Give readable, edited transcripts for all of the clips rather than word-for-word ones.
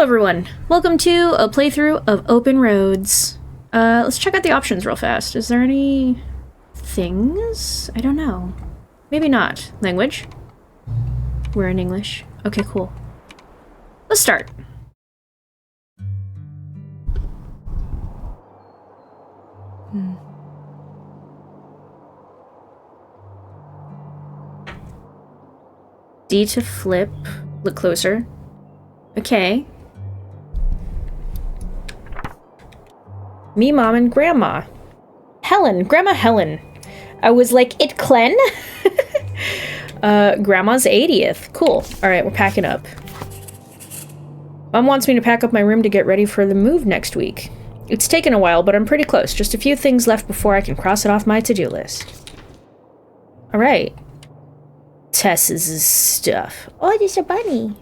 Hello everyone, welcome to a playthrough of Open Roads. Let's check out the options real fast. Is there any things? I don't know. Maybe not. Language? We're in English. Okay, cool. Let's start. D to flip. Look closer. Okay. Me, Mom, and Grandma. Helen. Grandma Helen. I was like, it Clen? Grandma's 80th. Cool. Alright, we're packing up. Mom wants me to pack up my room to get ready for the move next week. It's taken a while, but I'm pretty close. Just a few things left before I can cross it off my to-do list. Alright. Tess's stuff. Oh, there's a bunny.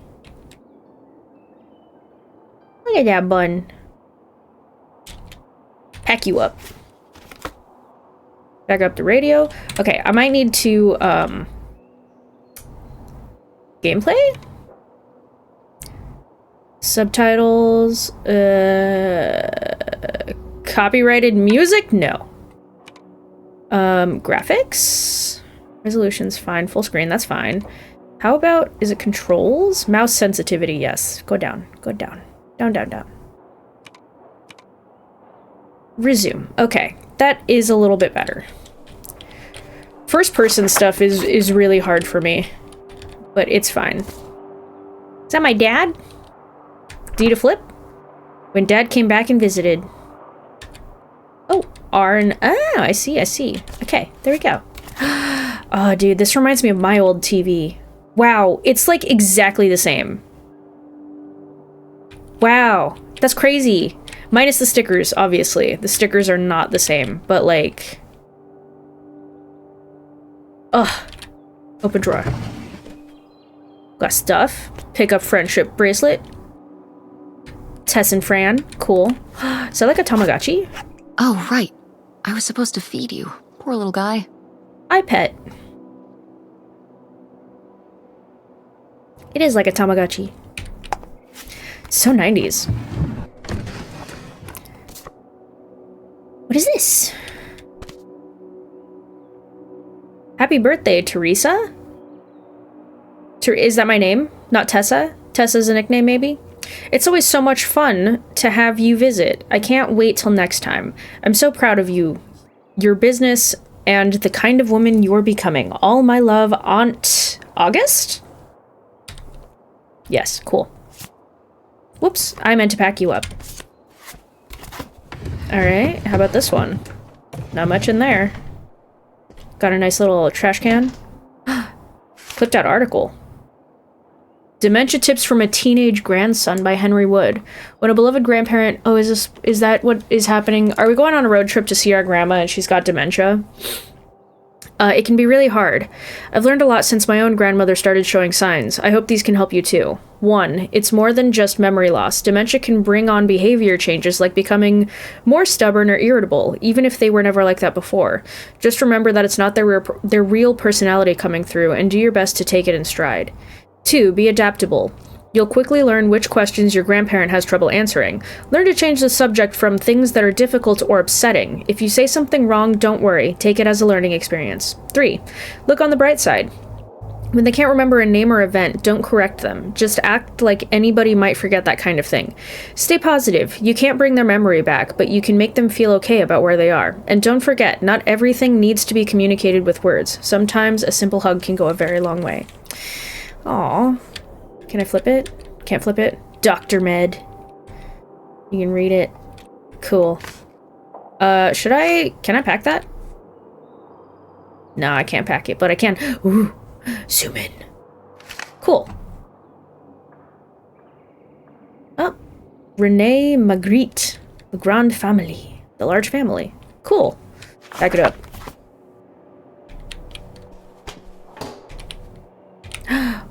Look at that bun. Pack you up. Back up the radio. Okay, I might need to, gameplay? Subtitles, copyrighted music? No. Graphics? Resolution's fine. Full screen, that's fine. How about, is it controls? Mouse sensitivity, yes. Go down. Go down. Down, down, down. Resume. Okay, that is a little bit better. First person stuff is really hard for me, but it's fine. Is that my dad? D to flip? When Dad came back and visited. Oh, R and... Oh, I see, I see. Okay, there we go. Oh, dude, this reminds me of my old TV. Wow, it's like exactly the same. Wow, that's crazy. Minus the stickers, obviously. The stickers are not the same, but like... Ugh. Open drawer. Got stuff. Pick up friendship bracelet. Tess and Fran. Cool. Is that like a Tamagotchi? Oh, right. I was supposed to feed you. Poor little guy. iPet. It is like a Tamagotchi. So 90s. What is this? Happy birthday, Teresa? Is that my name? Not Tessa? Tessa's a nickname, maybe? It's always so much fun to have you visit. I can't wait till next time. I'm so proud of you, your business, and the kind of woman you're becoming. All my love, Aunt August? Yes, cool. Whoops, I meant to pack you up. Alright, how about this one? Not much in there. Got a nice little trash can. Clipped out article. Dementia Tips from a Teenage Grandson by Henry Wood. When a beloved grandparent... Oh, is that what is happening? Are we going on a road trip to see our grandma and she's got dementia? It can be really hard. I've learned a lot since my own grandmother started showing signs. I hope these can help you too. 1. It's more than just memory loss. Dementia can bring on behavior changes like becoming more stubborn or irritable, even if they were never like that before. Just remember that it's not their real personality coming through, and do your best to take it in stride. 2. Be adaptable. You'll quickly learn which questions your grandparent has trouble answering. Learn to change the subject from things that are difficult or upsetting. If you say something wrong, don't worry. Take it as a learning experience. 3. Look on the bright side. When they can't remember a name or event, don't correct them. Just act like anybody might forget that kind of thing. Stay positive. You can't bring their memory back, but you can make them feel okay about where they are. And don't forget, not everything needs to be communicated with words. Sometimes a simple hug can go a very long way. Aww. Can I flip it? Can't flip it. Dr. Med. You can read it. Cool. Can I pack that? No, I can't pack it, but I can. Ooh, zoom in. Cool. Oh, Renee Magritte. The Grand Family. The large family. Cool. Pack it up.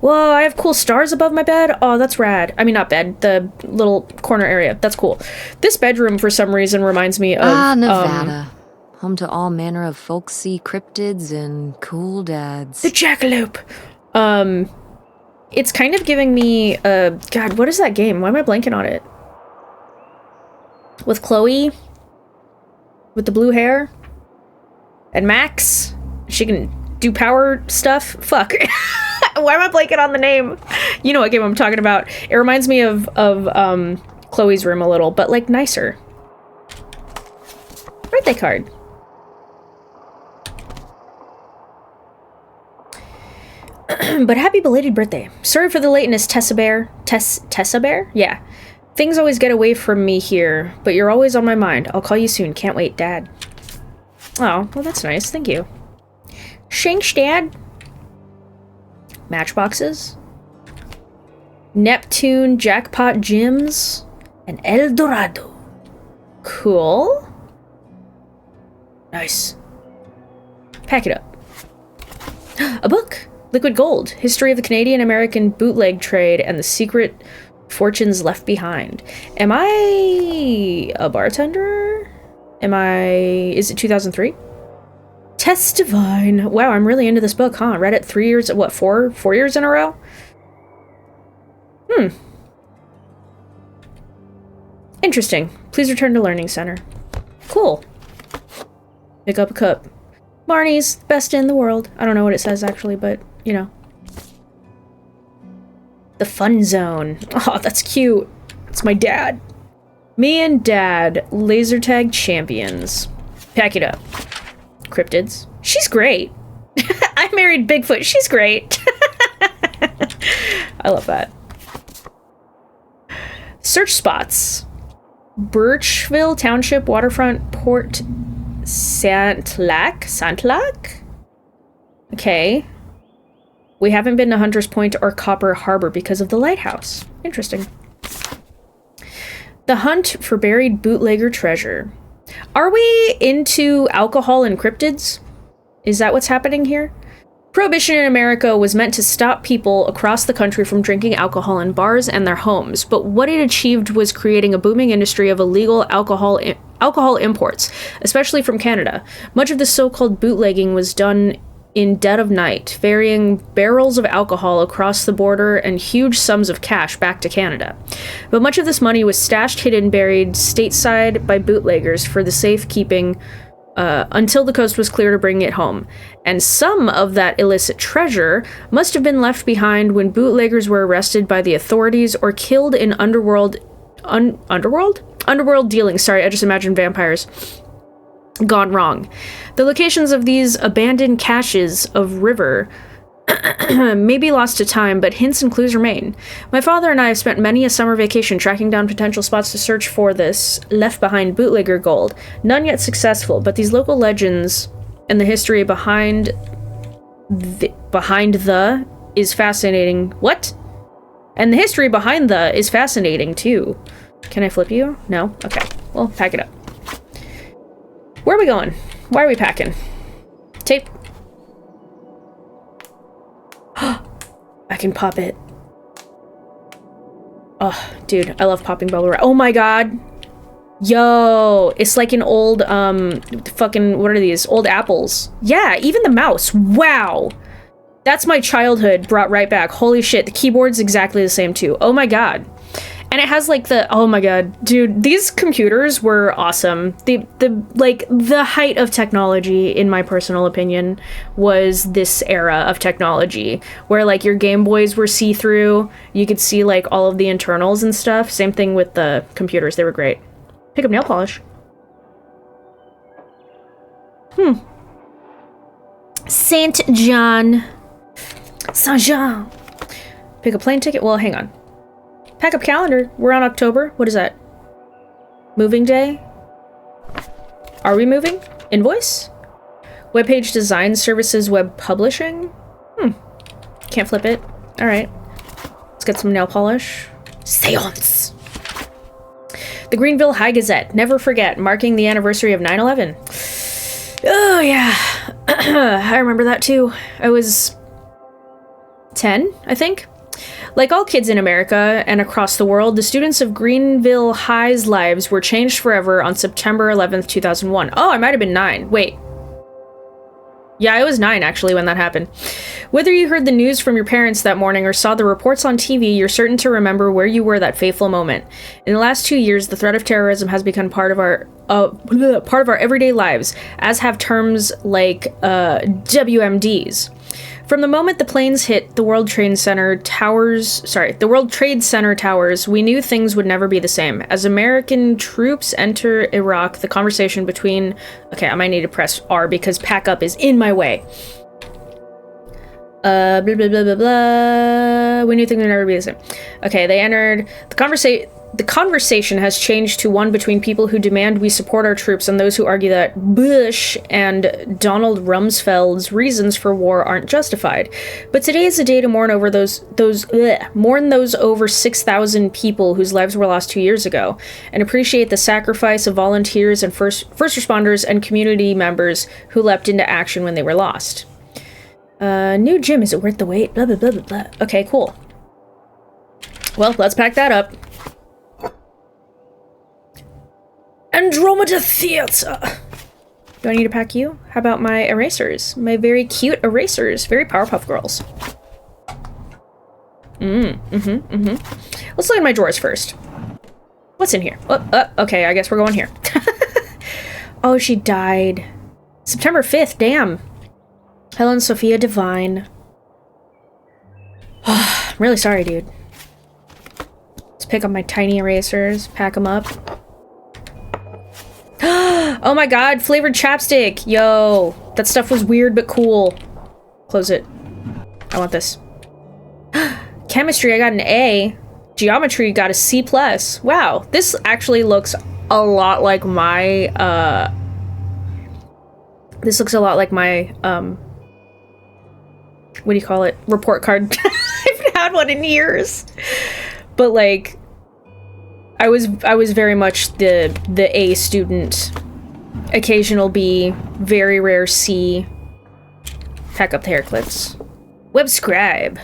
Whoa, I have cool stars above my bed? Oh, that's rad. I mean, not bed, the little corner area. That's cool. This bedroom, for some reason, reminds me of... Nevada. Home to all manner of folksy cryptids and cool dads. The jackalope! It's kind of giving me God, what is that game? Why am I blanking on it? With Chloe? With the blue hair? And Max? She can do power stuff? Fuck. Why am I blanking on the name? You know what game I'm talking about. It reminds me of Chloe's room a little, but like nicer. Birthday card. But happy belated birthday. Sorry for the lateness, Tessa Bear. Tessa Bear? Yeah. Things always get away from me here, but you're always on my mind. I'll call you soon. Can't wait, Dad. Oh, well that's nice. Thank you. Shanks, Dad. Matchboxes. Neptune Jackpot Gyms. And El Dorado. Cool. Nice. Pack it up. A book. Liquid Gold. History of the Canadian-American bootleg trade and the secret fortunes left behind. Am I a bartender? Is it 2003? Test Divine. Wow, I'm really into this book, huh? Read it 3 years, what, four years in a row? Interesting. Please return to Learning Center. Cool. Pick up a cup. Marnie's, best in the world. I don't know what it says, actually, but, you know. The Fun Zone. Oh, that's cute. It's my dad. Me and Dad, laser tag champions. Pack it up. Cryptids. She's great. I married Bigfoot. She's great. I love that. Search spots. Birchville Township, Waterfront, Port Santlac? Okay. We haven't been to Hunter's Point or Copper Harbor because of the lighthouse. Interesting. The hunt for buried bootlegger treasure. Are we into alcohol and cryptids? Is that what's happening here? Prohibition in America was meant to stop people across the country from drinking alcohol in bars and their homes, but what it achieved was creating a booming industry of illegal alcohol imports, especially from Canada. Much of the so-called bootlegging was done in dead of night, ferrying barrels of alcohol across the border and huge sums of cash back to Canada. But much of this money was stashed, hidden, buried stateside by bootleggers for the safekeeping until the coast was clear to bring it home. And some of that illicit treasure must have been left behind when bootleggers were arrested by the authorities or killed in underworld dealing. Sorry, I just imagined vampires. Gone wrong. The locations of these abandoned caches of river may be lost to time, but hints and clues remain. My father and I have spent many a summer vacation tracking down potential spots to search for this left-behind bootlegger gold. None yet successful, but these local legends and the history behind the is fascinating. What? And the history behind the is fascinating, too. Can I flip you? No? Okay. Well, pack it up. Where are we going? Why are we packing? Tape. I can pop it. Oh, dude, I love popping bubble wrap. Oh my god. Yo, it's like an old, fucking, what are these? Old apples. Yeah, even the mouse. Wow. That's my childhood brought right back. Holy shit, the keyboard's exactly the same too. Oh my god. And it has like oh my god, dude, these computers were awesome. The height of technology, in my personal opinion, was this era of technology where like your Game Boys were see-through. You could see like all of the internals and stuff. Same thing with the computers. They were great. Pick up nail polish. Saint Jean. Pick a plane ticket. Well, hang on. Pack up calendar. We're on October. What is that? Moving day? Are we moving? Invoice? Webpage design services, web publishing? Can't flip it. Alright. Let's get some nail polish. Seance! The Greenville High Gazette. Never forget. Marking the anniversary of 9/11. Oh, yeah. I remember that too. I was 10, I think. Like all kids in America and across the world, the students of Greenville High's lives were changed forever on September 11th, 2001. Oh, I might have been 9. Wait. Yeah, I was 9, actually, when that happened. Whether you heard the news from your parents that morning or saw the reports on TV, you're certain to remember where you were that fateful moment. In the last 2 years, the threat of terrorism has become part of our everyday lives, as have terms like WMDs. From the moment the planes hit the World Trade Center towers, we knew things would never be the same. As American troops enter Iraq, the conversation between... Okay, I might need to press R because pack up is in my way. Blah, blah, blah, blah, blah. We knew things would never be the same. Okay, they entered... The conversation has changed to one between people who demand we support our troops and those who argue that Bush and Donald Rumsfeld's reasons for war aren't justified. But today is a day to mourn over those over 6,000 people whose lives were lost 2 years ago, and appreciate the sacrifice of volunteers and first responders and community members who leapt into action when they were lost. New gym, is it worth the wait? Blah, blah, blah, blah, blah. Okay, cool. Well, let's pack that up. Andromeda Theater! Do I need to pack you? How about my erasers? My very cute erasers. Very Powerpuff Girls. Let's look at my drawers first. What's in here? Okay, I guess we're going here. Oh, she died. September 5th, damn. Helen Sophia Devine. I'm really sorry, dude. Let's pick up my tiny erasers, pack them up. Oh my god, flavored chapstick! Yo, that stuff was weird but cool. Close it. I want this. Chemistry, I got an A. Geometry got a C+. Wow, this actually looks a lot like my, This looks a lot like my, what do you call it? Report card. I haven't had one in years. But, like, I was very much the A student. Occasional B, very rare C. Pack up the hair clips. Web scribe.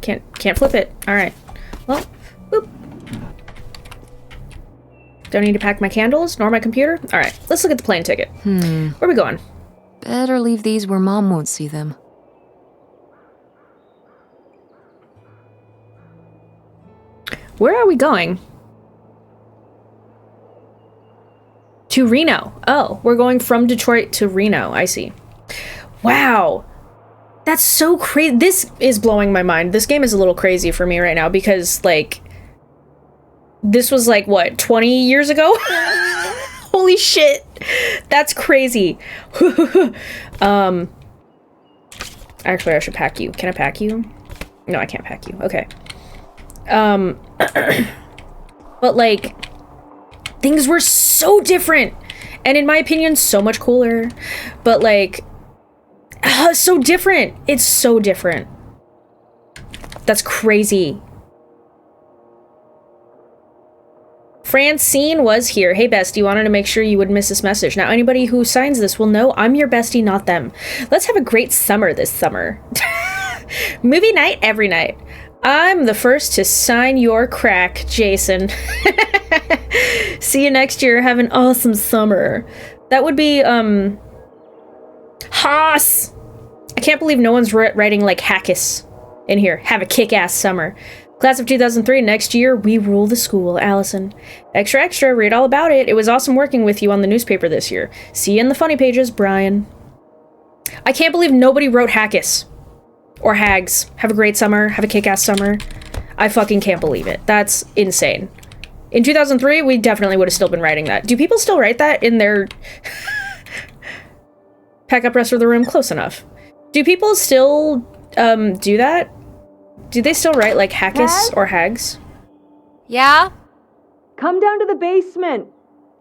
Can't flip it. Alright. Well, boop. Don't need to pack my candles, nor my computer. Alright, let's look at the plane ticket. Where are we going? Better leave these where Mom won't see them. Where are we going? To Reno. Oh, we're going from Detroit to Reno. I see. Wow. That's so crazy. This is blowing my mind. This game is a little crazy for me right now because, like, this was, like, what, 20 years ago? Holy shit. That's crazy. Actually, I should pack you. Can I pack you? No, I can't pack you. Okay. But, like, things were so different, and in my opinion, so much cooler. But, like, so different. It's so different. That's crazy. Francine was here. Hey, bestie, wanted to make sure you wouldn't miss this message. Now, anybody who signs this will know I'm your bestie, not them. Let's have a great summer this summer. Movie night every night. I'm the first to sign your crack, Jason. See you next year. Have an awesome summer. That would be, Haas! I can't believe no one's writing, like, Hackus in here. Have a kick-ass summer. Class of 2003, next year, we rule the school, Allison. Extra, extra, read all about it. It was awesome working with you on the newspaper this year. See you in the funny pages, Brian. I can't believe nobody wrote Hackus. Or Hags. Have a great summer. Have a kick-ass summer. I fucking can't believe it. That's insane. In 2003, we definitely would have still been writing that. Do people still write that in their... Pack up rest of the room? Close enough. Do people still, do that? Do they still write, like, Hackus or Hags? Yeah? Come down to the basement.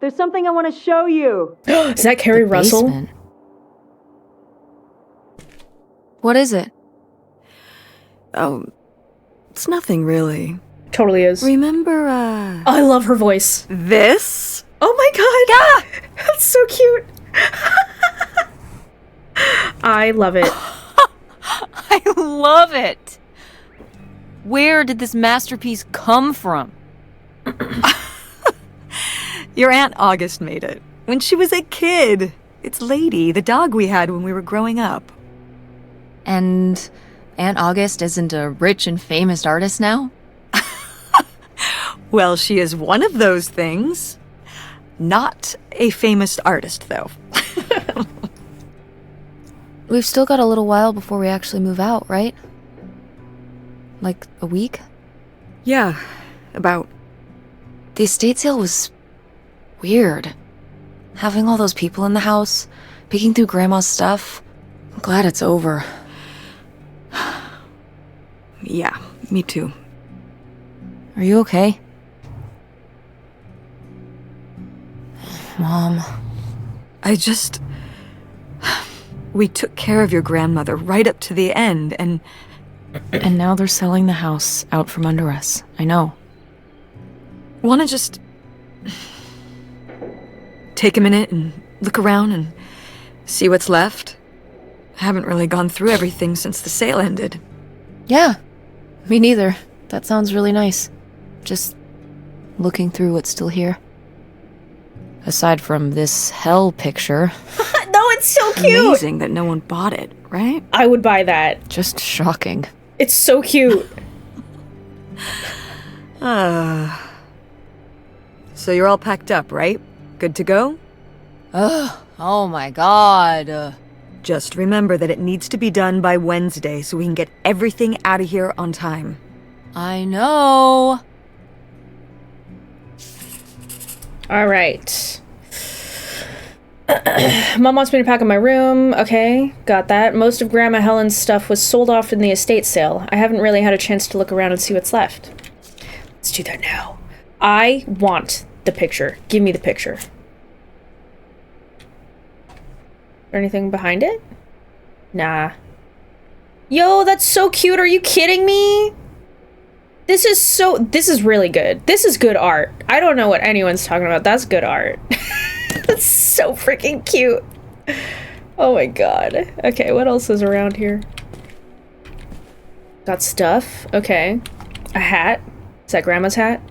There's something I want to show you. Is that Keri Russell? Basement. What is it? Oh, it's nothing really. Totally is. Remember, Oh, I love her voice. this? Oh my god! Yeah! That's so cute! I love it. I love it! Where did this masterpiece come from? Your Aunt August made it when she was a kid. It's Lady, the dog we had when we were growing up. And Aunt August isn't a rich and famous artist now? Well, she is one of those things. Not a famous artist, though. We've still got a little while before we actually move out, right? Like a week? Yeah, about. The estate sale was weird. Having all those people in the house, picking through Grandma's stuff. I'm glad it's over. Yeah, me too. Are you okay? Mom. We took care of your grandmother right up to the end, and now they're selling the house out from under us. I know. wanna just take a minute and look around and see what's left? I haven't really gone through everything since the sale ended. Yeah, me neither. That sounds really nice. Just looking through what's still here. Aside from this hell picture. No, it's so cute! Amazing that no one bought it, right? I would buy that. Just shocking. It's so cute. So you're all packed up, right? Good to go? Oh my god. Just remember that it needs to be done by Wednesday so we can get everything out of here on time. I know. All right. Mom wants me to pack up my room. Okay, got that. Most of Grandma Helen's stuff was sold off in the estate sale. I haven't really had a chance to look around and see what's left. Let's do that now. I want the picture. Give me the picture. Is there anything behind it? Nah. Yo, that's so cute. Are you kidding me? This is really good. This is good art. I don't know what anyone's talking about. That's good art. That's so freaking cute. Oh my god. Okay, what else is around here? Got stuff. Okay. A hat. Is that Grandma's hat?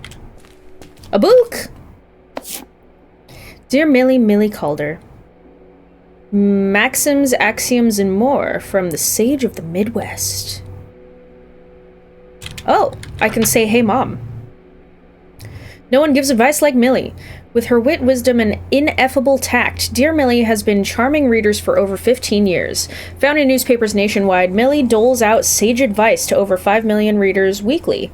A book! Dear Millie, Millie Calder. Maxims, Axioms, and More from the Sage of the Midwest. Oh, I can say, hey, Mom. No one gives advice like Millie. With her wit, wisdom, and ineffable tact, Dear Millie has been charming readers for over 15 years. Found in newspapers nationwide, Millie doles out sage advice to over 5 million readers weekly.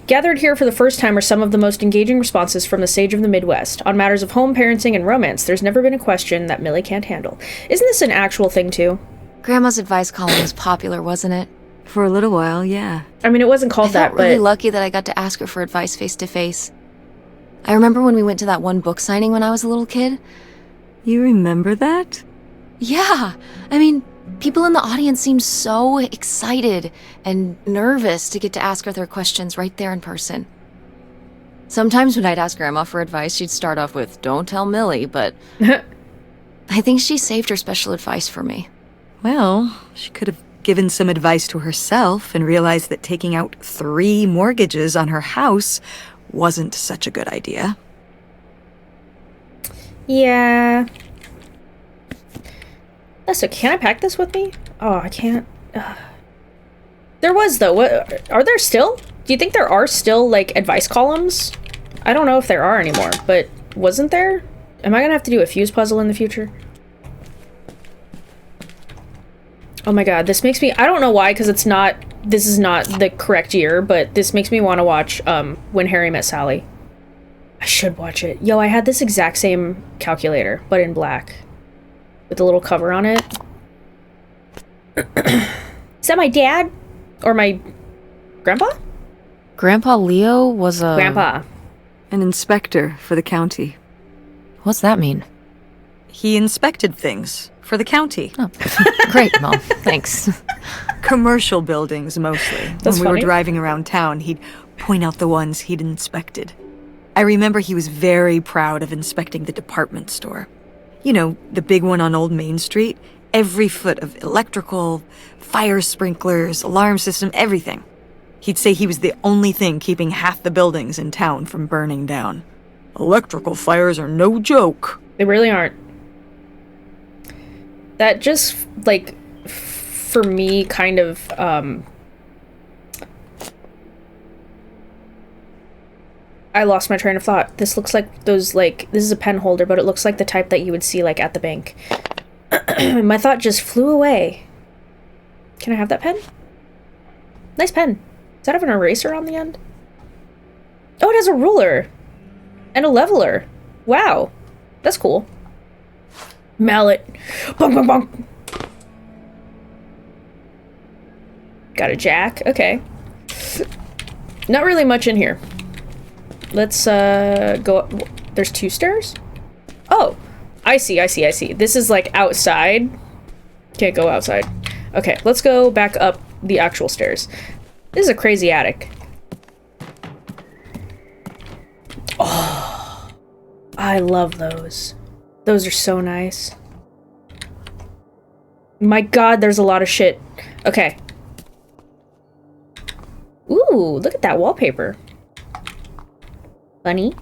Gathered here for the first time are some of the most engaging responses from the Sage of the Midwest. On matters of home, parenting, and romance, there's never been a question that Millie can't handle. Isn't this an actual thing, too? Grandma's advice column was popular, wasn't it? For a little while, yeah. I mean, it wasn't called I that, felt really but... lucky that I got to ask her for advice face to face. I remember when we went to that one book signing when I was a little kid. You remember that? Yeah! I mean, people in the audience seemed so excited and nervous to get to ask her their questions right there in person. Sometimes when I'd ask Grandma for advice, she'd start off with, "Don't tell Millie," but I think she saved her special advice for me. Well, she could have given some advice to herself and realized that taking out 3 mortgages on her house wasn't such a good idea. Yeah. That's okay. Can I pack this with me? Oh, I can't. There was, though. What are there still? Do you think there are still, like, advice columns? I don't know if there are anymore, but wasn't there? Am I gonna have to do a fuse puzzle in the future? Oh my god, this makes me... I don't know why, because it's not... This is not the correct year, but this makes me want to watch, When Harry Met Sally. I should watch it. Yo, I had this exact same calculator, but in black. With a little cover on it. Is that my dad? Or my... grandpa? Grandpa Leo was a... Grandpa. An inspector for the county. What's that mean? He inspected things for the county. Oh, great, Mom. Thanks. Commercial buildings, mostly. That's When we were funny. driving around town, he'd point out the ones he'd inspected. I remember he was very proud of inspecting the department store. You know, the big one on Old Main Street. Every foot of electrical, fire sprinklers, alarm system, everything. He'd say he was the only thing keeping half the buildings in town from burning down. Electrical fires are no joke. They really aren't. That just, like, for me, kind of, I lost my train of thought. This looks like those, like, this is a pen holder, but it looks like the type that you would see, like, at the bank. My thought just flew away. Can I have that pen? Nice pen. Does that have an eraser on the end? Oh, it has a ruler. And a leveler. Wow. That's cool. Mallet. Bonk, bonk, bonk. Got a jack. Okay. Not really much in here. Let's go up. There's 2 stairs? Oh, I see. This is like outside. Can't go outside. Okay, let's go back up the actual stairs. This is a crazy attic. Oh, I love those. Those are so nice. My god, there's a lot of shit. Okay. Ooh, look at that wallpaper. Bunny?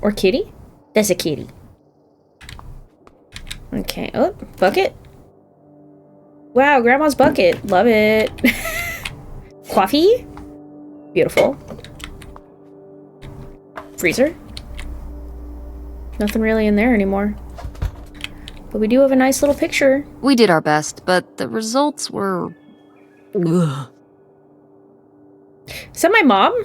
Or kitty? That's a kitty. Okay. Oh, bucket. Wow, grandma's bucket. Love it. Coffee? Beautiful. Freezer? Nothing really in there anymore. But we do have a nice little picture. We did our best, but the results were... Ugh. Is that my mom?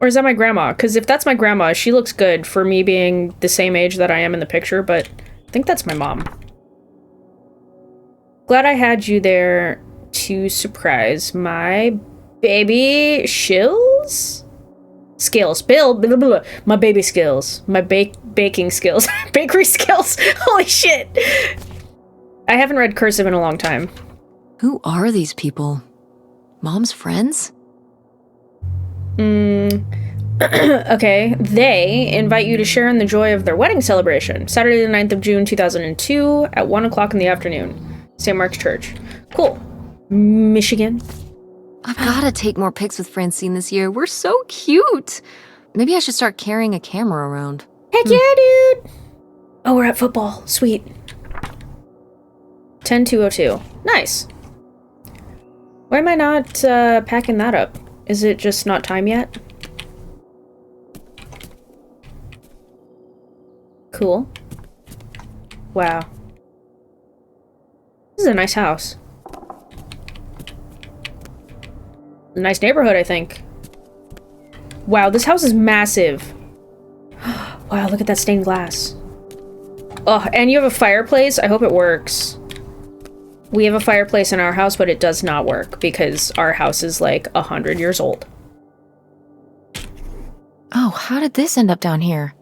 Or is that my grandma? Because if that's my grandma, she looks good for me being the same age that I am in the picture, but I think that's my mom. Glad I had you there to surprise my baby shills? Skills. Blah, blah, blah. My baby skills. My baking skills. Bakery skills. Holy shit. I haven't read cursive in a long time. Who are these people? Mom's friends? Okay. They invite you to share in the joy of their wedding celebration. Saturday the 9th of June, 2002 at 1 o'clock in the afternoon. St. Mark's Church. Cool. Michigan. I've gotta take more pics with Francine this year. We're so cute. Maybe I should start carrying a camera around. Heck yeah, dude! Oh, we're at football. Sweet. 10:02. Nice. Why am I not packing that up? Is it just not time yet? Cool. Wow. This is a nice house. A nice neighborhood, I think. Wow, this house is massive. Wow, look at that stained glass. Oh, and you have a fireplace? I hope it works. We have a fireplace in our house, but it does not work because our house is like 100 years old. Oh, how did this end up down here?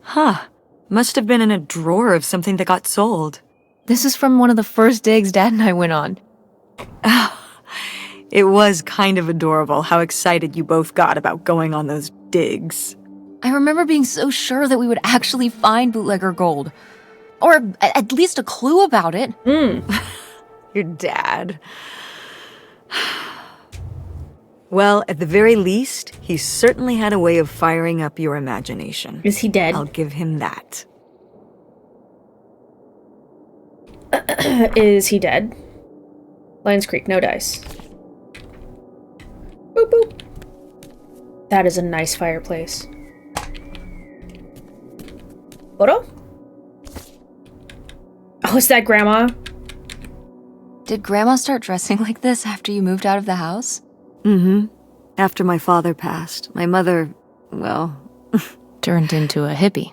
Huh. Must have been in a drawer of something that got sold. This is from one of the first digs Dad and I went on. It was kind of adorable how excited you both got about going on those digs. I remember being so sure that we would actually find bootlegger gold. Or at least a clue about it. Your dad. Well, at the very least, he certainly had a way of firing up your imagination. Is he dead? I'll give him that. Is he dead? Lions Creek, no dice. Boop boop. That is a nice fireplace. Photo? Oh, is that Grandma? Did Grandma start dressing like this after you moved out of the house? Mm-hmm. After my father passed, my mother, well... Turned into a hippie.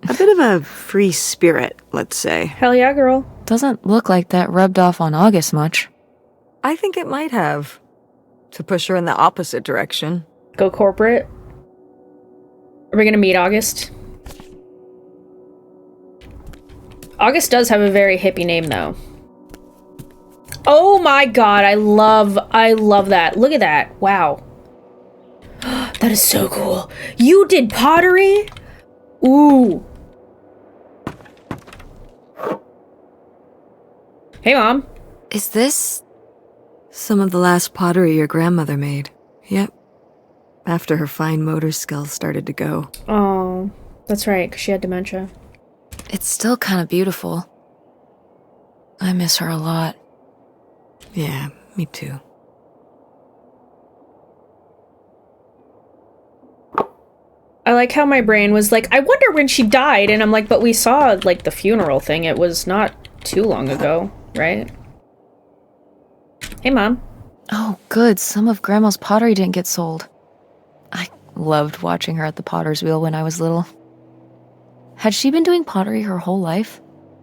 a bit of a free spirit, let's say. Hell yeah, girl. Doesn't look like that rubbed off on August much. I think it might have. To push her in the opposite direction. Go corporate. Are we gonna meet August? August does have a very hippie name, though. Oh my god, I love that. Look at that. Wow. That is so cool. You did pottery? Ooh. Hey, Mom. Is this... Some of the last pottery your grandmother made. Yep. After her fine motor skills started to go. Oh, that's right, because she had dementia. It's still kind of beautiful. I miss her a lot. Yeah, me too. I like how my brain was like, I wonder when she died, and I'm like, but we saw, like, the funeral thing. It was not too long ago, right? Hey, Mom. Oh, good. Some of Grandma's pottery didn't get sold. I loved watching her at the potter's wheel when I was little. Had she been doing pottery her whole life?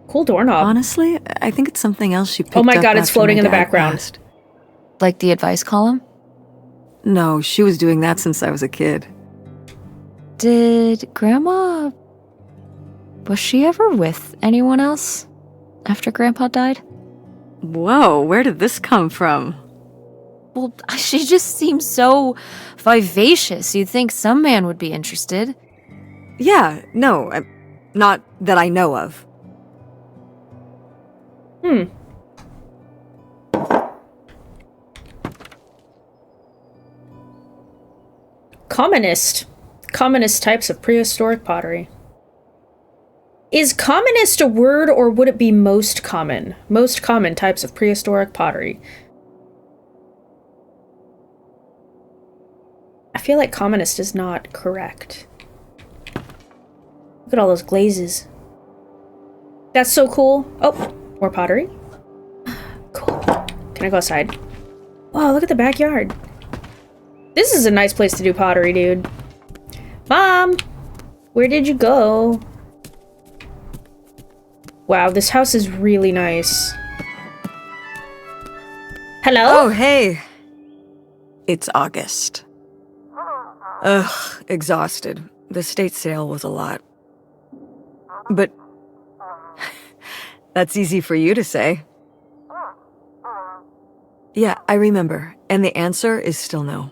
Cool doorknob. Honestly, I think it's something else she picked up. Oh my god, it's after floating my in the dad background. passed. Like the advice column? No, she was doing that since I was a kid. Did Grandma... Was she ever with anyone else after Grandpa died? Whoa, where did this come from? Well, she just seems so vivacious. You'd think some man would be interested. Yeah, no, not that I know of. Commonest. Commonest types of prehistoric pottery. Is commonest a word, or would it be most common? Most common types of prehistoric pottery. I feel like commonest is not correct. Look at all those glazes. That's so cool. Oh, more pottery. Cool. Can I go outside? Wow, look at the backyard. This is a nice place to do pottery, dude. Mom! Where did you go? Wow, this house is really nice. Hello? Oh, hey. It's August. Ugh, exhausted. The state sale was a lot. But that's easy for you to say. Yeah, I remember. And the answer is still no.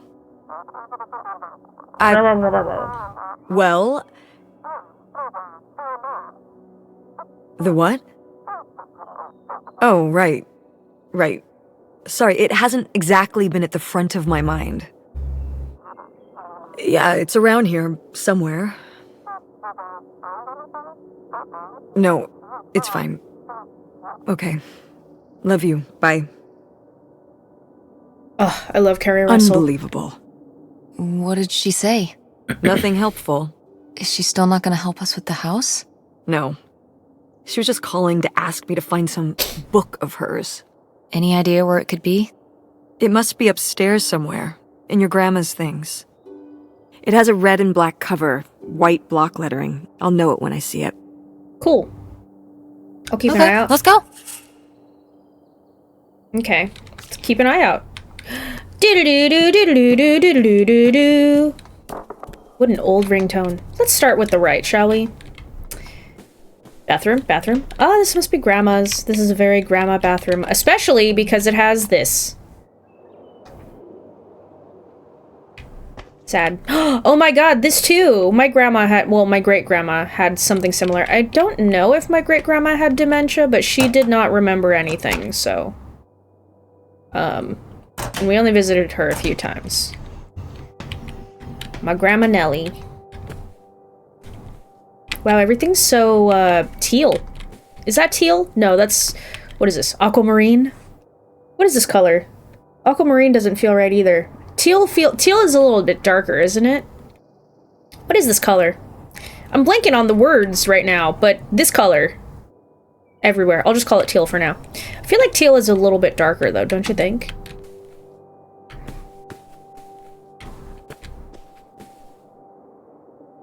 Well... The what? Oh, right. Right. Sorry, it hasn't exactly been at the front of my mind. Yeah, it's around here, somewhere. No, it's fine. Okay. Love you. Bye. Oh, I love Keri Russell. Unbelievable. What did she say? Nothing helpful. Is she still not going to help us with the house? No. She was just calling to ask me to find some book of hers. Any idea where it could be? It must be upstairs somewhere, in your grandma's things. It has a red and black cover, white block lettering. I'll know it when I see it. Cool. I'll keep an eye out. Let's go. Okay. Let's keep an eye out. Do-do-do-do-do-do-do-do-do-do. What an old ringtone. Let's start with the right, shall we? Bathroom, bathroom. Oh, this must be Grandma's. This is a very Grandma bathroom, especially because it has this. Sad. Oh my god, this too! My grandma had, well, my great-grandma had something similar. I don't know if my great-grandma had dementia, but she did not remember anything, so... And we only visited her a few times. My Grandma Nellie. Wow, everything's so, teal. Is that teal? No, that's... What is this? Aquamarine? What is this color? Aquamarine doesn't feel right either. Teal is a little bit darker, isn't it? What is this color? I'm blanking on the words right now, but this color. Everywhere. I'll just call it teal for now. I feel like teal is a little bit darker, though, don't you think?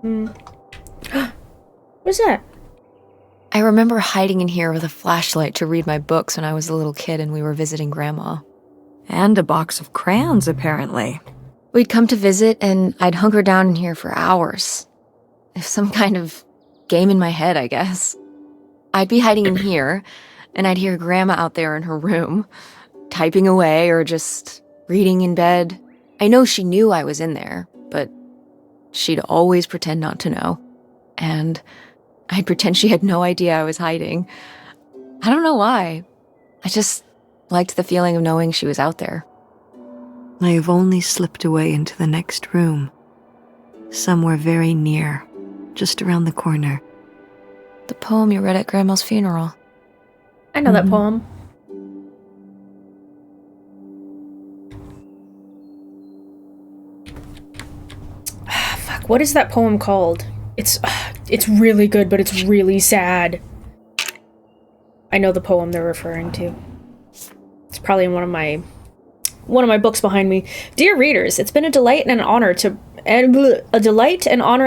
What is that? I remember hiding in here with a flashlight to read my books when I was a little kid and we were visiting Grandma. And a box of crayons, apparently. We'd come to visit and I'd hunker down in here for hours. If some kind of game in my head, I guess. I'd be hiding in here, and I'd hear Grandma out there in her room, typing away or just reading in bed. I know she knew I was in there, but she'd always pretend not to know. And I'd pretend she had no idea I was hiding. I don't know why. I just liked the feeling of knowing she was out there. I have only slipped away into the next room. Somewhere very near, just around the corner. The poem you read at Grandma's funeral. I know that poem. Fuck, what is that poem called? It's really good, but it's really sad. I know the poem they're referring to. It's probably in one of my books behind me. Dear readers, it's been a delight and an honor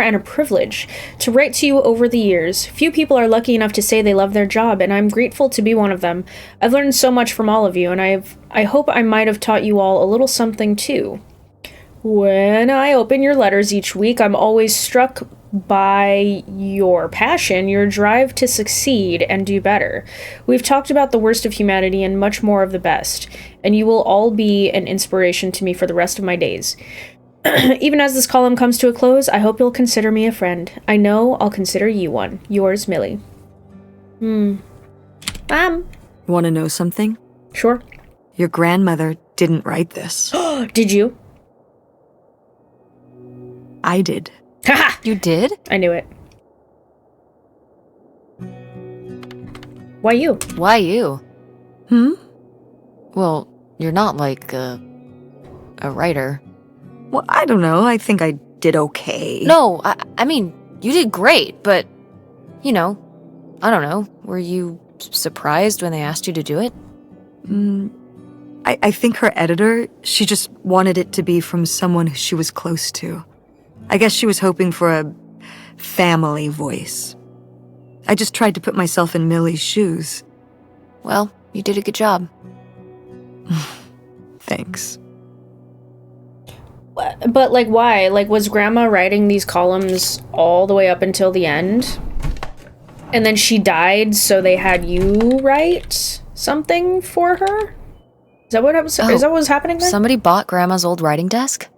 and a privilege to write to you over the years. Few people are lucky enough to say they love their job, and I'm grateful to be one of them. I've learned so much from all of you, and I hope I might have taught you all a little something too. When I open your letters each week, I'm always struck by your passion, your drive to succeed and do better. We've talked about the worst of humanity and much more of the best, and you will all be an inspiration to me for the rest of my days. Even as this column comes to a close, I hope you'll consider me a friend. I know I'll consider you one. Yours, Millie. Want to know something? Sure. Your grandmother didn't write this. Did you? I did. Haha! You did? I knew it. Why you? Why you? Well, you're not like a writer. Well, I don't know. I think I did okay. No, I mean, you did great, but, you know, I don't know. Were you surprised when they asked you to do it? I think her editor, she just wanted it to be from someone who she was close to. I guess she was hoping for a family voice. I just tried to put myself in Millie's shoes. Well, you did a good job. Thanks. But, like, why? Like, was Grandma writing these columns all the way up until the end? And then she died, so they had you write something for her? Is that what was happening there? Somebody bought Grandma's old writing desk?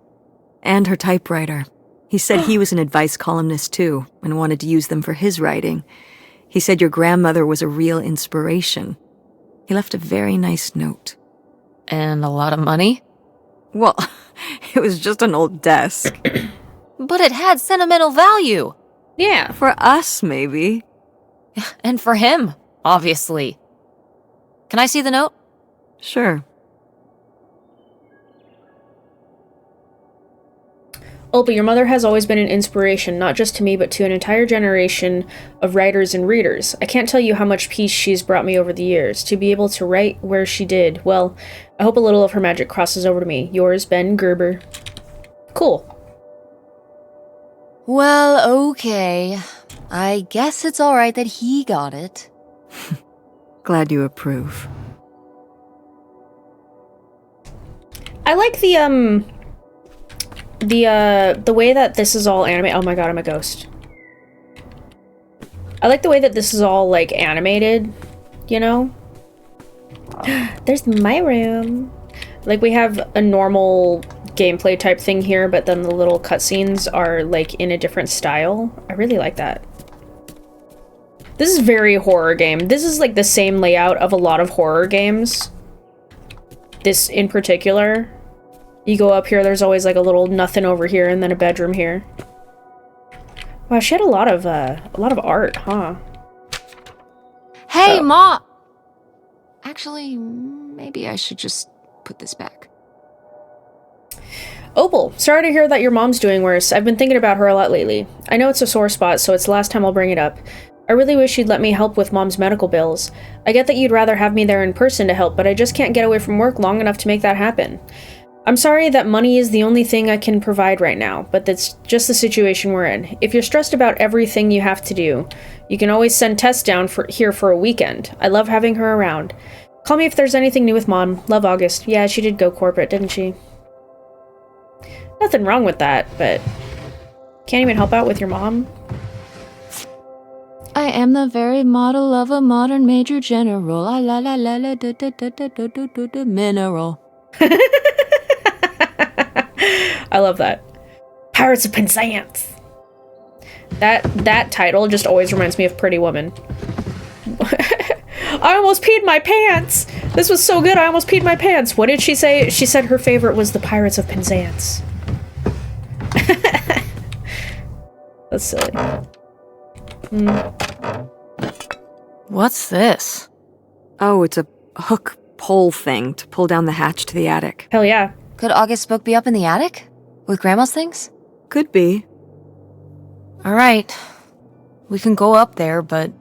And her typewriter. He said he was an advice columnist too, and wanted to use them for his writing. He said your grandmother was a real inspiration. He left a very nice note. And a lot of money? Well, it was just an old desk. But it had sentimental value. Yeah. For us, maybe. And for him, obviously. Can I see the note? Sure. Oh, but your mother has always been an inspiration, not just to me, but to an entire generation of writers and readers. I can't tell you how much peace she's brought me over the years. To be able to write where she did, well, I hope a little of her magic crosses over to me. Yours, Ben Gerber. Cool. Well, okay. I guess it's alright that he got it. Glad you approve. I like the way that this is all animated. Oh my god, I'm a ghost. I like the way that this is all, like, animated, you know? There's my room. Like, we have a normal gameplay type thing here, but then the little cutscenes are, like, in a different style. I really like that. This is very horror game. This is, like, the same layout of a lot of horror games. This in particular. You go up here, there's always, like, a little nothing over here, and then a bedroom here. Wow, she had a lot of art, huh? Hey, Ma! Actually, maybe I should just put this back. Opal, sorry to hear that your mom's doing worse. I've been thinking about her a lot lately. I know it's a sore spot, so it's the last time I'll bring it up. I really wish you'd let me help with Mom's medical bills. I get that you'd rather have me there in person to help, but I just can't get away from work long enough to make that happen. I'm sorry that money is the only thing I can provide right now, but that's just the situation we're in. If you're stressed about everything you have to do, you can always send Tess down here for a weekend. I love having her around. Call me if there's anything new with Mom. Love, August. Yeah, she did go corporate, didn't she? Nothing wrong with that, but can't even help out with your mom? I am the very model of a modern major general. La la la la la da da da da da da da da mineral. I love that. Pirates of Penzance. That title just always reminds me of Pretty Woman. I almost peed my pants! This was so good, I almost peed my pants. What did she say? She said her favorite was the Pirates of Penzance. That's silly. What's this? Oh, it's a hook pole thing to pull down the hatch to the attic. Hell yeah. Could August's book be up in the attic? With Grandma's things? Could be. Alright. We can go up there, but...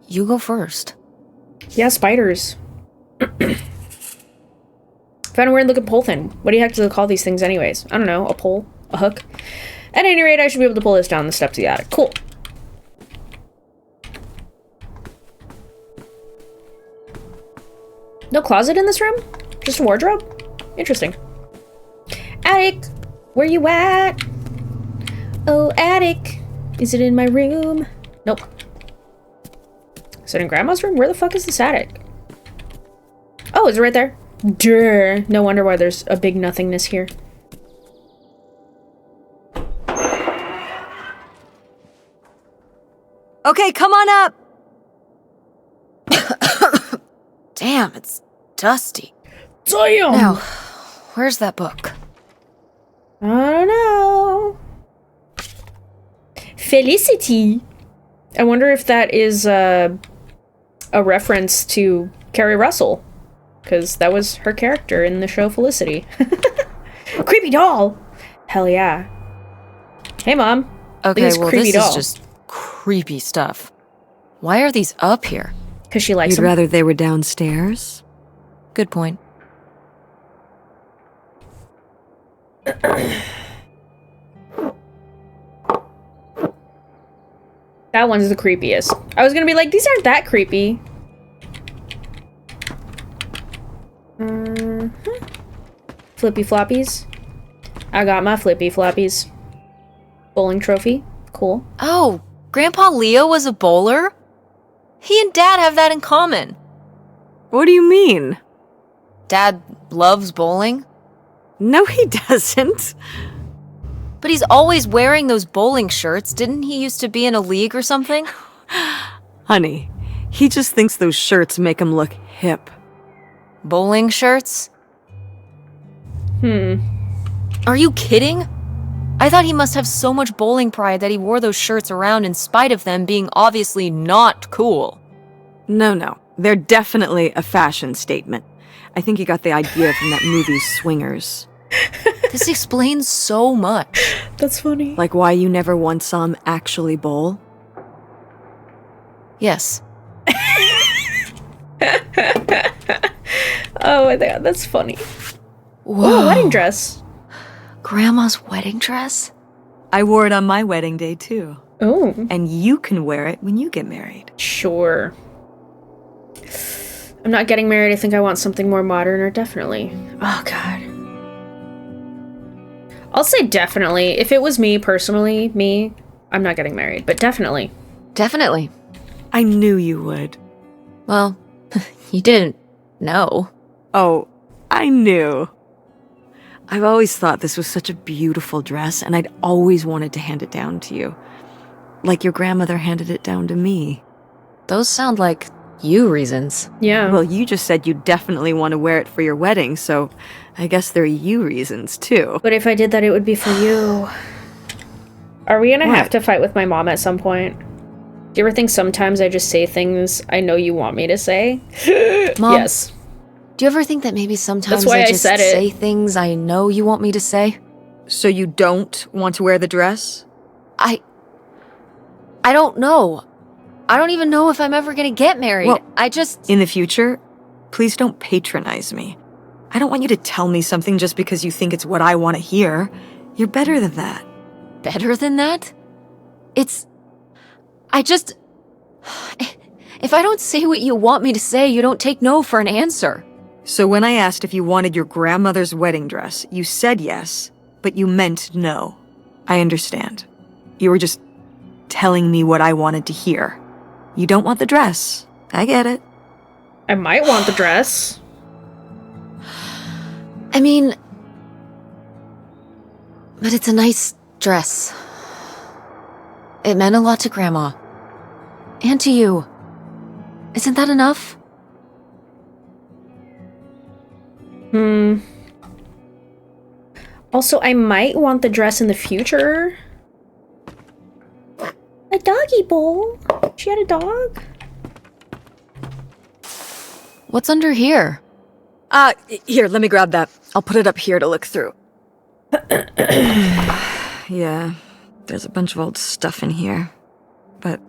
you go first. Yeah, spiders. Found a weird looking pole thing. What do you have to call these things anyways? I don't know. A pole? A hook? At any rate, I should be able to pull this down the steps of the attic. Cool. No closet in this room? Just a wardrobe? Interesting. Attic! Where you at? Oh, attic! Is it in my room? Nope. Is it in Grandma's room? Where the fuck is this attic? Oh, is it right there? Durr. No wonder why there's a big nothingness here. Okay, come on up! Damn, it's dusty. Damn! Now, where's that book? I don't know. Felicity. I wonder if that is a reference to Keri Russell, because that was her character in the show Felicity. Creepy doll. Hell yeah. Hey, Mom. Okay, This well, creepy this doll. is just creepy stuff. Why are these up here? Because she likes You'd them. rather they were downstairs? Good point. That one's the creepiest. I was gonna be like, these aren't that creepy. Flippy floppies. I got my flippy floppies. Bowling trophy. Cool. Oh, Grandpa Leo was a bowler? He and Dad have that in common. What do you mean? Dad loves bowling, No, he doesn't. but he's always wearing those bowling shirts. Didn't he used to be in a league or something? Honey, he just thinks those shirts make him look hip. Bowling shirts? Are you kidding? I thought he must have so much bowling pride that he wore those shirts around in spite of them being obviously not cool. No. They're definitely a fashion statement. I think he got the idea from that movie Swingers. This explains so much. That's funny. Like why you never once saw him actually bowl? Yes. Oh my god, that's funny. Whoa. Oh, wedding dress. Grandma's wedding dress? I wore it on my wedding day too. Oh. And you can wear it when you get married. Sure. I'm not getting married. I think I want something more modern, or definitely. Oh, God. I'll say definitely. If it was me, personally, I'm not getting married, but definitely. Definitely. I knew you would. Well, you didn't know. Oh, I knew. I've always thought this was such a beautiful dress, and I'd always wanted to hand it down to you. Like your grandmother handed it down to me. Those sound like you reasons. Yeah. Well, you just said you definitely want to wear it for your wedding, so I guess there are you reasons, too. But if I did that, it would be for you. Are we gonna What? have to fight with my mom at some point? Do you ever think sometimes I just say things I know you want me to say? Mom, Yes. do you ever think that maybe sometimes That's why I just said it. say things I know you want me to say? So you don't want to wear the dress? I don't know. I don't even know if I'm ever gonna get married. Well- I just... In the future, please don't patronize me. I don't want you to tell me something just because you think it's what I want to hear. You're better than that. Better than that? I just... If I don't say what you want me to say, you don't take no for an answer. So when I asked if you wanted your grandmother's wedding dress, you said yes, but you meant no. I understand. You were just telling me what I wanted to hear. You don't want the dress. I get it. I might want the dress. I mean... But it's a nice dress. It meant a lot to Grandma. And to you. Isn't that enough? Also, I might want the dress in the future. A doggy bowl. She had a dog. What's under here? Here, let me grab that. I'll put it up here to look through. Yeah, there's a bunch of old stuff in here. But...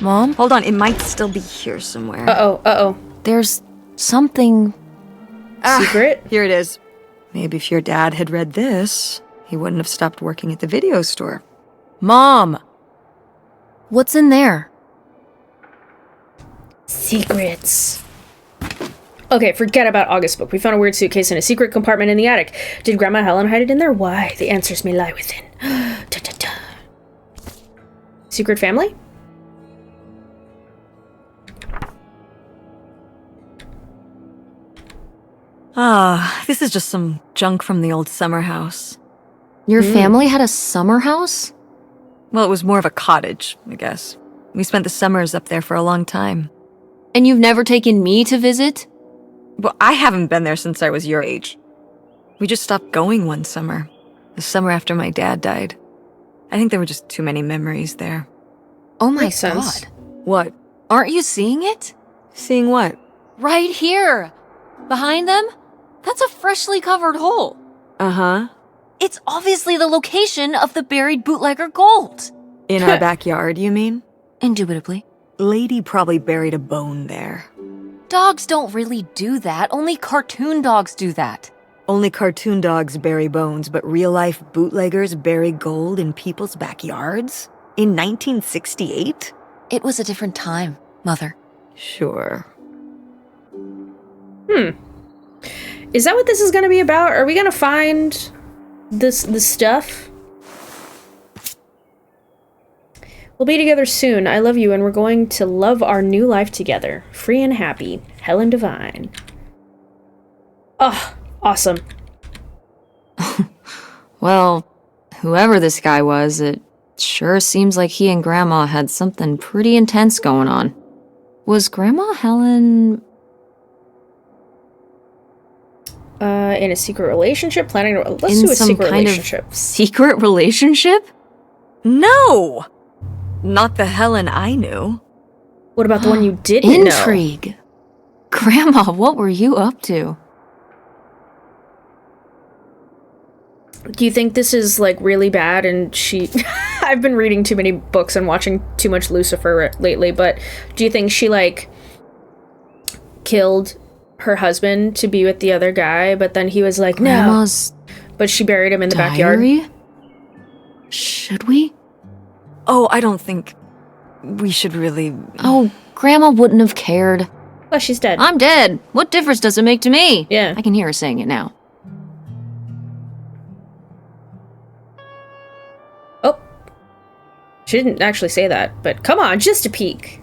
Mom? Hold on, it might still be here somewhere. Uh-oh. There's something... Secret? Here it is. Maybe if your dad had read this, he wouldn't have stopped working at the video store. Mom! What's in there? Secrets. Okay, forget about August's book. We found a weird suitcase in a secret compartment in the attic. Did Grandma Helen hide it in there? Why? The answers may lie within. Da-da-da. Secret family? This is just some junk from the old summer house. Your family had a summer house? Well, it was more of a cottage, I guess. We spent the summers up there for a long time. And you've never taken me to visit? Well, I haven't been there since I was your age. We just stopped going one summer. The summer after my dad died. I think there were just too many memories there. Oh my Makes sense. God. What? Aren't you seeing it? Seeing what? Right here! Behind them? That's a freshly covered hole. Uh-huh. It's obviously the location of the buried bootlegger gold. In our backyard, you mean? Indubitably. Lady probably buried a bone there. Dogs don't really do that. Only cartoon dogs do that. Only cartoon dogs bury bones, but real-life bootleggers bury gold in people's backyards? In 1968? It was a different time, Mother. Sure. Is that what this is going to be about? Are we going to find the stuff? We'll be together soon. I love you, and we're going to love our new life together. Free and happy. Helen Devine. Oh, awesome. Well, whoever this guy was, it sure seems like he and Grandma had something pretty intense going on. Was Grandma Helen... In a secret relationship? Planning to... Let's in do a some secret kind relationship. of secret relationship? No! Not the Helen I knew. What about the one you didn't know? Intrigue. Grandma, what were you up to? Do you think this is, like, really bad and she... I've been reading too many books and watching too much Lucifer lately, but do you think she, like, killed her husband to be with the other guy, but then he was like, Grandma's no. But she buried him in the backyard? diary? Should we? Oh, I don't think we should really... Oh, Grandma wouldn't have cared. Well, she's dead. I'm dead. What difference does it make to me? Yeah. I can hear her saying it now. Oh. She didn't actually say that, but come on, just a peek.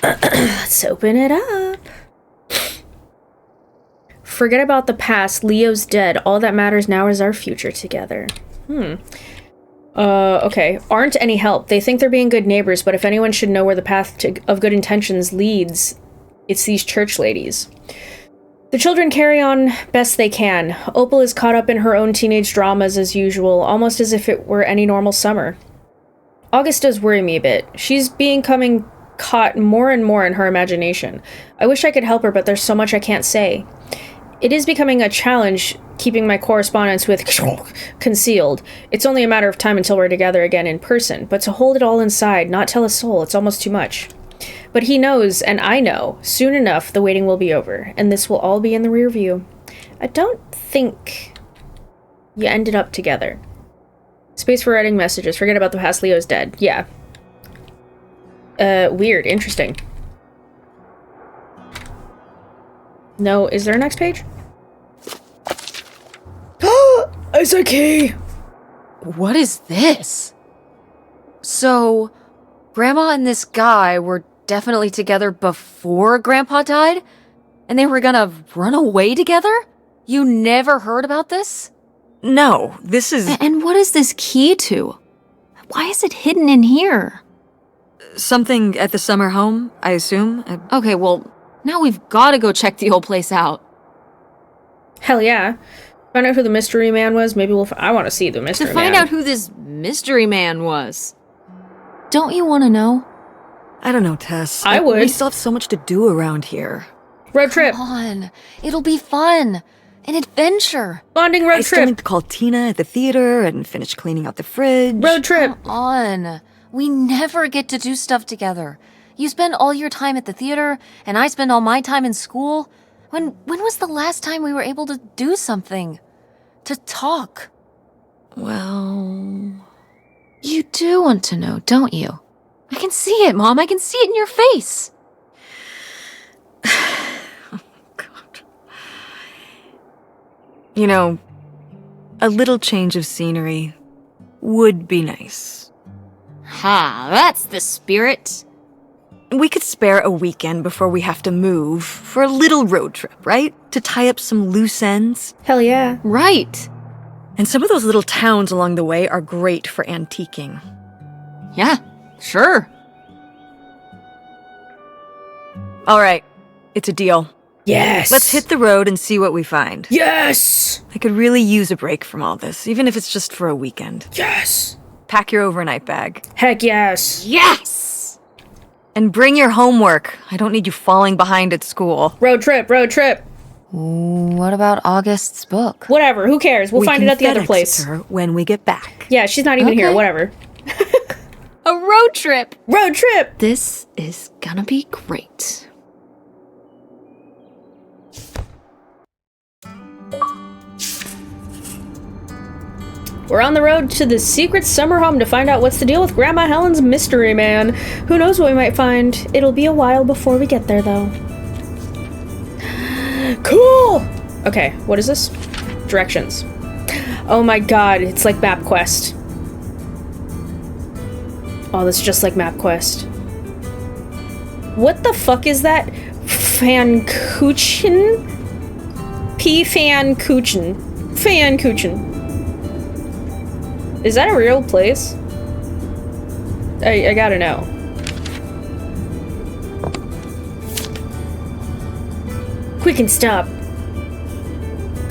Let's open it up. Forget about the past. Leo's dead. All that matters now is our future together. Okay. Aren't any help. They think they're being good neighbors, but if anyone should know where the path of good intentions leads, it's these church ladies. The children carry on best they can. Opal is caught up in her own teenage dramas as usual, almost as if it were any normal summer. August does worry me a bit. She's becoming caught more and more in her imagination. I wish I could help her, but there's so much I can't say. It is becoming a challenge keeping my correspondence with concealed. It's only a matter of time until we're together again in person, but to hold it all inside, not tell a soul, it's almost too much. But he knows, and I know, soon enough the waiting will be over, and this will all be in the rear view. I don't think you ended up together. Space for writing messages. Forget about the past. Leo's dead. Yeah. Weird. Interesting. No, is there a next page? It's a key! What is this? So, Grandma and this guy were definitely together before Grandpa died? And they were gonna run away together? You never heard about this? No, this is... And what is this key to? Why is it hidden in here? something at the summer home, I assume? Okay, well, now we've got to go check the old place out. Hell yeah. Find out who the mystery man was. Maybe we'll... I want to see the mystery man. To find out who this mystery man was. Don't you want to know? I don't know, Tess. I would. We still have so much to do around here. Road trip. Come on. It'll be fun. An adventure. Bonding I road still need trip. to call Tina at the theater and finish cleaning out the fridge. Road trip. Come on. We never get to do stuff together. You spend all your time at the theater, and I spend all my time in school. When was the last time we were able to do something? To talk? Well... You do want to know, don't you? I can see it, Mom. I can see it in your face. Oh, God. You know, a little change of scenery would be nice. Ha, that's the spirit. We could spare a weekend before we have to move for a little road trip, right? To tie up some loose ends. Hell yeah. Right. And some of those little towns along the way are great for antiquing. Yeah, sure. All right, it's a deal. Yes. Let's hit the road and see what we find. Yes. I could really use a break from all this, even if it's just for a weekend. Yes. Pack your overnight bag. Heck yes. Yes! And bring your homework. I don't need you falling behind at school. Road trip. Road trip. What about August's book? Whatever. Who cares? We'll find it can at the other FedEx place. her when we get back. Yeah, she's not even here. Okay. Whatever. A road trip! Road trip. This is gonna be great. We're on the road to the secret summer home to find out what's the deal with Grandma Helen's mystery man. Who knows what we might find? It'll be a while before we get there, though. Cool! Okay, what is this? Directions. Oh my god, it's like MapQuest. Oh, this is just like MapQuest. What the fuck is that? Fankuchen? Fankuchen. Fankuchen. Is that a real place? I gotta know. Quick and stop.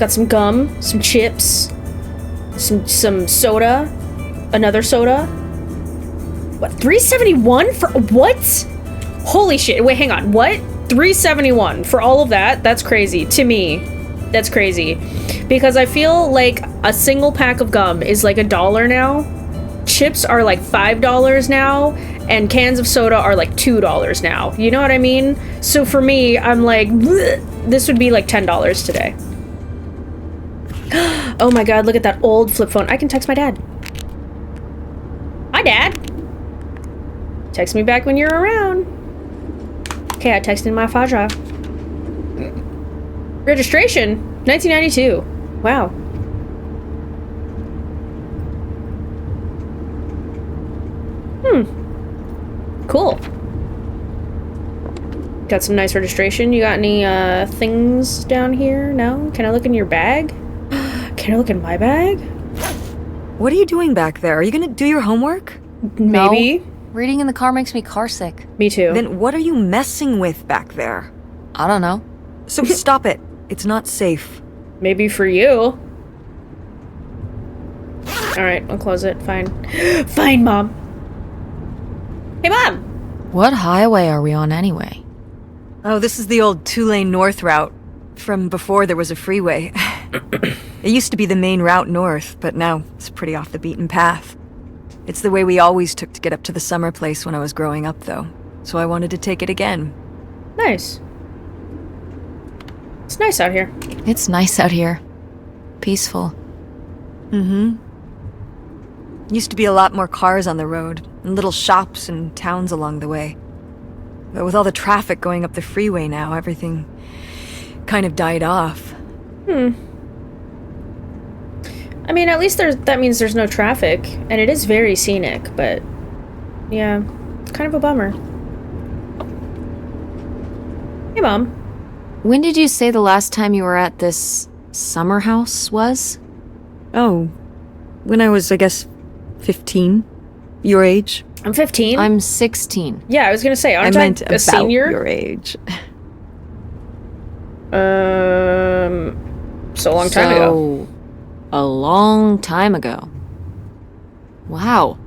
Got some gum, some chips, some soda, another soda. What, $3.71 for what? Holy shit, wait, hang on, what? $3.71 for all of that? That's crazy, to me. That's crazy. Because I feel like a single pack of gum is like $1 now. Chips are like $5 now, and cans of soda are like $2 now. You know what I mean? So for me, I'm like, bleh, this would be like $10 today. Oh my god, look at that old flip phone. I can text my dad. Hi, Dad. Text me back when you're around. Okay, I texted my Faja. Registration, 1992. Wow. Cool. Got some nice registration. You got any things down here? No? Can I look in your bag? Can I look in my bag? What are you doing back there? Are you gonna do your homework? Maybe. No. Reading in the car makes me carsick. Me too. Then what are you messing with back there? I don't know. So stop it. It's not safe. Maybe for you. Alright, I'll close it. Fine. Fine, Mom. Hey, Mom! What highway are we on anyway? Oh, this is the old two-lane north route from before there was a freeway. It used to be the main route north, but now it's pretty off the beaten path. It's the way we always took to get up to the summer place when I was growing up, though. So I wanted to take it again. Nice. It's nice out here. It's nice out here. Peaceful. Mm-hmm. Used to be a lot more cars on the road, and little shops and towns along the way. But with all the traffic going up the freeway now, everything kind of died off. I mean, at least that means there's no traffic, and it is very scenic, but yeah, it's kind of a bummer. Hey, Mom. When did you say the last time you were at this summer house was? Oh, when I was, I guess, 15. Your age? I'm 15. I'm 16. Yeah, I was gonna say, I aren't meant a about senior? your age. So a long time ago. A long time ago. Wow.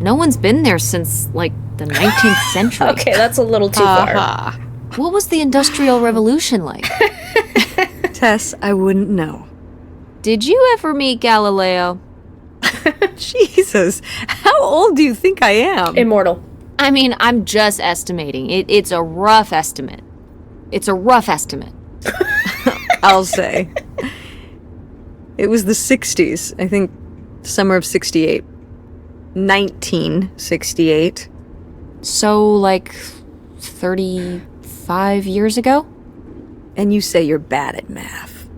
No one's been there since, like, the 19th century. Okay, that's a little too far. What was the Industrial Revolution like? Tess, I wouldn't know. Did you ever meet Galileo? Jesus, how old do you think I am? Immortal. I mean, I'm just estimating. It's a rough estimate. It's a rough estimate. I'll say. It was the 60s, I think summer of 68. 1968. So, like, 35 years ago? And you say you're bad at math.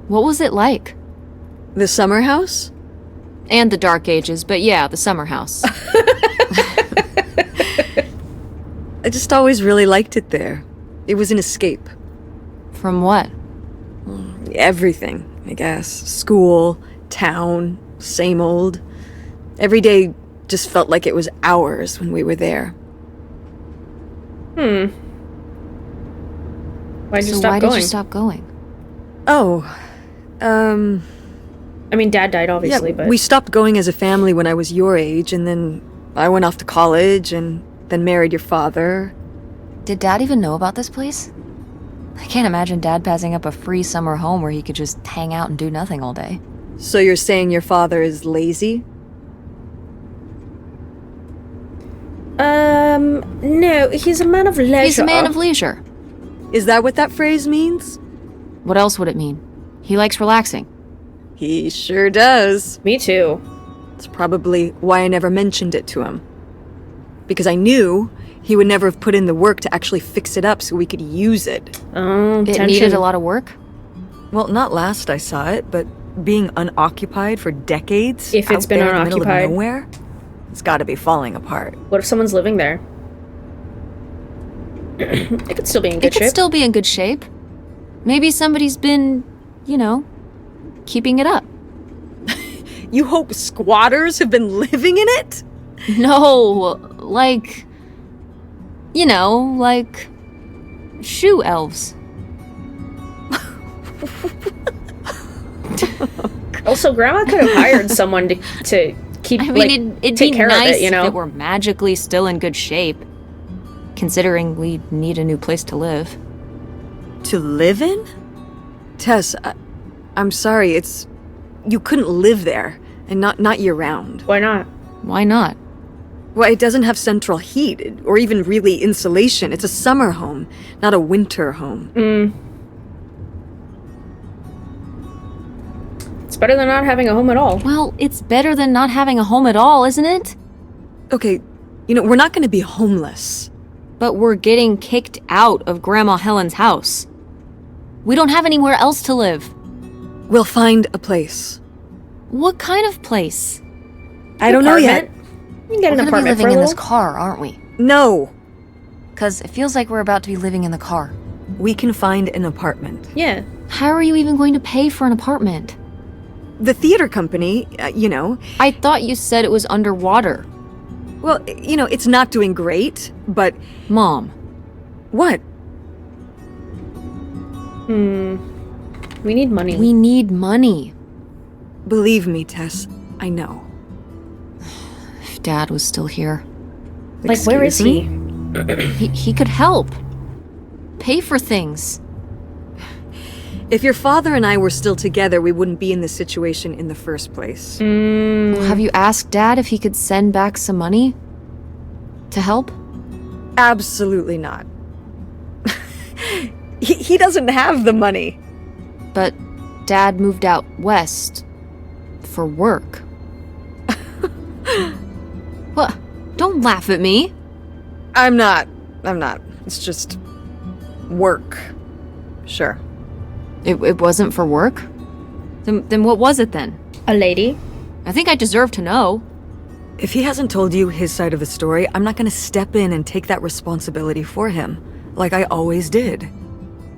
What was it like? The summer house? And the Dark Ages, but yeah, the summer house. I just always really liked it there. It was an escape. From what? Everything, I guess. School, town, same old. Every day just felt like it was hours when we were there. Why'd you So stop why going? did you stop going? Oh, I mean, Dad died, yeah, obviously, but... we stopped going as a family when I was your age, and then I went off to college and then married your father. Did Dad even know about this place? I can't imagine Dad passing up a free summer home where he could just hang out and do nothing all day. So you're saying your father is lazy? No, he's a man of leisure. He's a man of leisure. Is that what that phrase means? What else would it mean? He likes relaxing. He sure does. Me too. It's probably why I never mentioned it to him. Because I knew he would never have put in the work to actually fix it up so we could use it. Oh, It tension. needed a lot of work. Well, not last I saw it, but being unoccupied for decades If it's out been there in the middle of unoccupied. nowhere, it's got to be falling apart. What if someone's living there? It could still be in It good could shape. still be in good shape. Maybe somebody's been, you know, keeping it up. You hope squatters have been living in it? No, like, you know, like shoe elves. Also, Grandma could have hired someone to keep, I mean, like, it'd take be care nice of it, you know? if it were magically still in good shape, considering we need a new place to live. To live in? Tess, I'm sorry, you couldn't live there, and not year-round. Why not? Why not? Well, it doesn't have central heat, or even really insulation. It's a summer home, not a winter home. It's better than not having a home at all. Well, it's better than not having a home at all, isn't it? Okay, we're not gonna be homeless. But we're getting kicked out of Grandma Helen's house. We don't have anywhere else to live. We'll find a place. What kind of place? I don't know yet. Apartment? You can get We're an gonna be apartment for living a in little. this car, aren't we? No, Because it feels like we're about to be living in the car. we can find an apartment. Yeah. How are you even going to pay for an apartment? The theater company, I thought you said it was underwater. well, it's not doing great, but Mom, what? We need money. we need money. Believe me, Tess, I know. If Dad was still here, like, where is Excuse he? me? he could help. Pay for things. If your father and I were still together, we wouldn't be in this situation in the first place. Well, have you asked Dad if he could send back some money to help? Absolutely not. He doesn't have the money. But Dad moved out west for work. What? Don't laugh at me. I'm not. It's just work. Sure. It wasn't for work? Then what was it then? A lady? I think I deserve to know. If he hasn't told you his side of the story, I'm not going to step in and take that responsibility for him, like I always did.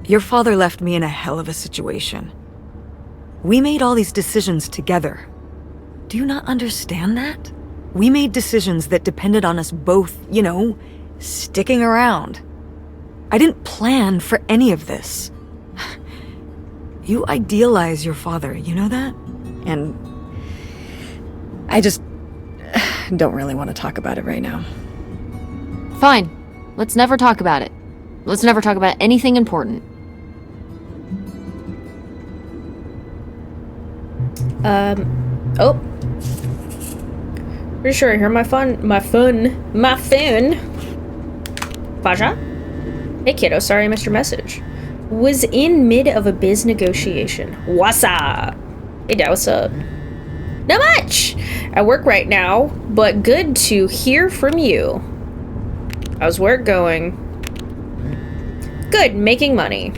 Your father left me in a hell of a situation. We made all these decisions together. Do you not understand that? We made decisions that depended on us both, sticking around. I didn't plan for any of this. You idealize your father, you know that? And I just... don't really want to talk about it right now. Fine. Let's never talk about it. Let's never talk about anything important. Oh. Pretty sure I hear my phone. Faja? Hey kiddo, sorry I missed your message. Was in mid of a biz negotiation. What's up? Hey dad, what's up? Not much! At work right now, but good to hear from you. How's work going? Good, making money.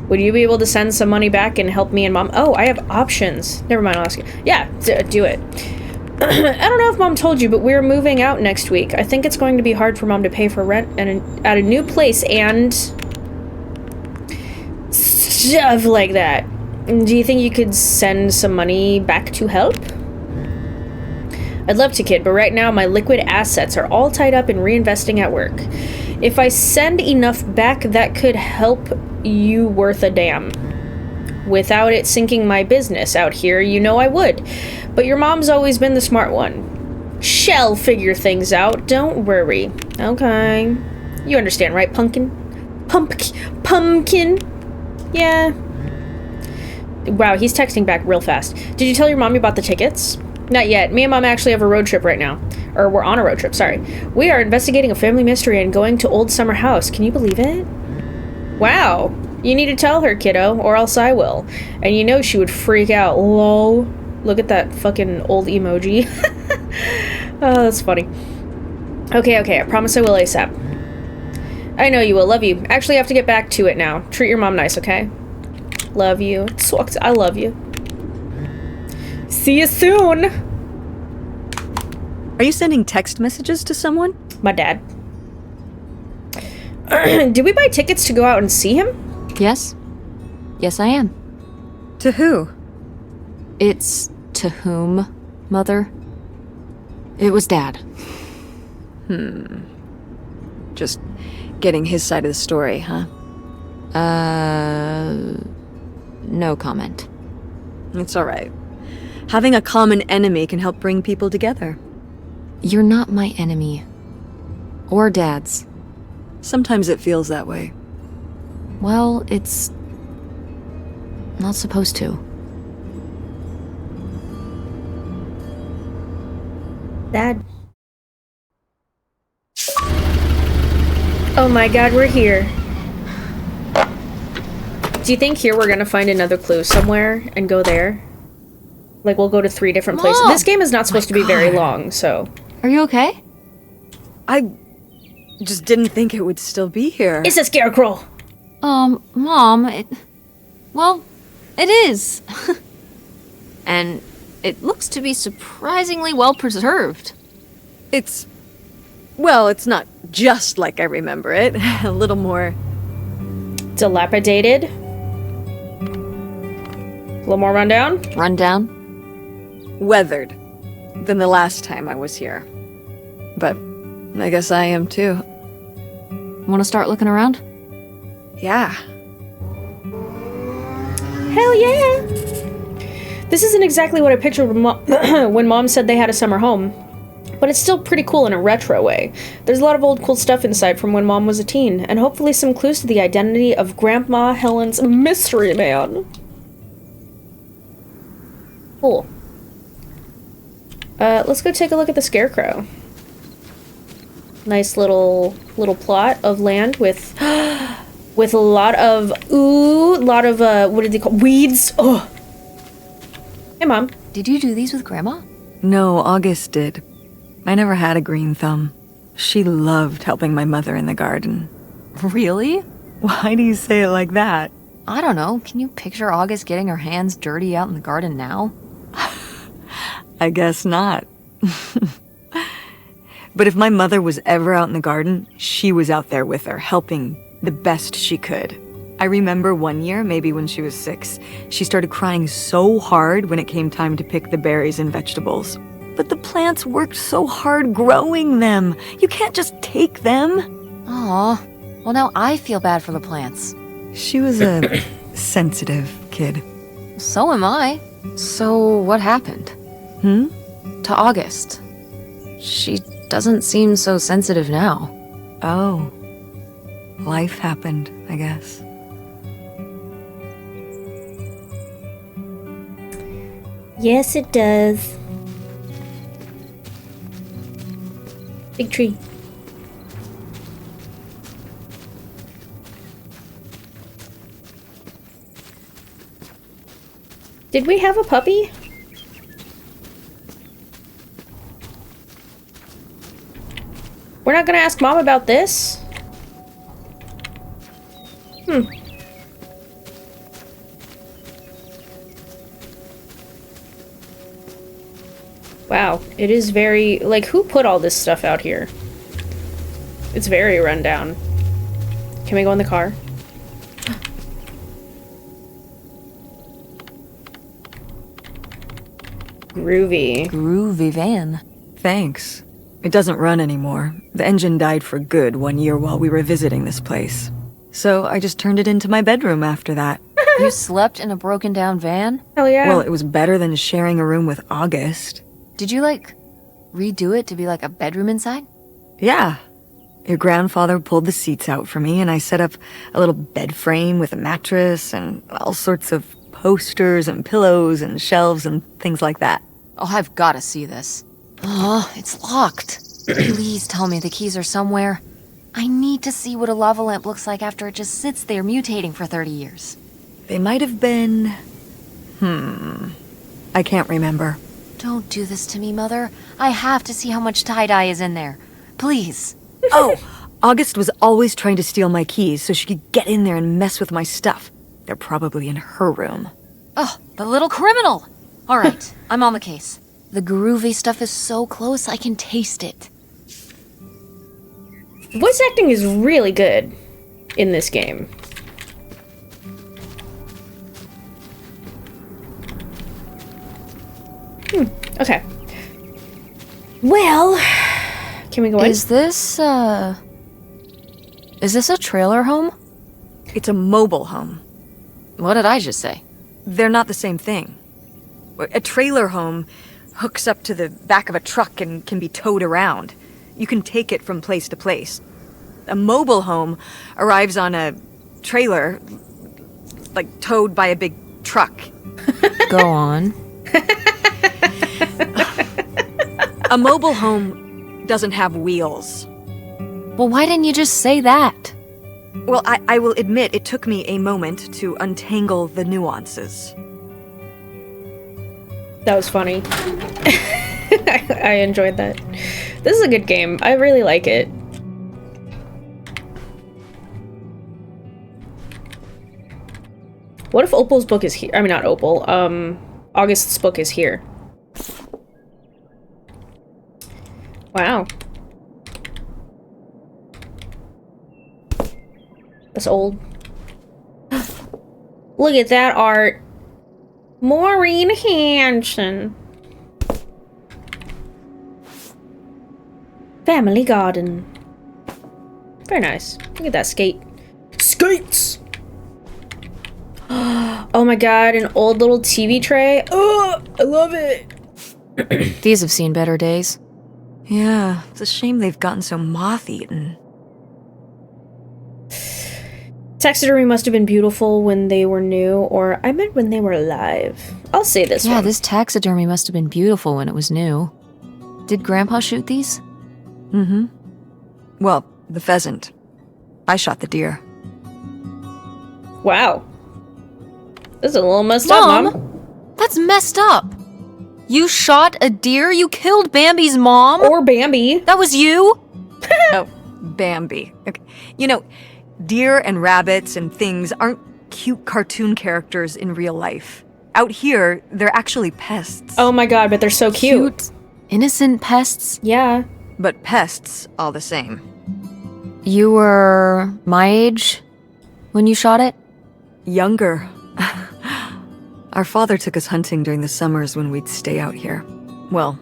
Would you be able to send some money back and help me and mom? Oh, I have options. Never mind, I'll ask you. Yeah, do it. I don't know if mom told you, but we're moving out next week. I think it's going to be hard for mom to pay for rent and at a new place and stuff like that. Do you think you could send some money back to help? I'd love to, kid, but right now my liquid assets are all tied up in reinvesting at work. If I send enough back, that could help you worth a damn. Without it sinking my business out here, you know I would. But your mom's always been the smart one. She'll figure things out, don't worry. Okay. You understand, right, pumpkin? Pumpkin? Yeah. Wow, he's texting back real fast. Did you tell your mommy about the tickets? Not yet. Me and mom actually have a road trip right now. Or we're on a road trip, sorry. We are investigating a family mystery and going to old summer house. Can you believe it? Wow. You need to tell her, kiddo, or else I will. And you know she would freak out. Lol. Look at that fucking old emoji. Oh, that's funny. Okay, I promise I will ASAP. I know you will. Love you. Actually, I have to get back to it now. Treat your mom nice, okay? Love you. I love you. See you soon! Are you sending text messages to someone? My dad. Did we buy tickets to go out and see him? Yes? Yes, I am. To who? It's to whom, Mother? It was Dad. Just getting his side of the story, huh? No comment. It's alright. Having a common enemy can help bring people together. You're not my enemy. Or Dad's. Sometimes it feels that way. Well, it's not supposed to. Dad. Oh my god, we're here. Do you think here we're gonna find another clue somewhere and go there? Like, we'll go to 3 different places. Mom! This game is not supposed to be very long, so... Are you okay? I just didn't think it would still be here. It's a scarecrow! Mom, well, it is. And it looks to be surprisingly well preserved. Well, it's not just like I remember it. A little more... Dilapidated? A little more rundown? Rundown? weathered than the last time I was here. But I guess I am too. Want to start looking around? Yeah. Hell yeah! This isn't exactly what I pictured when Mom said they had a summer home, but it's still pretty cool in a retro way. There's a lot of old cool stuff inside from when Mom was a teen, and hopefully some clues to the identity of Grandma Helen's mystery man. Cool. Let's go take a look at the scarecrow. Nice little plot of land with with a lot of what did they call weeds? Oh. Hey, Mom. Did you do these with Grandma? No, August did. I never had a green thumb. She loved helping my mother in the garden. Really? Why do you say it like that? I don't know. Can you picture August getting her hands dirty out in the garden now? I guess not. But if my mother was ever out in the garden, she was out there with her, helping the best she could. I remember one year, maybe when she was 6, she started crying so hard when it came time to pick the berries and vegetables. But the plants worked so hard growing them. You can't just take them. Aw. Well, now I feel bad for the plants. She was a sensitive kid. So am I. So what happened? Hmm? To August. She doesn't seem so sensitive now. Oh. Life happened, I guess. Yes, it does. Big tree. Did we have a puppy? We're not gonna ask Mom about this? Wow, it is very... Like, who put all this stuff out here? It's very rundown. Can we go in the car? Groovy. Groovy van. Thanks. It doesn't run anymore. The engine died for good 1 year while we were visiting this place. So I just turned it into my bedroom after that. You slept in a broken down van? Hell yeah. Well, it was better than sharing a room with August. Did you, redo it to be like a bedroom inside? Yeah. Your grandfather pulled the seats out for me, and I set up a little bed frame with a mattress and all sorts of posters and pillows and shelves and things like that. Oh, I've gotta see this. Oh, it's locked. Please tell me the keys are somewhere. I need to see what a lava lamp looks like after it just sits there mutating for 30 years. They might have been... I can't remember. Don't do this to me, Mother. I have to see how much tie-dye is in there. Please. Oh, August was always trying to steal my keys so she could get in there and mess with my stuff. They're probably in her room. Oh, the little criminal! All right, I'm on the case. The groovy stuff is so close, I can taste it. Voice acting is really good in this game. Okay. Well, can we go in? Is this a trailer home? It's a mobile home. What did I just say? They're not the same thing. A trailer home hooks up to the back of a truck and can be towed around. You can take it from place to place. A mobile home arrives on a trailer, like towed by a big truck. Go on. A mobile home doesn't have wheels. Well, why didn't you just say that? Well, I will admit it took me a moment to untangle the nuances. That was funny. I enjoyed that. This is a good game. I really like it. What if Opal's book is here? I mean, not Opal. August's book is here. Wow. That's old. Look at that art. Maureen Hanson. Family garden. Very nice. Look at that skate. Skates! Oh my god, an old little TV tray. Oh, I love it. These have seen better days. Yeah, it's a shame they've gotten so moth-eaten. Taxidermy must have been beautiful when they were new, or I meant when they were alive. I'll say this one. Yeah, this taxidermy must have been beautiful when it was new. Did Grandpa shoot these? Mm-hmm. Well, the pheasant. I shot the deer. Wow. This is a little messed up, Mom. That's messed up. You shot a deer? You killed Bambi's mom? Or Bambi. That was you? Oh, Bambi. Okay. You know, deer and rabbits and things aren't cute cartoon characters in real life. Out here, they're actually pests. Oh my god, but they're so cute. Innocent pests? Yeah. But pests all the same. You were my age when you shot it? Younger. Our father took us hunting during the summers when we'd stay out here. Well,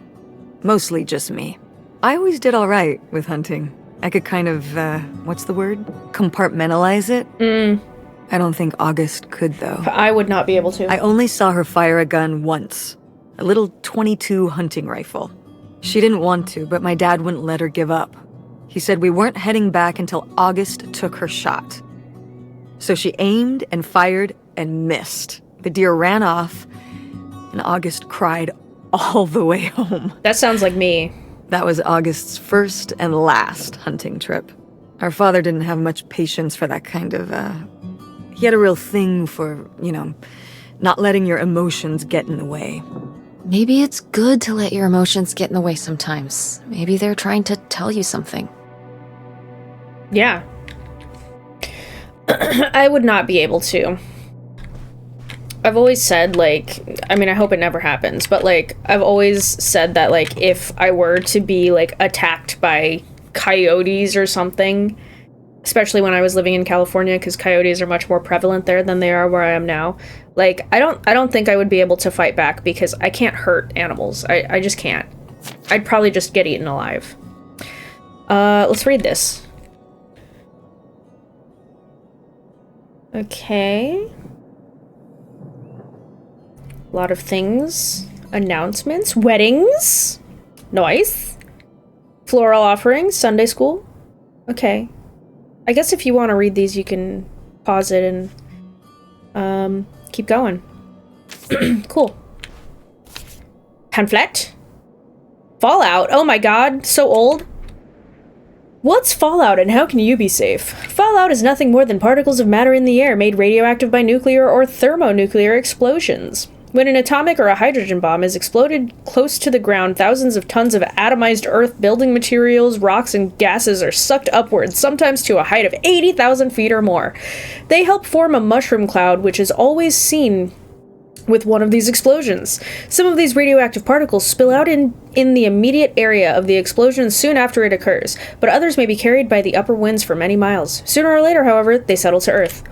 mostly just me. I always did all right with hunting. I could kind of, what's the word? Compartmentalize it? I don't think August could, though. I would not be able to. I only saw her fire a gun once. A little .22 hunting rifle. She didn't want to, but my dad wouldn't let her give up. He said we weren't heading back until August took her shot. So she aimed and fired and missed. The deer ran off, and August cried all the way home. That sounds like me. That was August's first and last hunting trip. Our father didn't have much patience for that kind of, he had a real thing for, not letting your emotions get in the way. Maybe it's good to let your emotions get in the way sometimes. Maybe they're trying to tell you something. Yeah. I would not be able to. I've always said, I hope it never happens, but, I've always said that, if I were to be, attacked by coyotes or something, especially when I was living in California, because coyotes are much more prevalent there than they are where I am now, I don't think I would be able to fight back, because I can't hurt animals. I just can't. I'd probably just get eaten alive. Let's read this. Okay. A lot of things. Announcements. Weddings. Nice. Floral offerings. Sunday school. Okay. I guess if you want to read these, you can pause it and keep going. Cool. Pamphlet. Fallout. Oh my god, so old. What's fallout and how can you be safe? Fallout is nothing more than particles of matter in the air made radioactive by nuclear or thermonuclear explosions. When an atomic or a hydrogen bomb is exploded close to the ground, thousands of tons of atomized earth, building materials, rocks, and gases are sucked upwards, sometimes to a height of 80,000 feet or more. They help form a mushroom cloud, which is always seen with one of these explosions. Some of these radioactive particles spill out in the immediate area of the explosion soon after it occurs, but others may be carried by the upper winds for many miles. Sooner or later, however, they settle to Earth.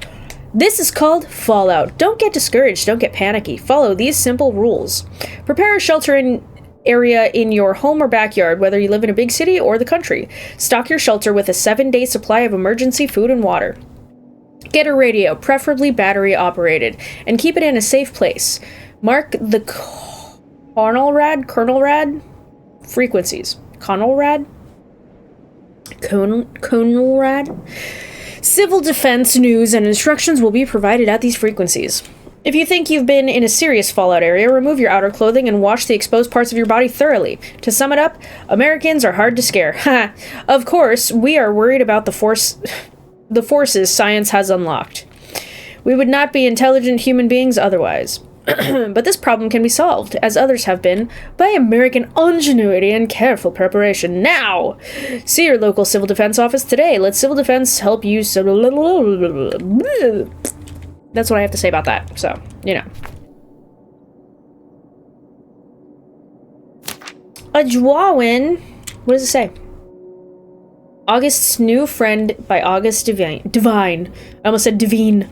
This is called fallout. Don't get discouraged, don't get panicky. Follow these simple rules. Prepare a sheltering area in your home or backyard, whether you live in a big city or the country. Stock your shelter with a 7-day supply of emergency food and water. Get a radio, preferably battery operated, and keep it in a safe place. Mark the Conelrad frequencies. Conelrad? Civil defense news and instructions will be provided at these frequencies. If you think you've been in a serious fallout area, remove your outer clothing and wash the exposed parts of your body thoroughly. To sum it up, Americans are hard to scare. Ha! Of course, we are worried about the forces science has unlocked. We would not be intelligent human beings otherwise. But this problem can be solved, as others have been, by American ingenuity and careful preparation. Now! See your local civil defense office today. Let civil defense help you. That's what I have to say about that. So, A drawing. What does it say? August's New Friend by August Divine. I almost said Devine.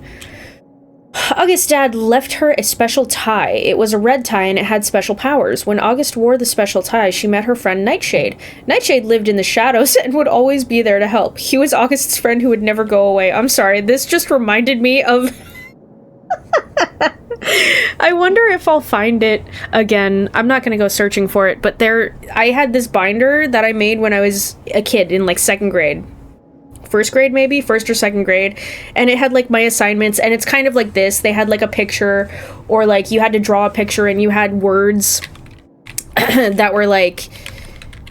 August's dad left her a special tie. It was a red tie and it had special powers. When August wore the special tie, she met her friend Nightshade. Nightshade lived in the shadows and would always be there to help. He was August's friend who would never go away. I'm sorry, this just reminded me of... I wonder if I'll find it again. I'm not going to go searching for it, but I had this binder that I made when I was a kid in second grade. First grade, maybe? First or second grade. And it had my assignments, and it's kind of like this. They had a picture, or you had to draw a picture and you had words that were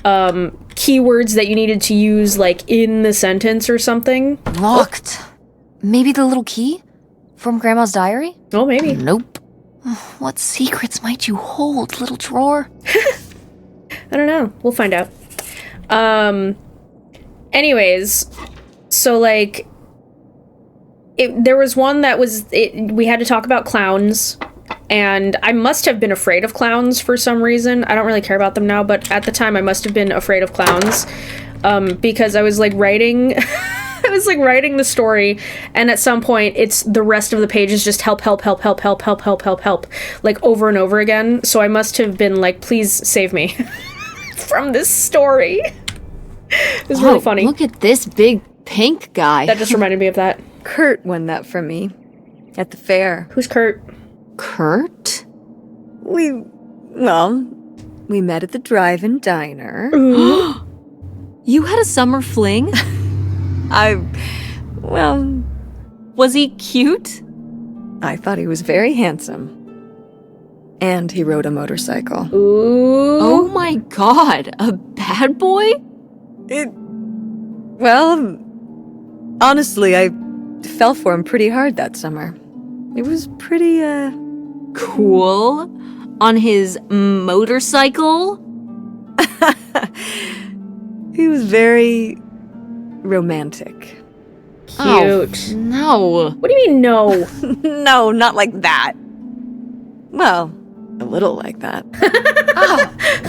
keywords that you needed to use in the sentence or something. Locked. Maybe the little key from Grandma's diary? Oh, maybe. Nope. What secrets might you hold, little drawer? I don't know. We'll find out. Anyways, so there was one that we had to talk about clowns, and I must have been afraid of clowns for some reason. I don't really care about them now, but at the time I must have been afraid of clowns, because I was writing I was writing the story, and at some point it's the rest of the page is just help over and over again. So I must have been please save me from this story. It was really funny. Look at this big pink guy. That just reminded me of that. Kurt won that from me at the fair. Who's Kurt? Kurt? We met at the drive-in diner. You had a summer fling? Well, Was he cute? I thought he was very handsome. And he rode a motorcycle. Ooh. Oh my god, a bad boy? Well, honestly, I fell for him pretty hard that summer. It was pretty, Cool. On his motorcycle? he was very romantic. Cute. Oh, no. What do you mean, no? No, not like that. Well, a little like that.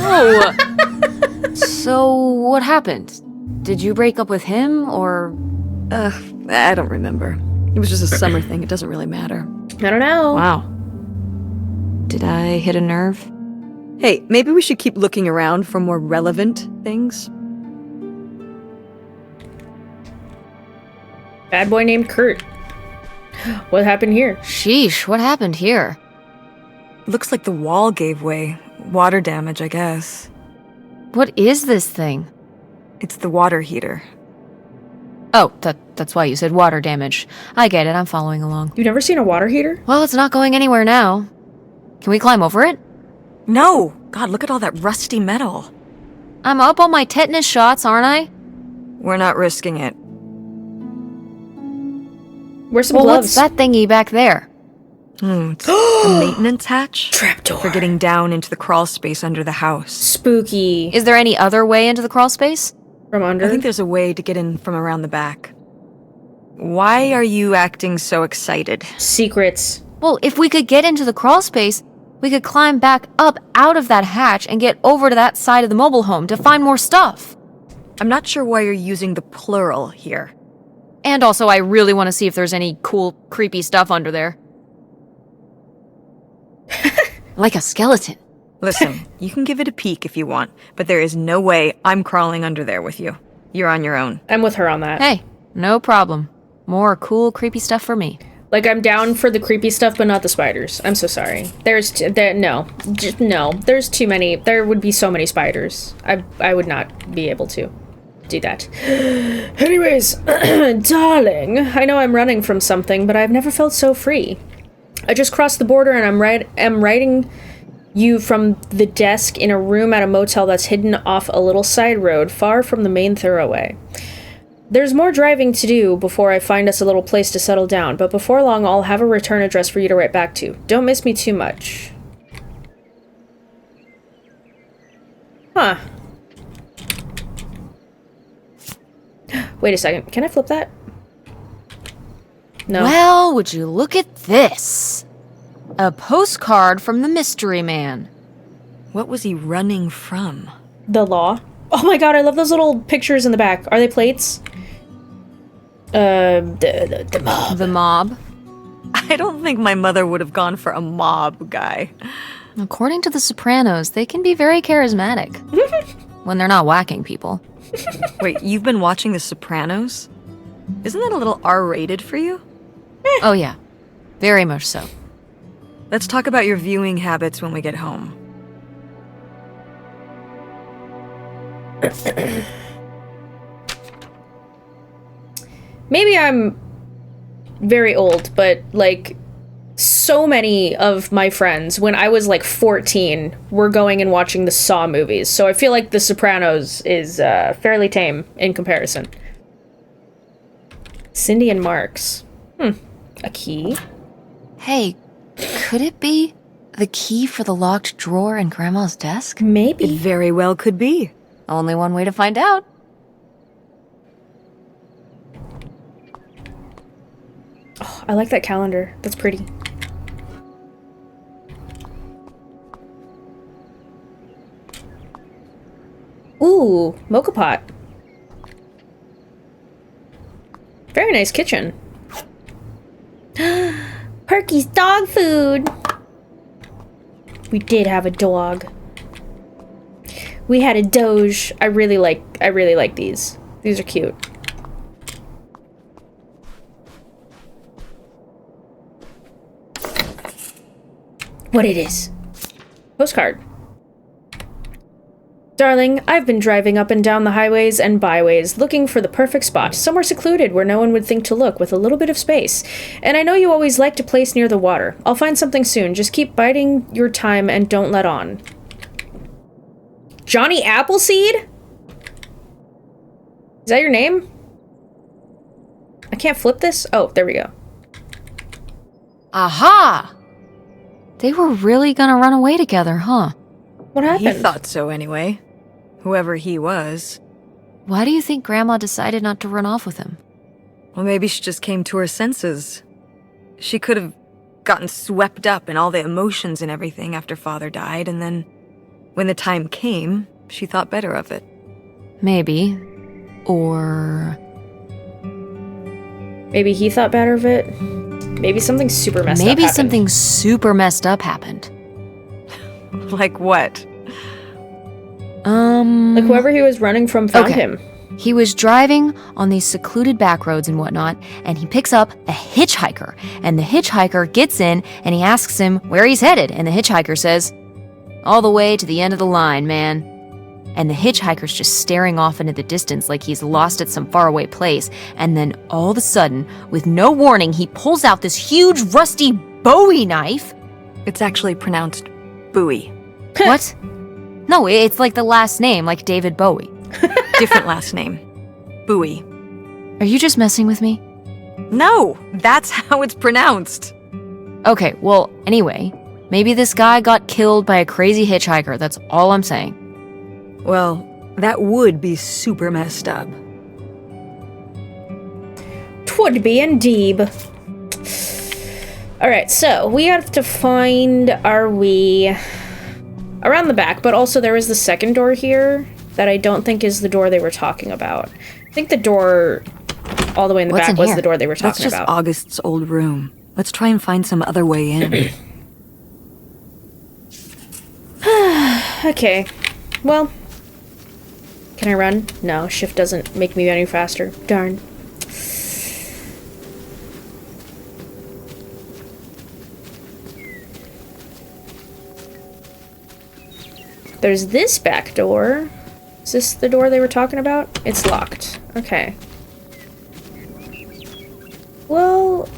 Oh. So, what happened? Did you break up with him, or... I don't remember. It was just a summer thing. It doesn't really matter. I don't know. Wow. Did I hit a nerve? Hey, maybe we should keep looking around for more relevant things. Bad boy named Kurt. What happened here? Sheesh, what happened here? Looks like the wall gave way. Water damage, I guess. What is this thing? It's the water heater. Oh, that's why you said water damage. I get it, I'm following along. You've never seen a water heater? Well, it's not going anywhere now. Can we climb over it? No! God, look at all that rusty metal. I'm up on my tetanus shots, aren't I? We're not risking it. Where's some Well, gloves? what's that thingy back there? It's a maintenance hatch Trapdoor. for getting down into the crawl space under the house. Spooky. Is there any other way into the crawl space? From under? I think there's a way to get in from around the back. Why are you acting so excited? Secrets. Well, if we could get into the crawl space, we could climb back up out of that hatch and get over to that side of the mobile home to find more stuff. I'm not sure why you're using the plural here. And also, I really want to see if there's any cool, creepy stuff under there. Like a skeleton. Listen, you can give it a peek if you want, but there is no way I'm crawling under there with you. You're on your own. I'm with her on that. Hey, no problem. More cool, creepy stuff for me. Like, I'm down for the creepy stuff, but not the spiders. I'm so sorry. There's no. There's too many. There would be so many spiders. I would not be able to do that. Anyways, darling, I know I'm running from something, but I've never felt so free. I just crossed the border and am writing you from the desk in a room at a motel that's hidden off a little side road far from the main thoroughway. There's more driving to do before I find us a little place to settle down, but before long I'll have a return address for you to write back to. Don't miss me too much. Huh. Wait a second. Can I flip that? No. Well, would you look at this? A postcard from the mystery man. What was he running from? The law. Oh my god, I love those little pictures in the back. Are they plates? The mob. The mob. I don't think my mother would have gone for a mob guy. According to The Sopranos, they can be very charismatic. When they're not whacking people. Wait, you've been watching The Sopranos? Isn't that a little R-rated for you? Oh yeah, very much so. Let's talk about your viewing habits when we get home. Maybe I'm very old, but like so many of my friends when I was like 14 were going and watching the Saw movies. So I feel like The Sopranos is fairly tame in comparison. Cindy and Marks. A key? Hey, could it be the key for the locked drawer in Grandma's desk? It Maybe. very well could be. Only one way to find out. Oh, I like that calendar. That's pretty. Ooh, mocha pot. Very nice kitchen. Perky's dog food. We did have a dog. We had a Doge. I really like these. These are cute. What it is? Postcard. Darling, I've been driving up and down the highways and byways, looking for the perfect spot, somewhere secluded where no one would think to look, with a little bit of space. And I know you always liked a place near the water. I'll find something soon. Just keep biding your time and don't let on. Johnny Appleseed? Is that your name? I can't flip this? Oh, there we go. Aha! They were really gonna run away together, huh? What happened? He thought so anyway. Whoever he was. Why do you think Grandma decided not to run off with him? Well, maybe she just came to her senses. She could have gotten swept up in all the emotions and everything after Father died, and then, when the time came, she thought better of it. Maybe. Or... Maybe he thought better of it. Maybe something super messed up maybe happened. something super messed up happened. Like what? Like whoever he was running from found him. He was driving on these secluded back roads and whatnot, and he picks up a hitchhiker. And the hitchhiker gets in, and he asks him where he's headed. And the hitchhiker says, all the way to the end of the line, man. And the hitchhiker's just staring off into the distance like he's lost at some faraway place. And then all of a sudden, with no warning, he pulls out this huge rusty Bowie knife. It's actually pronounced Bowie. What? No, it's like the last name, like David Bowie. Different last name. Bowie. Are you just messing with me? No, that's how it's pronounced. Okay, well, anyway, maybe this guy got killed by a crazy hitchhiker. That's all I'm saying. Well, that would be super messed up. Twould be indeed. Alright, so we have to find our way around the back, but also there is the second door here that I don't think is the door they were talking about. I think the door all the way in the What's back in was here? the door they were That's talking just about. August's old room. Let's try and find some other way in. Okay, well, can I run? No, shift doesn't make me any faster. Darn. There's this back door. Is this the door they were talking about? It's locked. Okay. Well,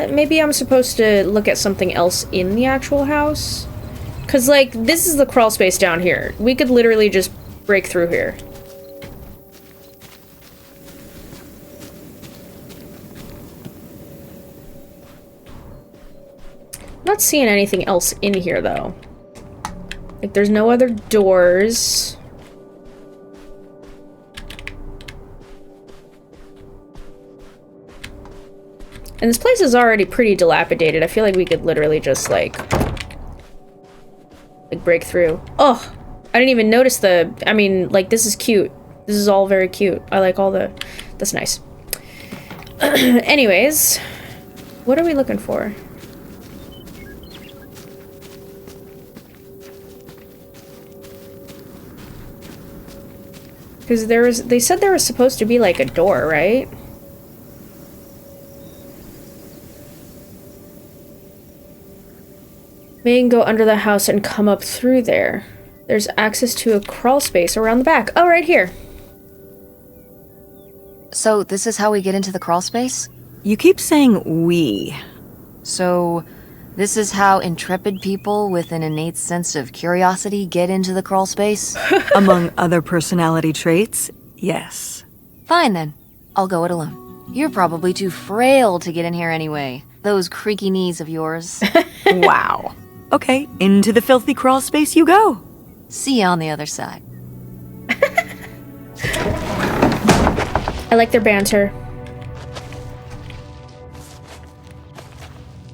maybe I'm supposed to look at something else in the actual house? Because, like, this is the crawl space down here. We could literally just break through here. I'm not seeing anything else in here, though. Like, there's no other doors. And this place is already pretty dilapidated. I feel like we could literally just, like break through. Oh! I didn't even notice the... I mean, like, this is cute. This is all very cute. I like all the... That's nice. Anyways. What are we looking for? Because they said there was supposed to be, like, a door, right? They can go under the house and come up through there. There's access to a crawl space around the back. Oh, right here. So this is how we get into the crawl space? You keep saying we. So this is how intrepid people with an innate sense of curiosity get into the crawl space? Among other personality traits, yes. Fine then. I'll go it alone. You're probably too frail to get in here anyway. Those creaky knees of yours. Wow. Okay, into the filthy crawl space you go. See you on the other side. I like their banter.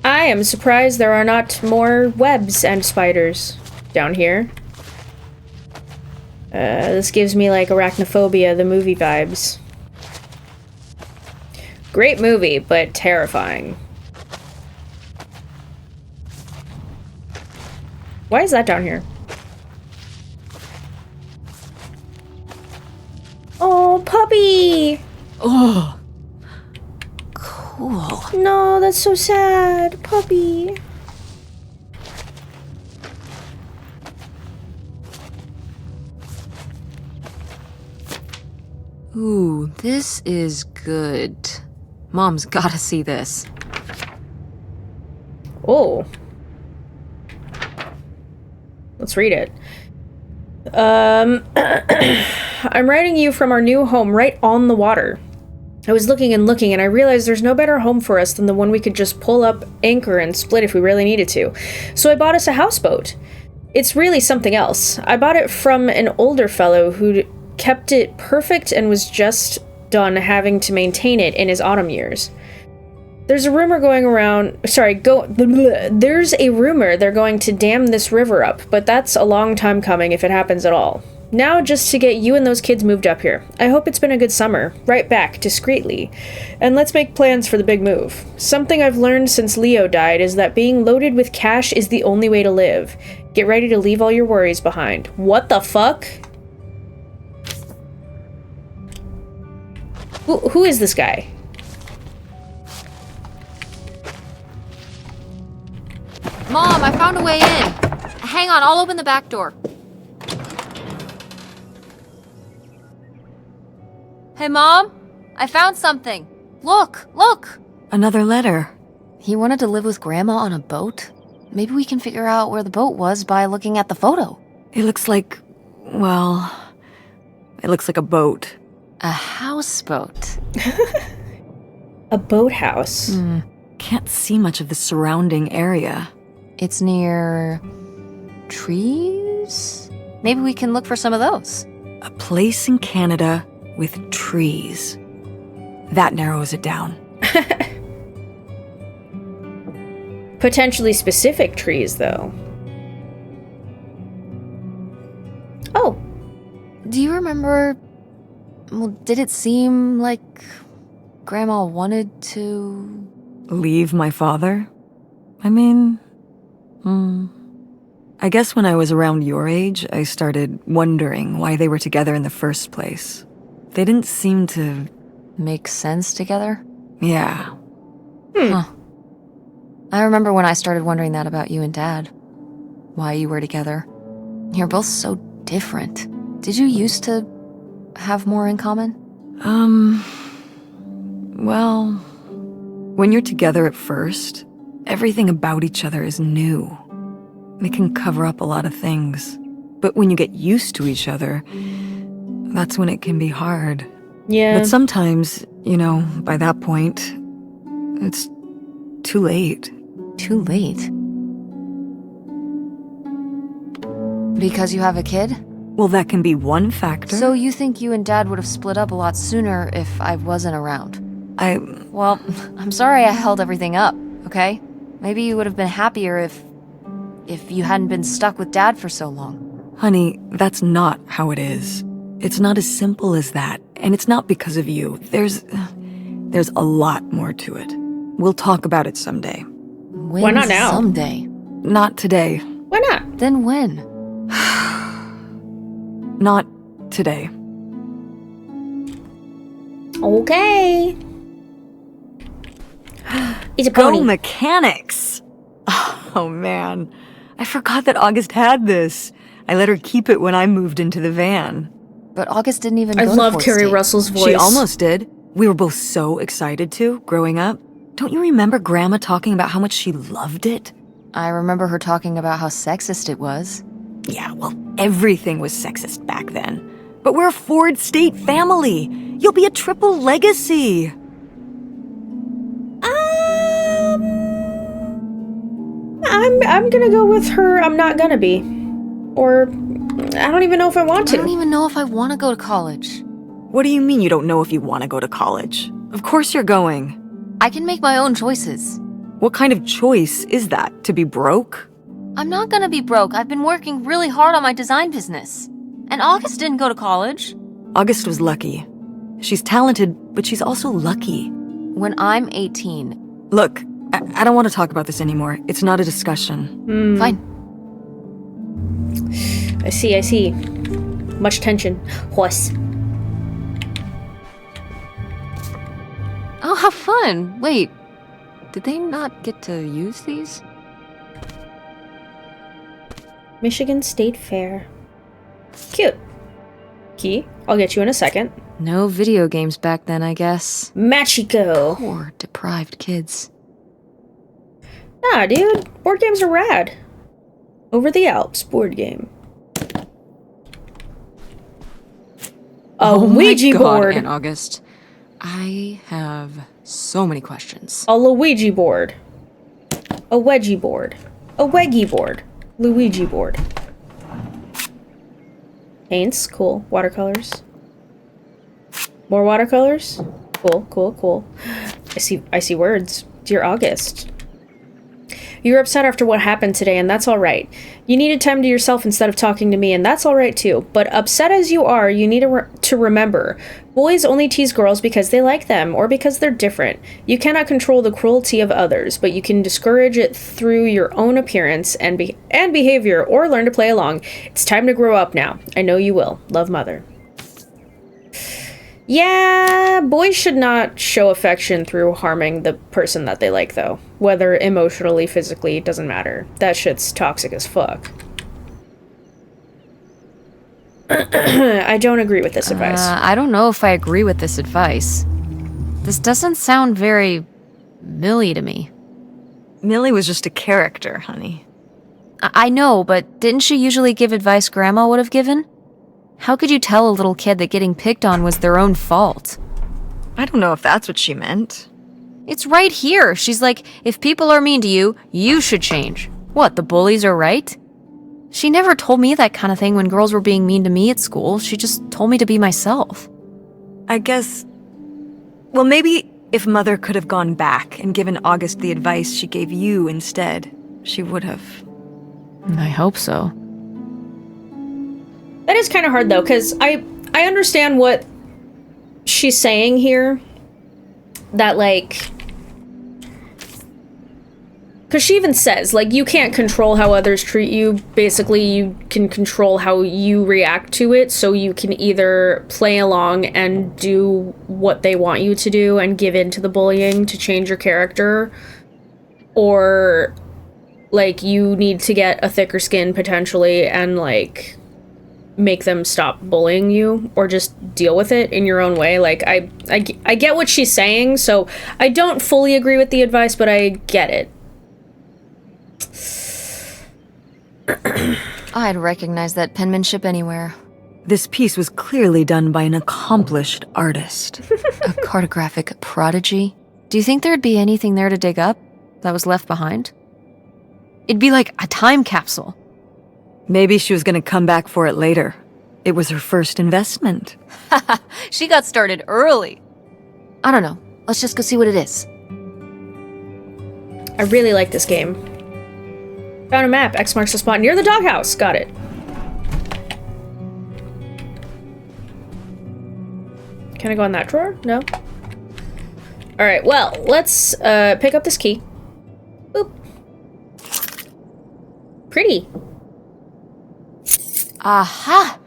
I am surprised there are not more webs and spiders down here. This gives me, like, Arachnophobia, the movie vibes. Great movie, but terrifying. Why is that down here? Oh, puppy! Oh. Cool. No, that's so sad. Puppy. Ooh, this is good. Mom's gotta see this. Oh. Let's read it. I'm writing you from our new home right on the water. I was looking and looking, and I realized there's no better home for us than the one we could just pull up, anchor, and split if we really needed to. So I bought us a houseboat. It's really something else. I bought it from an older fellow who'd kept it perfect and was just done having to maintain it in his autumn years. There's a rumor going around... There's a rumor they're going to dam this river up, but that's a long time coming if it happens at all. Now, just to get you and those kids moved up here. I hope it's been a good summer. Right back, discreetly. And let's make plans for the big move. Something I've learned since Leo died is that being loaded with cash is the only way to live. Get ready to leave all your worries behind. What the fuck? Who is this guy? Mom, I found a way in. Hang on, I'll open the back door. Hey, Mom, I found something. Look, look. Another letter. He wanted to live with Grandma on a boat? Maybe we can figure out where the boat was by looking at the photo. It looks like, well, it looks like a boat. A houseboat. A boathouse. Can't see much of the surrounding area. It's near trees? Maybe we can look for some of those. A place in Canada with trees. That narrows it down. Potentially specific trees, though. Oh. Do you remember... Well, did it seem like Grandma wanted to... Leave my father? I mean... I guess when I was around your age, I started wondering why they were together in the first place. They didn't seem to... Make sense together? Yeah. Huh. I remember when I started wondering that about you and Dad. Why you were together. You're both so different. Did you used to have more in common? Well, when you're together at first, everything about each other is new. It can cover up a lot of things. But when you get used to each other, that's when it can be hard. Yeah. But sometimes, by that point, it's too late. Too late? Because you have a kid? Well, that can be one factor. So you think you and Dad would have split up a lot sooner if I wasn't around? Well, I'm sorry I held everything up, okay? Maybe you would have been happier if you hadn't been stuck with Dad for so long. Honey, that's not how it is. It's not as simple as that, and it's not because of you. There's a lot more to it. We'll talk about it someday. Why not now? Someday. Not today. Why not? Then when? Not today. Okay. It's a Go pony. mechanics! Oh, man. I forgot that August had this. I let her keep it when I moved into the van. But August didn't even I go to love Fort Keri State. Russell's voice. She almost did. We were both so excited to, growing up. Don't you remember Grandma talking about how much she loved it? I remember her talking about how sexist it was. Yeah, well, everything was sexist back then. But we're a Ford State family. You'll be a triple legacy. I'm gonna go with her. I'm not gonna be. Or I don't even know if I want I don't to. even know if I want to go to college. What do you mean you don't know if you want to go to college? Of course you're going. I can make my own choices. What kind of choice is that? To be broke? I'm not gonna be broke. I've been working really hard on my design business. And August didn't go to college. August was lucky. She's talented, but she's also lucky. When I'm 18. Look, I don't want to talk about this anymore. It's not a discussion. Fine. I see. Much tension. Horse. Oh, how fun. Wait, did they not get to use these? Michigan State Fair. Cute. Key, I'll get you in a second. No video games back then, I guess. Machiko. Poor, deprived kids. Nah, dude. Board games are rad. Over the Alps board game. A Ouija board. Aunt August. I have so many questions. A Luigi board. A wedgie board. A weggy board. Luigi board. Paints. Cool. Watercolors. More watercolors. Cool, cool, cool. I see words. Dear August. You were upset after what happened today, and that's alright. You needed time to yourself instead of talking to me, and that's alright too. But upset as you are, you need to remember. Boys only tease girls because they like them, or because they're different. You cannot control the cruelty of others, but you can discourage it through your own appearance and behavior, or learn to play along. It's time to grow up now. I know you will. Love, Mother. Yeah, boys should not show affection through harming the person that they like, though. Whether emotionally, physically, doesn't matter. That shit's toxic as fuck. I don't agree with this advice. I don't know if I agree with this advice. This doesn't sound very Millie to me. Millie was just a character, honey. I know, but didn't she usually give advice Grandma would have given? How could you tell a little kid that getting picked on was their own fault? I don't know if that's what she meant. It's right here. She's like, if people are mean to you, you should change. What, the bullies are right? She never told me that kind of thing when girls were being mean to me at school. She just told me to be myself. I guess... Well, maybe if Mother could have gone back and given August the advice she gave you instead, she would have. I hope so. That is kind of hard, though, because I understand what she's saying here. That, like... Because she even says, like, you can't control how others treat you. Basically, you can control how you react to it, so you can either play along and do what they want you to do and give in to the bullying to change your character, or, like, you need to get a thicker skin, potentially, and, like... make them stop bullying you, or just deal with it in your own way. Like, I get what she's saying, so I don't fully agree with the advice, but I get it. I'd recognize that penmanship anywhere. This piece was clearly done by an accomplished artist. A cartographic prodigy? Do you think there'd be anything there to dig up that was left behind? It'd be like a time capsule. Maybe she was gonna come back for it later. It was her first investment. She got started early. I don't know. Let's just go see what it is. I really like this game. Found a map. X marks the spot near the doghouse. Got it. Can I go in that drawer? No? Alright, well, let's pick up this key. Boop. Pretty. Aha!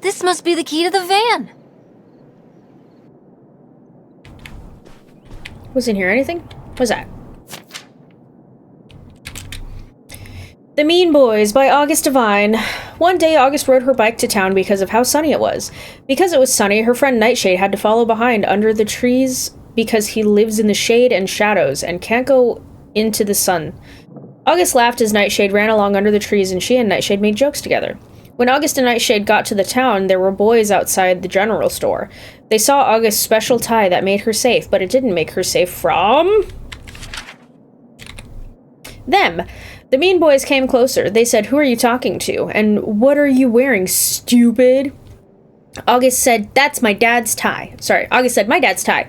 This must be the key to the van. Was in here anything? What's that? The Mean Boys by August Devine. One day, August rode her bike to town because of how sunny it was. Because it was sunny, her friend Nightshade had to follow behind under the trees because he lives in the shade and shadows and can't go into the sun. August laughed as Nightshade ran along under the trees, and she and Nightshade made jokes together. When August and Nightshade got to the town, there were boys outside the general store. They saw August's special tie that made her safe, but it didn't make her safe from... them. The Mean Boys came closer. They said, "Who are you talking to? And what are you wearing, stupid?" August said, "That's my dad's tie." Sorry, August said, "My dad's tie."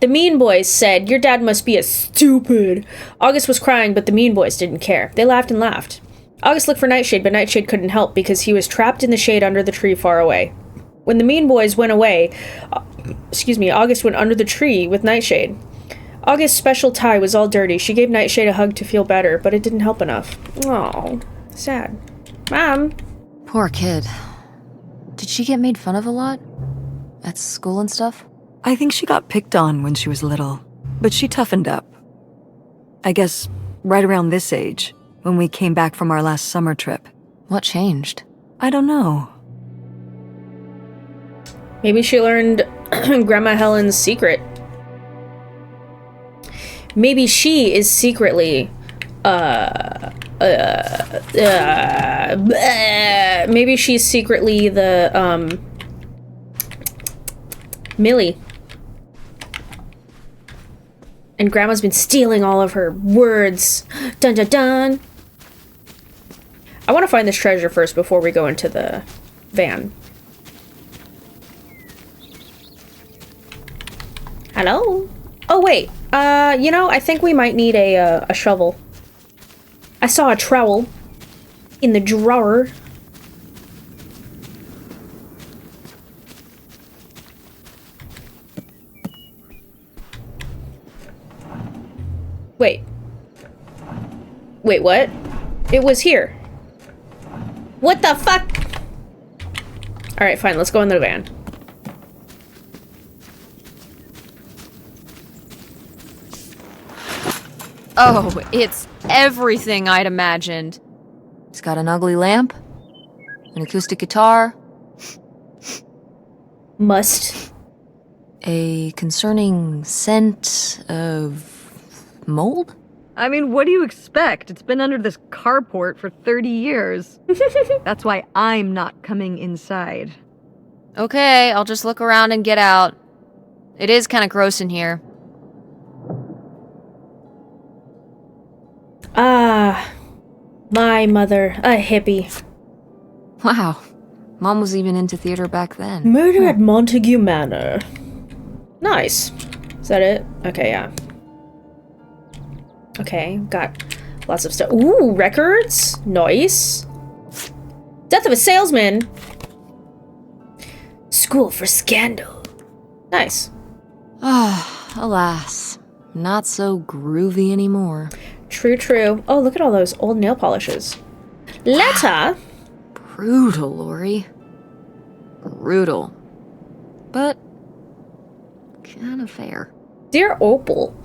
The Mean Boys said, "Your dad must be a stupid." August was crying, but the Mean Boys didn't care. They laughed and laughed. August looked for Nightshade, but Nightshade couldn't help because he was trapped in the shade under the tree far away. When the Mean Boys went away, August went under the tree with Nightshade. August's special tie was all dirty. She gave Nightshade a hug to feel better, but it didn't help enough. Oh, sad. Mom. Poor kid. Did she get made fun of a lot? At school and stuff? I think she got picked on when she was little, but she toughened up. I guess right around this age, when we came back from our last summer trip. What changed? I don't know. Maybe she learned Grandma Helen's secret. Maybe she is secretly, maybe she's secretly the, Millie. And Grandma's been stealing all of her words. Dun dun dun. I want to find this treasure first before we go into the van. Hello? Oh, wait. You know, I think we might need a shovel. I saw a trowel in the drawer. Wait. Wait, what? It was here. What the fuck? Alright, fine, let's go in the van. Oh, it's everything I'd imagined. It's got an ugly lamp, an acoustic guitar, Must. a concerning scent of mold? I mean, what do you expect? It's been under this carport for 30 years. That's why I'm not coming inside. Okay, I'll just look around and get out. It is kind of gross in here. Ah, my mother, a hippie. Wow, Mom was even into theater back then. Murder at Montague Manor. Nice. Is that it? Okay, yeah. Okay, got lots of stuff. Ooh, records? Nice. Death of a salesman. School for scandal. Nice. Ah, alas. Not so groovy anymore. True, true. Oh, look at all those old nail polishes. Letter? Brutal, Lori. Brutal. But kind of fair. Dear Opal,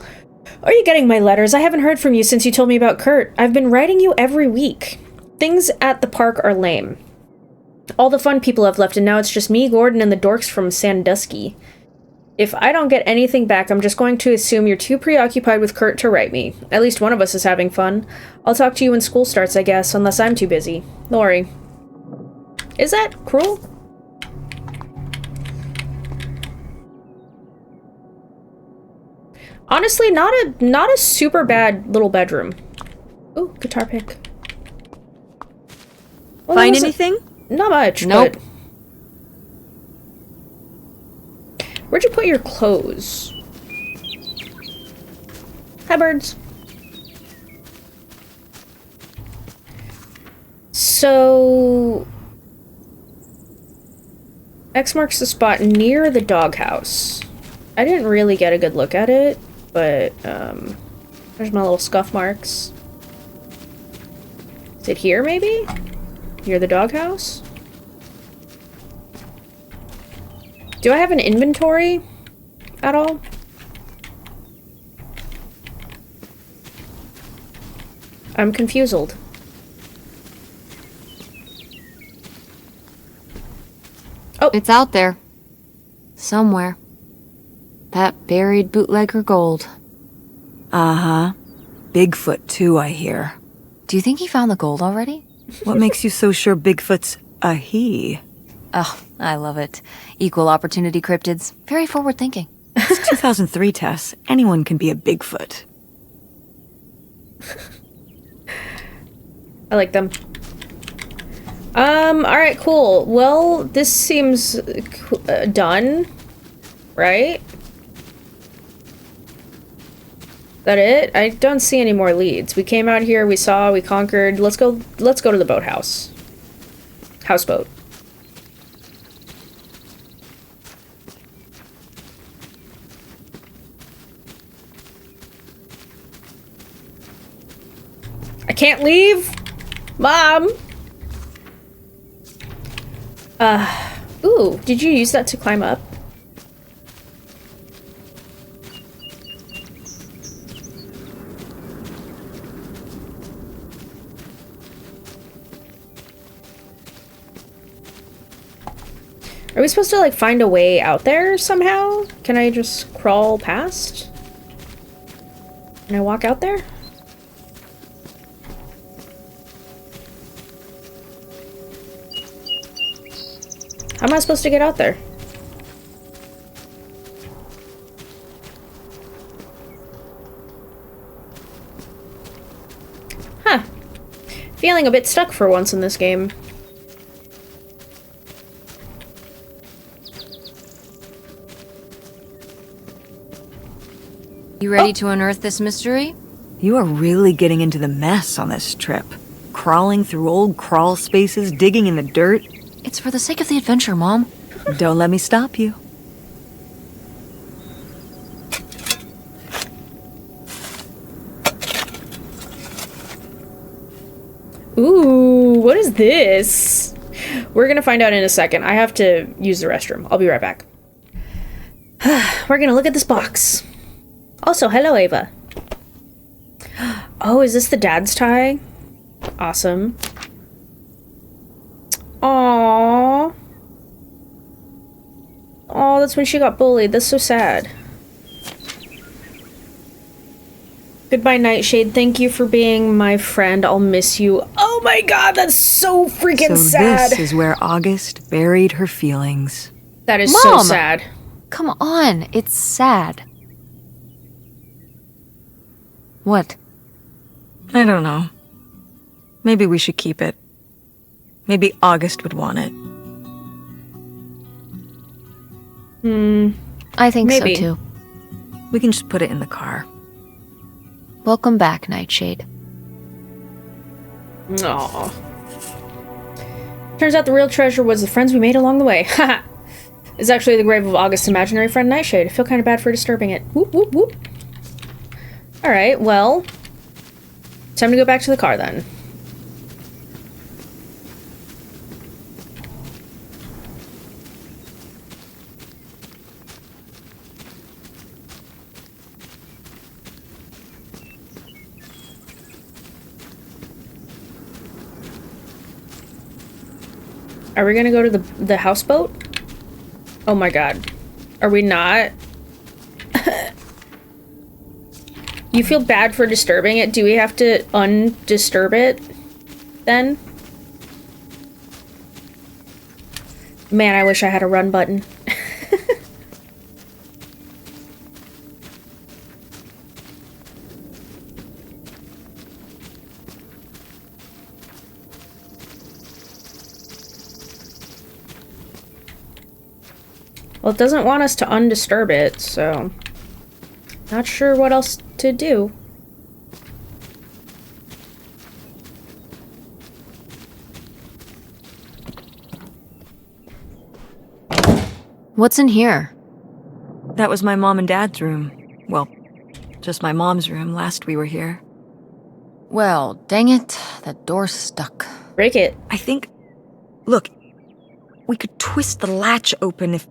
are you getting my letters? I haven't heard from you since you told me about Kurt. I've been writing you every week. Things at the park are lame. All the fun people have left, and now it's just me, Gordon, and the dorks from Sandusky. If I don't get anything back, I'm just going to assume you're too preoccupied with Kurt to write me. At least one of us is having fun. I'll talk to you when school starts, I guess, unless I'm too busy. Lori. Is that cruel? Honestly, not a super bad little bedroom. Ooh, guitar pick. Well, Find anything? Not much, Nope. but... Where'd you put your clothes? Hi, birds. So... X marks the spot near the doghouse. I didn't really get a good look at it, but, there's my little scuff marks. Is it here, maybe? Near the doghouse? Do I have an inventory at all? I'm confused. Oh. It's out there. Somewhere. That buried bootlegger gold. Uh-huh. Bigfoot, too, I hear. Do you think he found the gold already? What makes you so sure Bigfoot's a he? Oh, I love it. Equal opportunity cryptids. Very forward thinking. It's 2003, Tess. Anyone can be a Bigfoot. I like them. Alright, cool. Well, this seems done, right? That it? I don't see any more leads. We came out here, we saw, we conquered. Let's go to the boathouse. Houseboat. I can't leave! Mom! Ooh, did you use that to climb up? Are we supposed to, like, find a way out there somehow? Can I just crawl past? Can I walk out there? How am I supposed to get out there? Huh. Feeling a bit stuck for once in this game. You ready to unearth this mystery? You are really getting into the mess on this trip. Crawling through old crawl spaces, digging in the dirt. It's for the sake of the adventure, Mom. Don't let me stop you. Ooh, what is this? We're gonna find out in a second. I have to use the restroom. I'll be right back. We're gonna look at this box. Also, hello, Ava. Oh, is this the dad's tie? Awesome. Aww. Oh, that's when she got bullied. That's so sad. Goodbye, Nightshade. Thank you for being my friend. I'll miss you. Oh my god, that's so freaking sad. This is where August buried her feelings. That is Mom! so sad. Come on, it's sad. What? I don't know. Maybe we should keep it. Maybe August would want it. I think Maybe. so too. We can just put it in the car. Welcome back, Nightshade. Aw. Turns out the real treasure was the friends we made along the way. Haha. It's actually the grave of August's imaginary friend Nightshade. I feel kind of bad for disturbing it. Whoop, whoop, whoop. Alright, well. Time to go back to the car then. Are we gonna go to the houseboat? Oh my god. Are we not? You feel bad for disturbing it? Do we have to undisturb it then? Man, I wish I had a run button. Well, it doesn't want us to undisturb it, so... Not sure what else to do. What's in here? That was my mom and dad's room. Well, just my mom's room last we were here. Well, dang it, that door's stuck. Break it. I think... Look, we could twist the latch open if...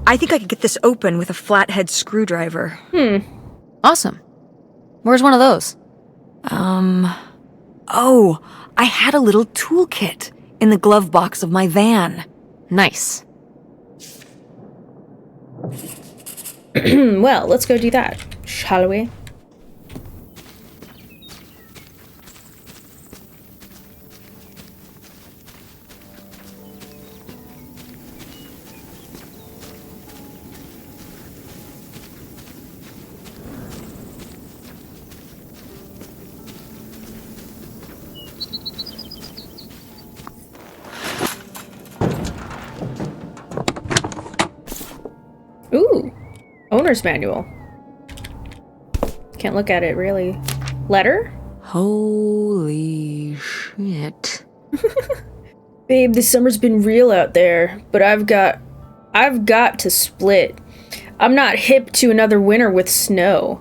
I think I could get this open with a flathead screwdriver. Awesome. Where's one of those? Oh, I had a little toolkit in the glove box of my van. Nice. Well, let's go do that, shall we? Ooh, owner's manual. Can't look at it, really. Letter? Holy shit. Babe, this summer's been real out there, but I've got to split. I'm not hip to another winter with snow.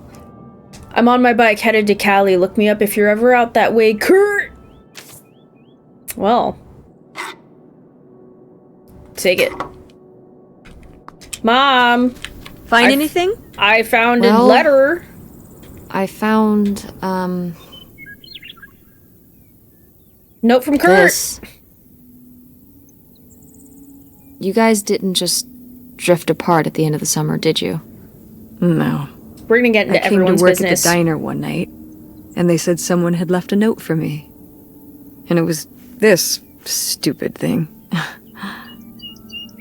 I'm on my bike headed to Cali. Look me up if you're ever out that way, Kurt! Well. Take it. Mom! Find anything? I found a Well- letter. I found, Note from Kurt. this. you guys didn't just drift apart at the end of the summer, did you? No. We're gonna get into I came to everyone's work business. at the diner one night, and they said someone had left a note for me. And it was this stupid thing.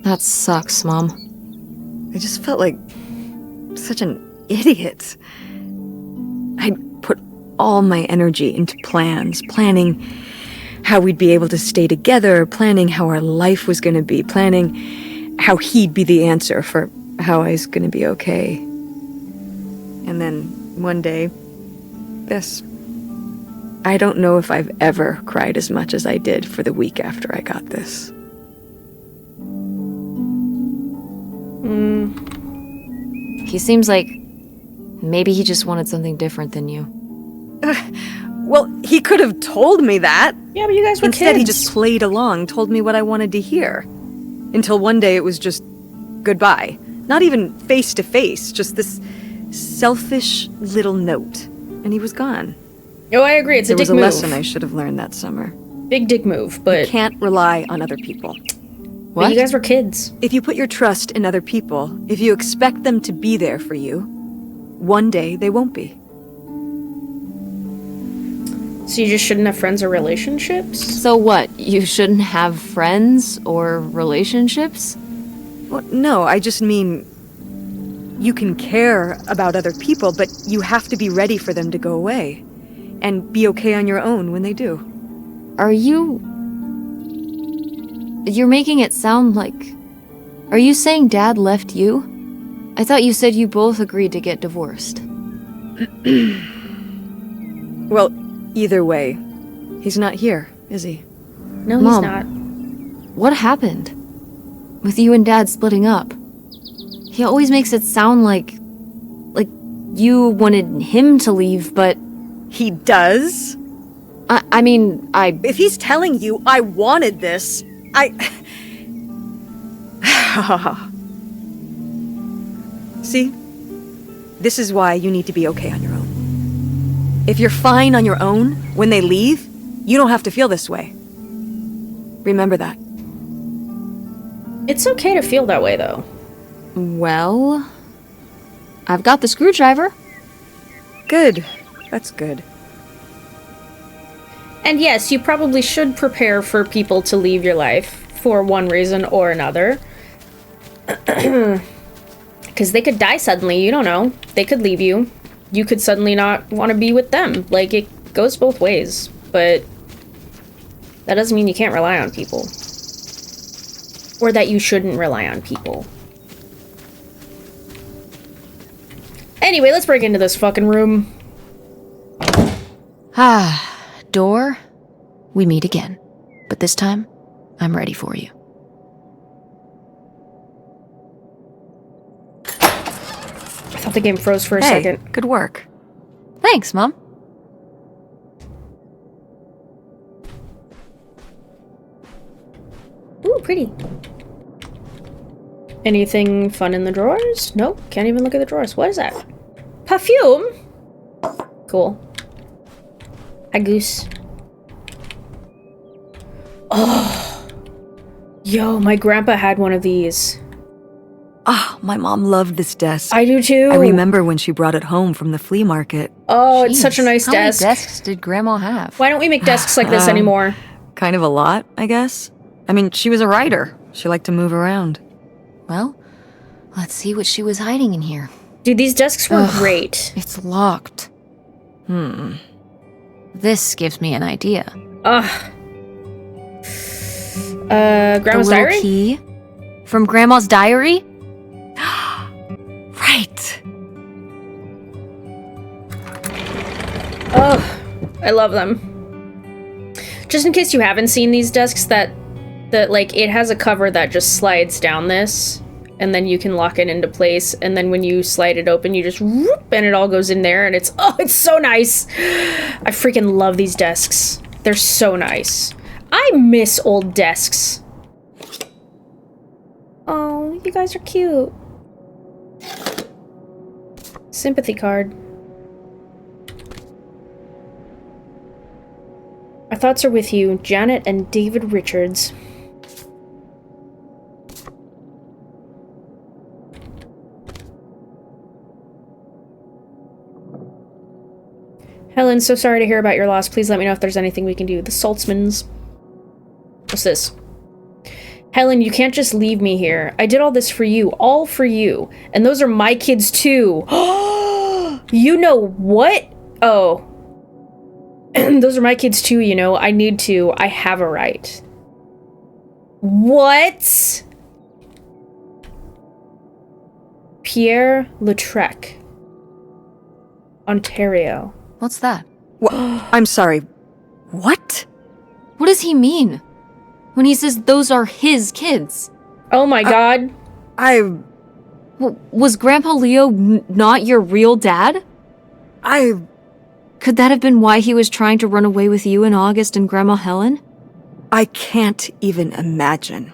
That sucks, Mom. I just felt like such an idiot. I'd put all my energy into planning how we'd be able to stay together, planning how our life was going to be, planning how he'd be the answer for how I was going to be okay. And then one day, this. I don't know if I've ever cried as much as I did for the week after I got this. He seems like maybe he just wanted something different than you. Well, he could have told me that. Yeah, but you guys were Instead, kids. he just played along, told me what I wanted to hear. Until one day it was just goodbye. Not even face to face, just this selfish little note. And he was gone. Oh, I agree. It's a There dick was a move. lesson I should have learned that summer. Big dick move, but Can't rely on other people. but you guys were kids. If you put your trust in other people, if you expect them to be there for you, one day they won't be. So you just shouldn't have friends or relationships? So what? You shouldn't have friends or relationships? Well, no, I just mean you can care about other people, but you have to be ready for them to go away. And be okay on your own when they do. Are you... You're making it sound like... Are you saying Dad left you? I thought you said you both agreed to get divorced. Well, either way, he's not here, is he? No, Mom. he's not. What happened? With you and Dad splitting up? He always makes it sound like you wanted him to leave, but... He does? I mean, If he's telling you I wanted this, See? This is why you need to be okay on your own. If you're fine on your own, when they leave, you don't have to feel this way. Remember that. It's okay to feel that way, though. Well... I've got the screwdriver. Good. That's good. And yes, you probably should prepare for people to leave your life for one reason or another. Because they could die suddenly, you don't know. They could leave you. You could suddenly not want to be with them. Like, it goes both ways. But that doesn't mean you can't rely on people. Or that you shouldn't rely on people. Anyway, let's break into this fucking room. Door, we meet again. But this time, I'm ready for you. I thought the game froze for a Hey, second. good work. Thanks, Mom. Ooh, pretty. Anything fun in the drawers? Nope, can't even look at the drawers. What is that? Perfume? Cool. A goose. Oh. Yo, my grandpa had one of these. Ah, my mom loved this desk. I do too. I remember when she brought it home from the flea market. Oh, it's such a nice How desk. many desks did Grandma have? Why don't we make desks like this anymore? Kind of a lot, I guess. I mean, she was a writer. She liked to move around. Well, let's see what she was hiding in here. Dude, these desks were great. It's locked. This gives me an idea. Ugh. The Grandma's little diary? key from Grandma's diary? Right. Oh, I love them. Just in case you haven't seen these desks, that like it has a cover that just slides down this, and then you can lock it into place, and then when you slide it open, you just whoop, and it all goes in there, and it's so nice. I freaking love these desks. They're so nice. I miss old desks. Oh, you guys are cute. Sympathy card. Our thoughts are with you, Janet and David Richards. Helen, so sorry to hear about your loss. Please let me know if there's anything we can do. The Saltzmans. What's this? Helen, you can't just leave me here. I did all this for you. All for you. And those are my kids, too. You know what? Oh. Those are my kids, too, you know. I need to. I have a right. What? Pierre Lautrec. Ontario. What's that? I'm sorry. What? What does he mean? When he says those are his kids? Oh my god. Was Grandpa Leo not your real dad? Could that have been why he was trying to run away with you in August and Grandma Helen? I can't even imagine.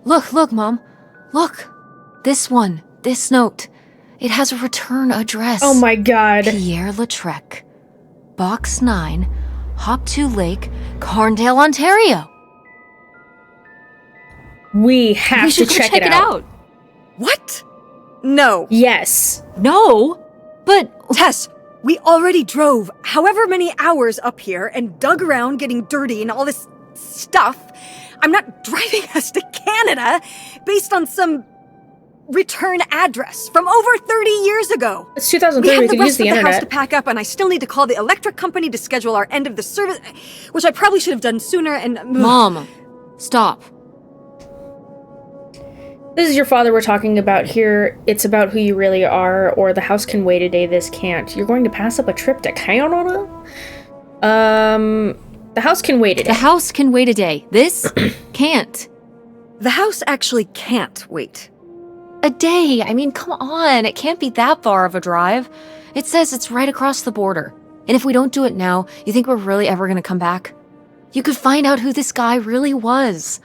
Look, Mom. Look. This one. This note. It has a return address. Oh my god. Pierre Lautrec. Box 9, Hop 2 Lake, Carndale, Ontario. We have to check it out. What? No. Yes. No, but... Tess, we already drove however many hours up here and dug around getting dirty and all this stuff. I'm not driving us to Canada based on some return address from over 30 years ago. It's 2003, we can use the internet. We have the rest of the house to internet. pack up, and I still need to call the electric company to schedule our end of the service, which I probably should have done sooner, and... Mom, stop. This is your father we're talking about here. It's about who you really are, or the house can wait a day, this can't. You're going to pass up a trip to Canada? The house can wait a day. The house can wait a day. This can't. The house actually can't wait. A day? I mean, come on. It can't be that far of a drive. It says it's right across the border. And if we don't do it now, you think we're really ever going to come back? You could find out who this guy really was.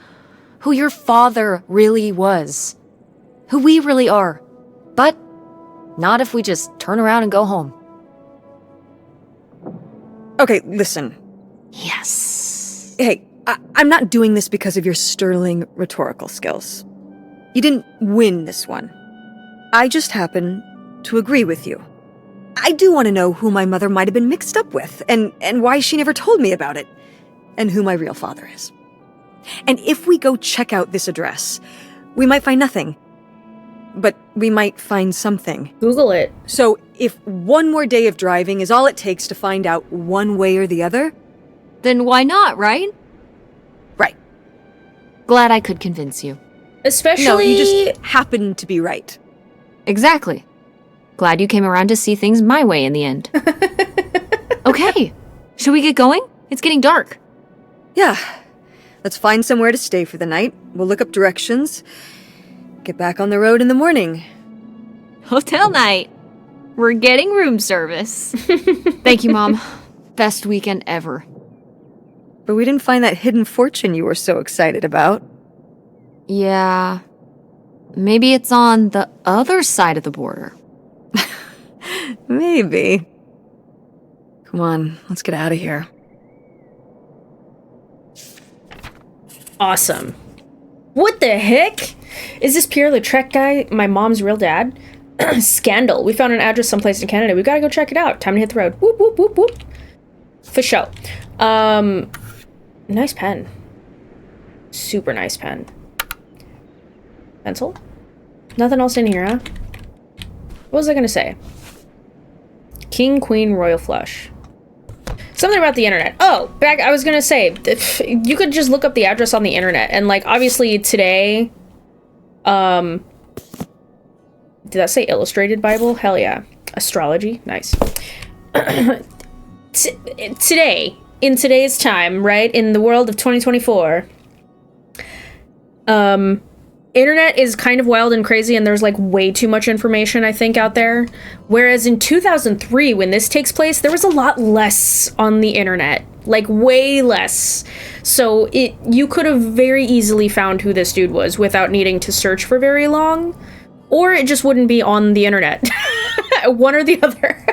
Who your father really was. Who we really are. But not if we just turn around and go home. Okay, listen. Yes. Hey, I'm not doing this because of your sterling rhetorical skills. You didn't win this one. I just happen to agree with you. I do want to know who my mother might have been mixed up with, and why she never told me about it, and who my real father is. And if we go check out this address, we might find nothing. But we might find something. Google it. So if one more day of driving is all it takes to find out one way or the other... Then why not, right? Right. Glad I could convince you. Especially... No, you just happen to be right. Exactly. Glad you came around to see things my way in the end. Okay. Should we get going? It's getting dark. Yeah. Let's find somewhere to stay for the night. We'll look up directions. Get back on the road in the morning. Hotel night. We're getting room service. Thank you, Mom. Best weekend ever. But we didn't find that hidden fortune you were so excited about. Yeah. Maybe it's on the other side of the border. Maybe. Come on, let's get out of here. Awesome. What the heck? Is this Pierre Lautrec guy my mom's real dad? Scandal. We found an address someplace in Canada. We gotta go check it out. Time to hit the road. Whoop, whoop, whoop, whoop. For sure. Nice pen. Super nice pen. Pencil? Nothing else in here, huh? What was I gonna say? King, queen, royal flush. Something about the internet. Oh, I was gonna say, if you could just look up the address on the internet, and like, obviously today, did that say illustrated Bible? Hell yeah. Astrology? Nice. Today, in today's time, right, in the world of 2024, internet is kind of wild and crazy, and there's like way too much information, I think, out there. Whereas in 2003, when this takes place, there was a lot less on the internet, like way less. So you could have very easily found who this dude was without needing to search for very long, or it just wouldn't be on the internet. One or the other.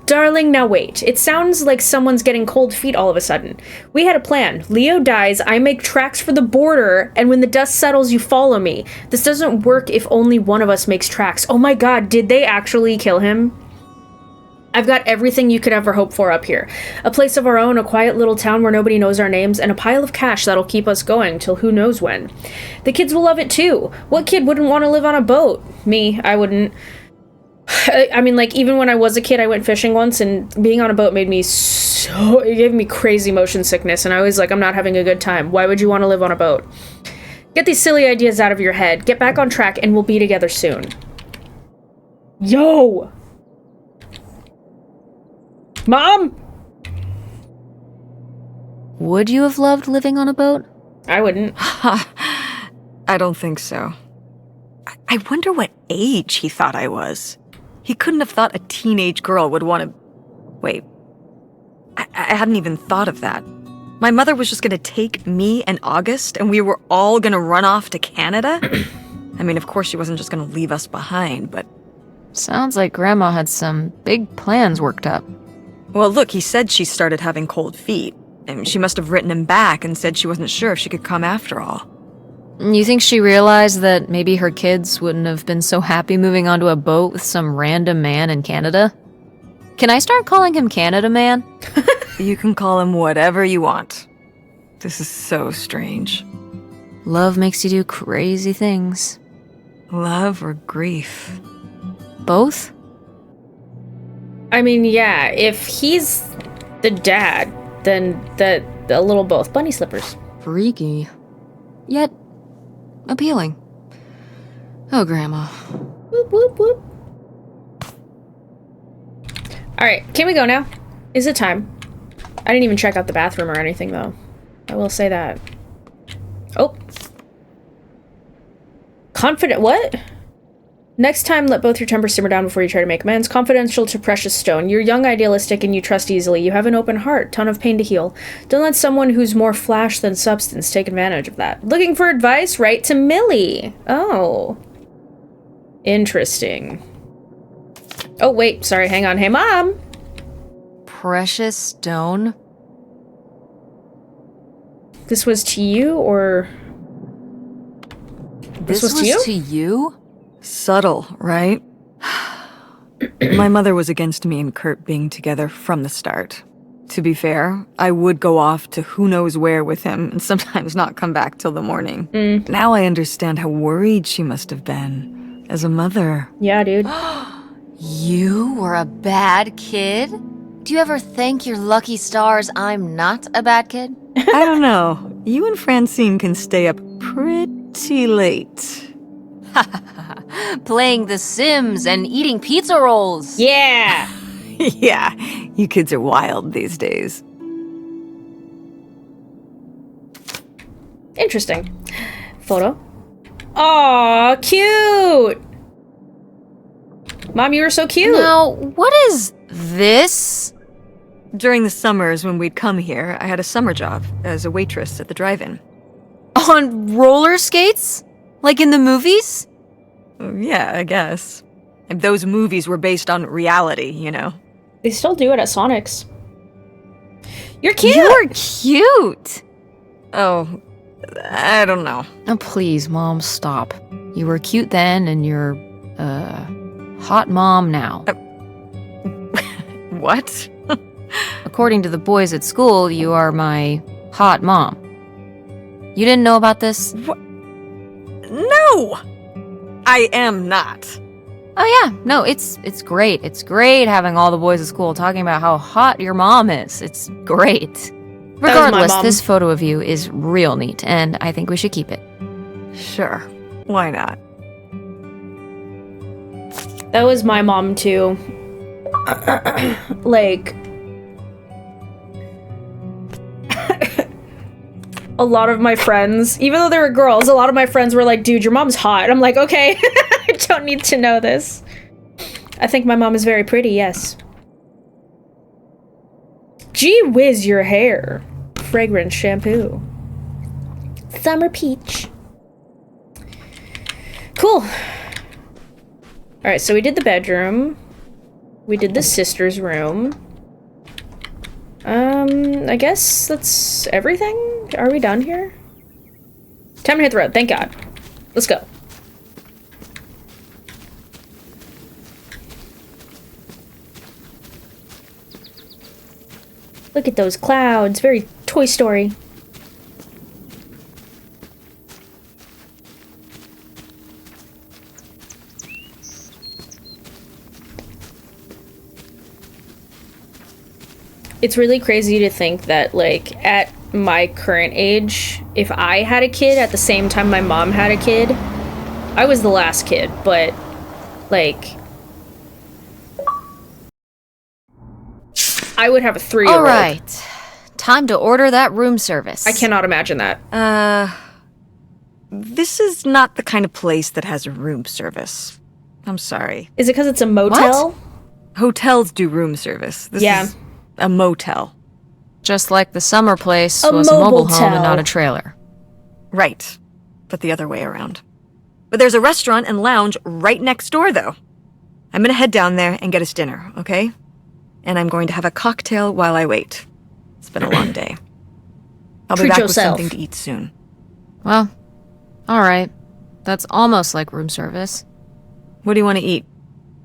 Darling, now wait. It sounds like someone's getting cold feet all of a sudden. We had a plan. Leo dies, I make tracks for the border, and when the dust settles, you follow me. This doesn't work if only one of us makes tracks. Oh my god, did they actually kill him? I've got everything you could ever hope for up here. A place of our own, a quiet little town where nobody knows our names, and a pile of cash that'll keep us going till who knows when. The kids will love it too. What kid wouldn't want to live on a boat? Me, I wouldn't. I mean, like, even when I was a kid, I went fishing once, and being on a boat made me it gave me crazy motion sickness, and I was like, I'm not having a good time. Why would you want to live on a boat? Get these silly ideas out of your head. Get back on track, and we'll be together soon. Yo! Mom? Would you have loved living on a boat? I wouldn't. I don't think so. I wonder what age he thought I was. He couldn't have thought a teenage girl would want to... Wait. I hadn't even thought of that. My mother was just gonna take me and August, and we were all gonna run off to Canada? I mean, of course she wasn't just gonna leave us behind, but... Sounds like Grandma had some big plans worked up. Well, look, he said she started having cold feet. And she must have written him back and said she wasn't sure if she could come after all. You think she realized that maybe her kids wouldn't have been so happy moving onto a boat with some random man in Canada? Can I start calling him Canada Man? You can call him whatever you want. This is so strange. Love makes you do crazy things. Love or grief? Both? I mean, yeah, if he's the dad, then a little both. Bunny slippers. Freaky. Yet appealing. Oh, Grandma. Whoop, whoop, whoop. Alright, can we go now? Is it time? I didn't even check out the bathroom or anything, though. I will say that. Oh. Confident- what? Next time, let both your tempers simmer down before you try to make amends. Confidential to Precious Stone. You're young, idealistic, and you trust easily. You have an open heart, ton of pain to heal. Don't let someone who's more flash than substance take advantage of that. Looking for advice? Write to Millie. Oh. Interesting. Oh, wait, sorry, hang on. Hey, Mom! Precious Stone? This was to you, or... This was to you? Subtle, right? My mother was against me and Kurt being together from the start. To be fair, I would go off to who knows where with him and sometimes not come back till the morning. Now I understand how worried she must have been as a mother. Yeah, dude. You were a bad kid? Do you ever thank your lucky stars I'm not a bad kid? I don't know. You and Francine can stay up pretty late. Playing The Sims and eating pizza rolls. Yeah! Yeah, you kids are wild these days. Interesting. Photo. Aw, cute! Mom, you were so cute! Now, what is this? During the summers when we'd come here, I had a summer job as a waitress at the drive-in. On roller skates? Like in the movies? Yeah, I guess. And those movies were based on reality, you know. They still do it at Sonic's. You're cute! You're cute! Oh, I don't know. Oh, please, Mom, stop. You were cute then, and you're, hot mom now. What? According to the boys at school, you are my hot mom. You didn't know about this? What? No! I am not. Oh yeah, no, it's great. It's great having all the boys at school talking about how hot your mom is. It's great. Regardless, mom. this photo of you is real neat, and I think we should keep it. Sure. Why not? That was my mom, too. Like... a lot of my friends, even though they were girls, a lot of my friends were like, dude, your mom's hot. I'm like, okay, I don't need to know this. I think my mom is very pretty, yes. Gee whiz, your hair. Fragrance shampoo. Summer peach. Cool. Alright, so we did the bedroom. We did the sister's room. I guess that's everything? Are we done here? Time to hit the road, thank God. Let's go. Look at those clouds. Very Toy Story. It's really crazy to think that, like, at my current age, if I had a kid at the same time my mom had a kid, I was the last kid, but, like, I would have a 3-year-old. All right. Time to order that room service. I cannot imagine that. This is not the kind of place that has room service. I'm sorry. Is it because it's a motel? What? Hotels do room service. This is a motel. Just like the summer place A was a mobile mobile-tel. home and not a trailer. Right. But the other way around. But there's a restaurant and lounge right next door, though. I'm gonna head down there and get us dinner, okay? And I'm going to have a cocktail while I wait. It's been a long day. I'll be Treat back yourself. with something to eat soon. Well, all right. That's almost like room service. What do you want to eat?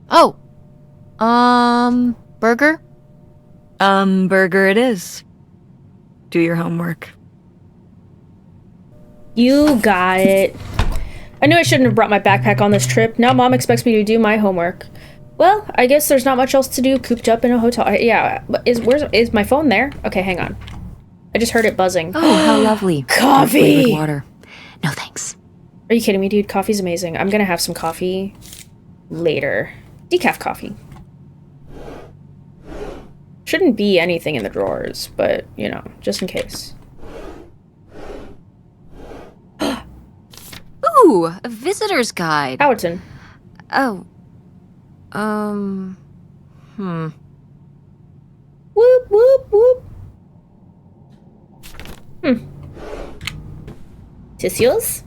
Oh. Burger? Burger it is. Do your homework. You got it. I knew I shouldn't have brought my backpack on this trip. Now Mom expects me to do my homework. Well, I guess there's not much else to do cooped up in a hotel. Yeah, but is my phone there? Okay, hang on. I just heard it buzzing. Oh, how lovely. Coffee! Flavored water. No thanks. Are you kidding me, dude? Coffee's amazing. I'm gonna have some coffee later. Decaf coffee. Shouldn't be anything in the drawers, but, you know, just in case. Ooh, a visitor's guide. Howerton. Oh. Whoop, whoop, whoop. Tissues?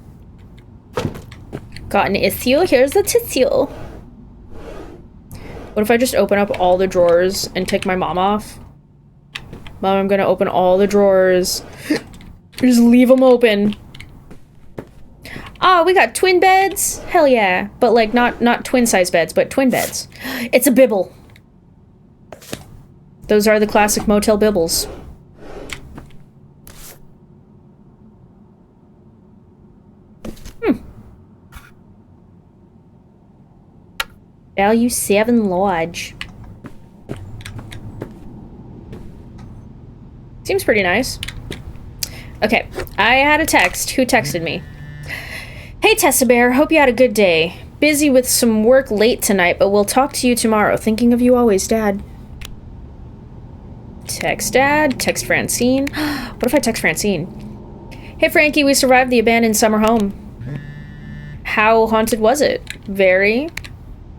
Got an issue? Here's the tissue. What if I just open up all the drawers and take my mom off? Mom, I'm gonna open all the drawers. Just leave them open. Oh, we got twin beds? Hell yeah. But, like, not twin-size beds, but twin beds. It's a bibble. Those are the classic motel bibbles. Value 7 Lodge. Seems pretty nice. Okay, I had a text. Who texted me? Hey Tessa Bear, hope you had a good day. Busy with some work late tonight, but we'll talk to you tomorrow. Thinking of you always, Dad. Text Dad, text Francine. What if I text Francine? Hey Frankie, we survived the abandoned summer home. How haunted was it? Very.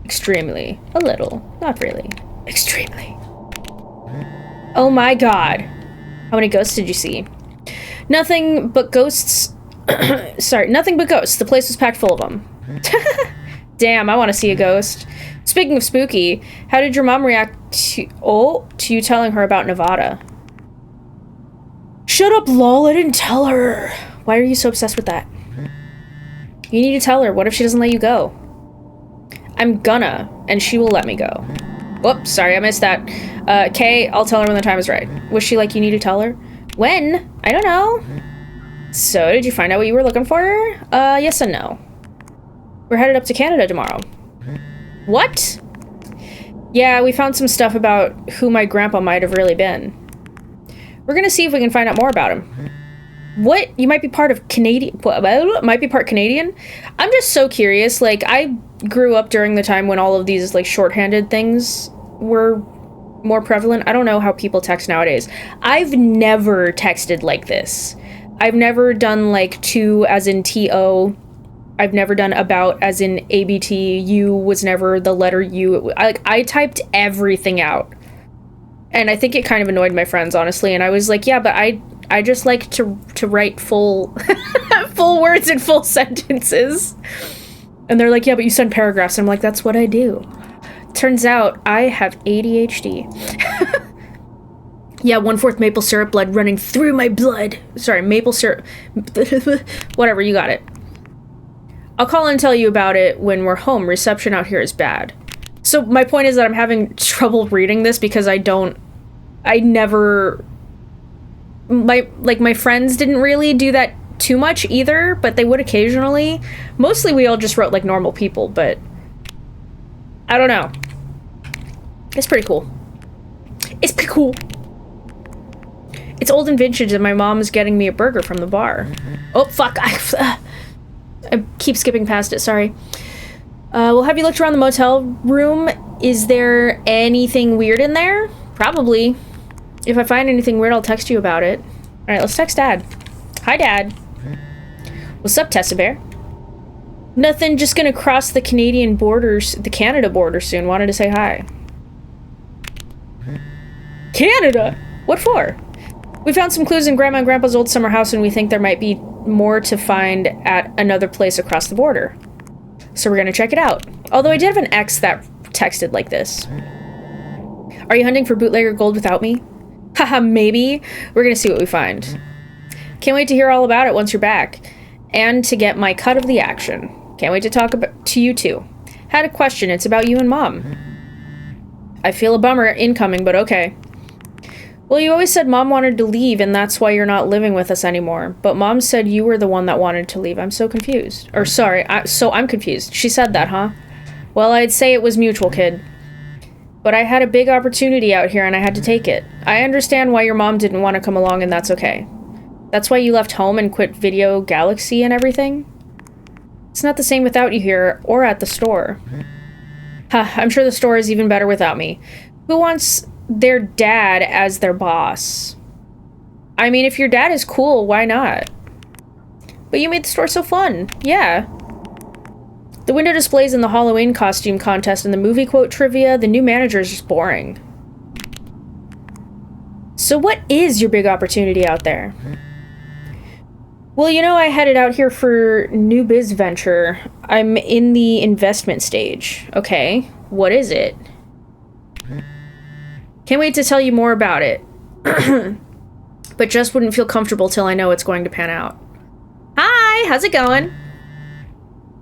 Extremely. A little. Not really. Extremely. Oh my god. How many ghosts did you see? Nothing but ghosts. Sorry, nothing but ghosts. The place was packed full of them. Damn, I want to see a ghost. Speaking of spooky, how did your mom react to you telling her about Nevada? Shut up, lol, I didn't tell her. Why are you so obsessed with that? You need to tell her. What if she doesn't let you go? I'm gonna, and she will let me go. Whoops, sorry, I missed that. Kay, I'll tell her when the time is right. Was she like, you need to tell her? When? I don't know. So, did you find out what you were looking for? Yes and no. We're headed up to Canada tomorrow. What? Yeah, we found some stuff about who my grandpa might have really been. We're gonna see if we can find out more about him. What? You might be part of Canadian... Might be part Canadian? I'm just so curious. Like, I grew up during the time when all of these, like, shorthanded things were more prevalent. I don't know how people text nowadays. I've never texted like this. I've never done, like, to as in T-O. I've never done about as in ABT. U was never the letter U. I typed everything out. And I think it kind of annoyed my friends, honestly. And I was like, yeah, but I just like to write full full words in full sentences. And they're like, yeah, but you send paragraphs. And I'm like, that's what I do. Turns out I have ADHD. Yeah, 1/4 maple syrup blood running through my blood. Sorry, maple syrup. Whatever, you got it. I'll call and tell you about it when we're home. Reception out here is bad. So my point is that I'm having trouble reading this because I never my friends didn't really do that too much either, but they would occasionally. Mostly we all just wrote like normal people, but I don't know. It's pretty cool. It's pretty cool. It's old and vintage and my mom is getting me a burger from the bar. Oh, fuck. I keep skipping past it, sorry. Well, have you looked around the motel room? Is there anything weird in there? Probably. If I find anything weird, I'll text you about it. Alright, let's text Dad. Hi, Dad. What's up, Tessa Bear? Nothing, just gonna cross the Canadian borders, the Canada border soon. Wanted to say hi. Canada? What for? We found some clues in Grandma and Grandpa's old summer house and we think there might be more to find at another place across the border. So we're gonna check it out. Although I did have an ex that texted like this. Are you hunting for bootlegger gold without me? Haha, maybe. We're gonna see what we find. Can't wait to hear all about it once you're back. And to get my cut of the action. Can't wait to talk to you too. Had a question, it's about you and Mom. I feel a bummer incoming, but okay. Well, you always said Mom wanted to leave and that's why you're not living with us anymore. But Mom said you were the one that wanted to leave. I'm so confused. Or sorry, I'm confused. She said that, huh? Well, I'd say it was mutual, kid. But I had a big opportunity out here and I had to take it. I understand why your mom didn't want to come along and that's okay. That's why you left home and quit Video Galaxy and everything? It's not the same without you here or at the store. I'm sure the store is even better without me. Who wants their dad as their boss? I mean, if your dad is cool, why not? But you made the store so fun. Yeah. The window displays in the Halloween costume contest and the movie quote trivia, the new manager is just boring. So what is your big opportunity out there? Well, you know, I headed out here for new biz venture. I'm in the investment stage. Okay, what is it? Can't wait to tell you more about it. But just wouldn't feel comfortable till I know it's going to pan out. Hi, how's it going?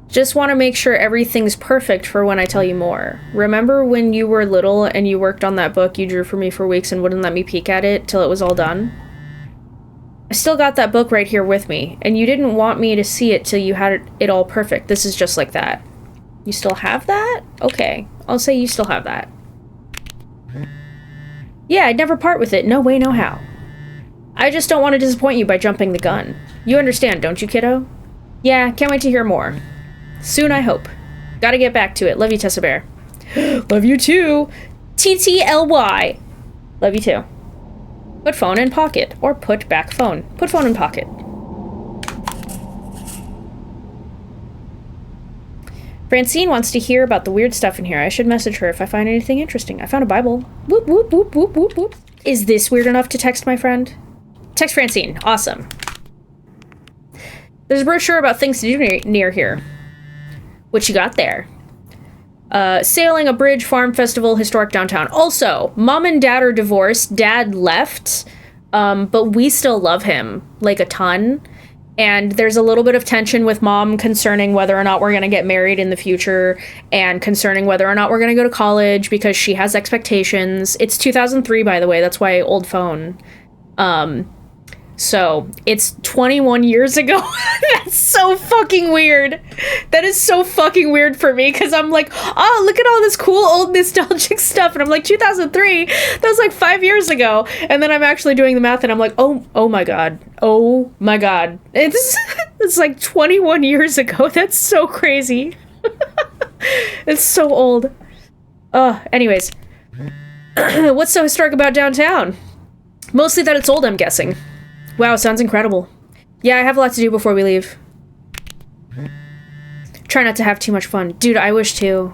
Just want to make sure everything's perfect for when I tell you more. Remember when you were little and you worked on that book you drew for me for weeks and wouldn't let me peek at it till it was all done? I still got that book right here with me, and you didn't want me to see it till you had it all perfect. This is just like that. You still have that? Okay, I'll say you still have that. Yeah, I'd never part with it. No way, no how. I just don't want to disappoint you by jumping the gun. You understand, don't you, kiddo? Yeah, can't wait to hear more. Soon, I hope. Gotta get back to it. Love you, Tessa Bear. Love you too. TTLY. Love you too. Put phone in pocket. Or put back phone. Put phone in pocket. Francine wants to hear about the weird stuff in here. I should message her if I find anything interesting. I found a Bible. Whoop, whoop, whoop, whoop, whoop, whoop. Is this weird enough to text my friend? Text Francine. Awesome. There's a brochure about things to do near here. What you got there? Sailing, a bridge, farm festival, historic downtown. Also, Mom and Dad are divorced. Dad left, but we still love him, like, a ton. And there's a little bit of tension with Mom concerning whether or not we're going to get married in the future and concerning whether or not we're going to go to college because she has expectations. It's 2003, by the way. That's why old phone. So, it's 21 years ago. That's so fucking weird. That is so fucking weird for me, because I'm like, oh, look at all this cool old nostalgic stuff, and I'm like, 2003? That was like 5 years ago. And then I'm actually doing the math, and I'm like, oh my god. Oh my god. It's like 21 years ago. That's so crazy. It's so old. Anyways. What's so historic about downtown? Mostly that it's old, I'm guessing. Wow, sounds incredible. Yeah, I have a lot to do before we leave. Try not to have too much fun. Dude, I wish too.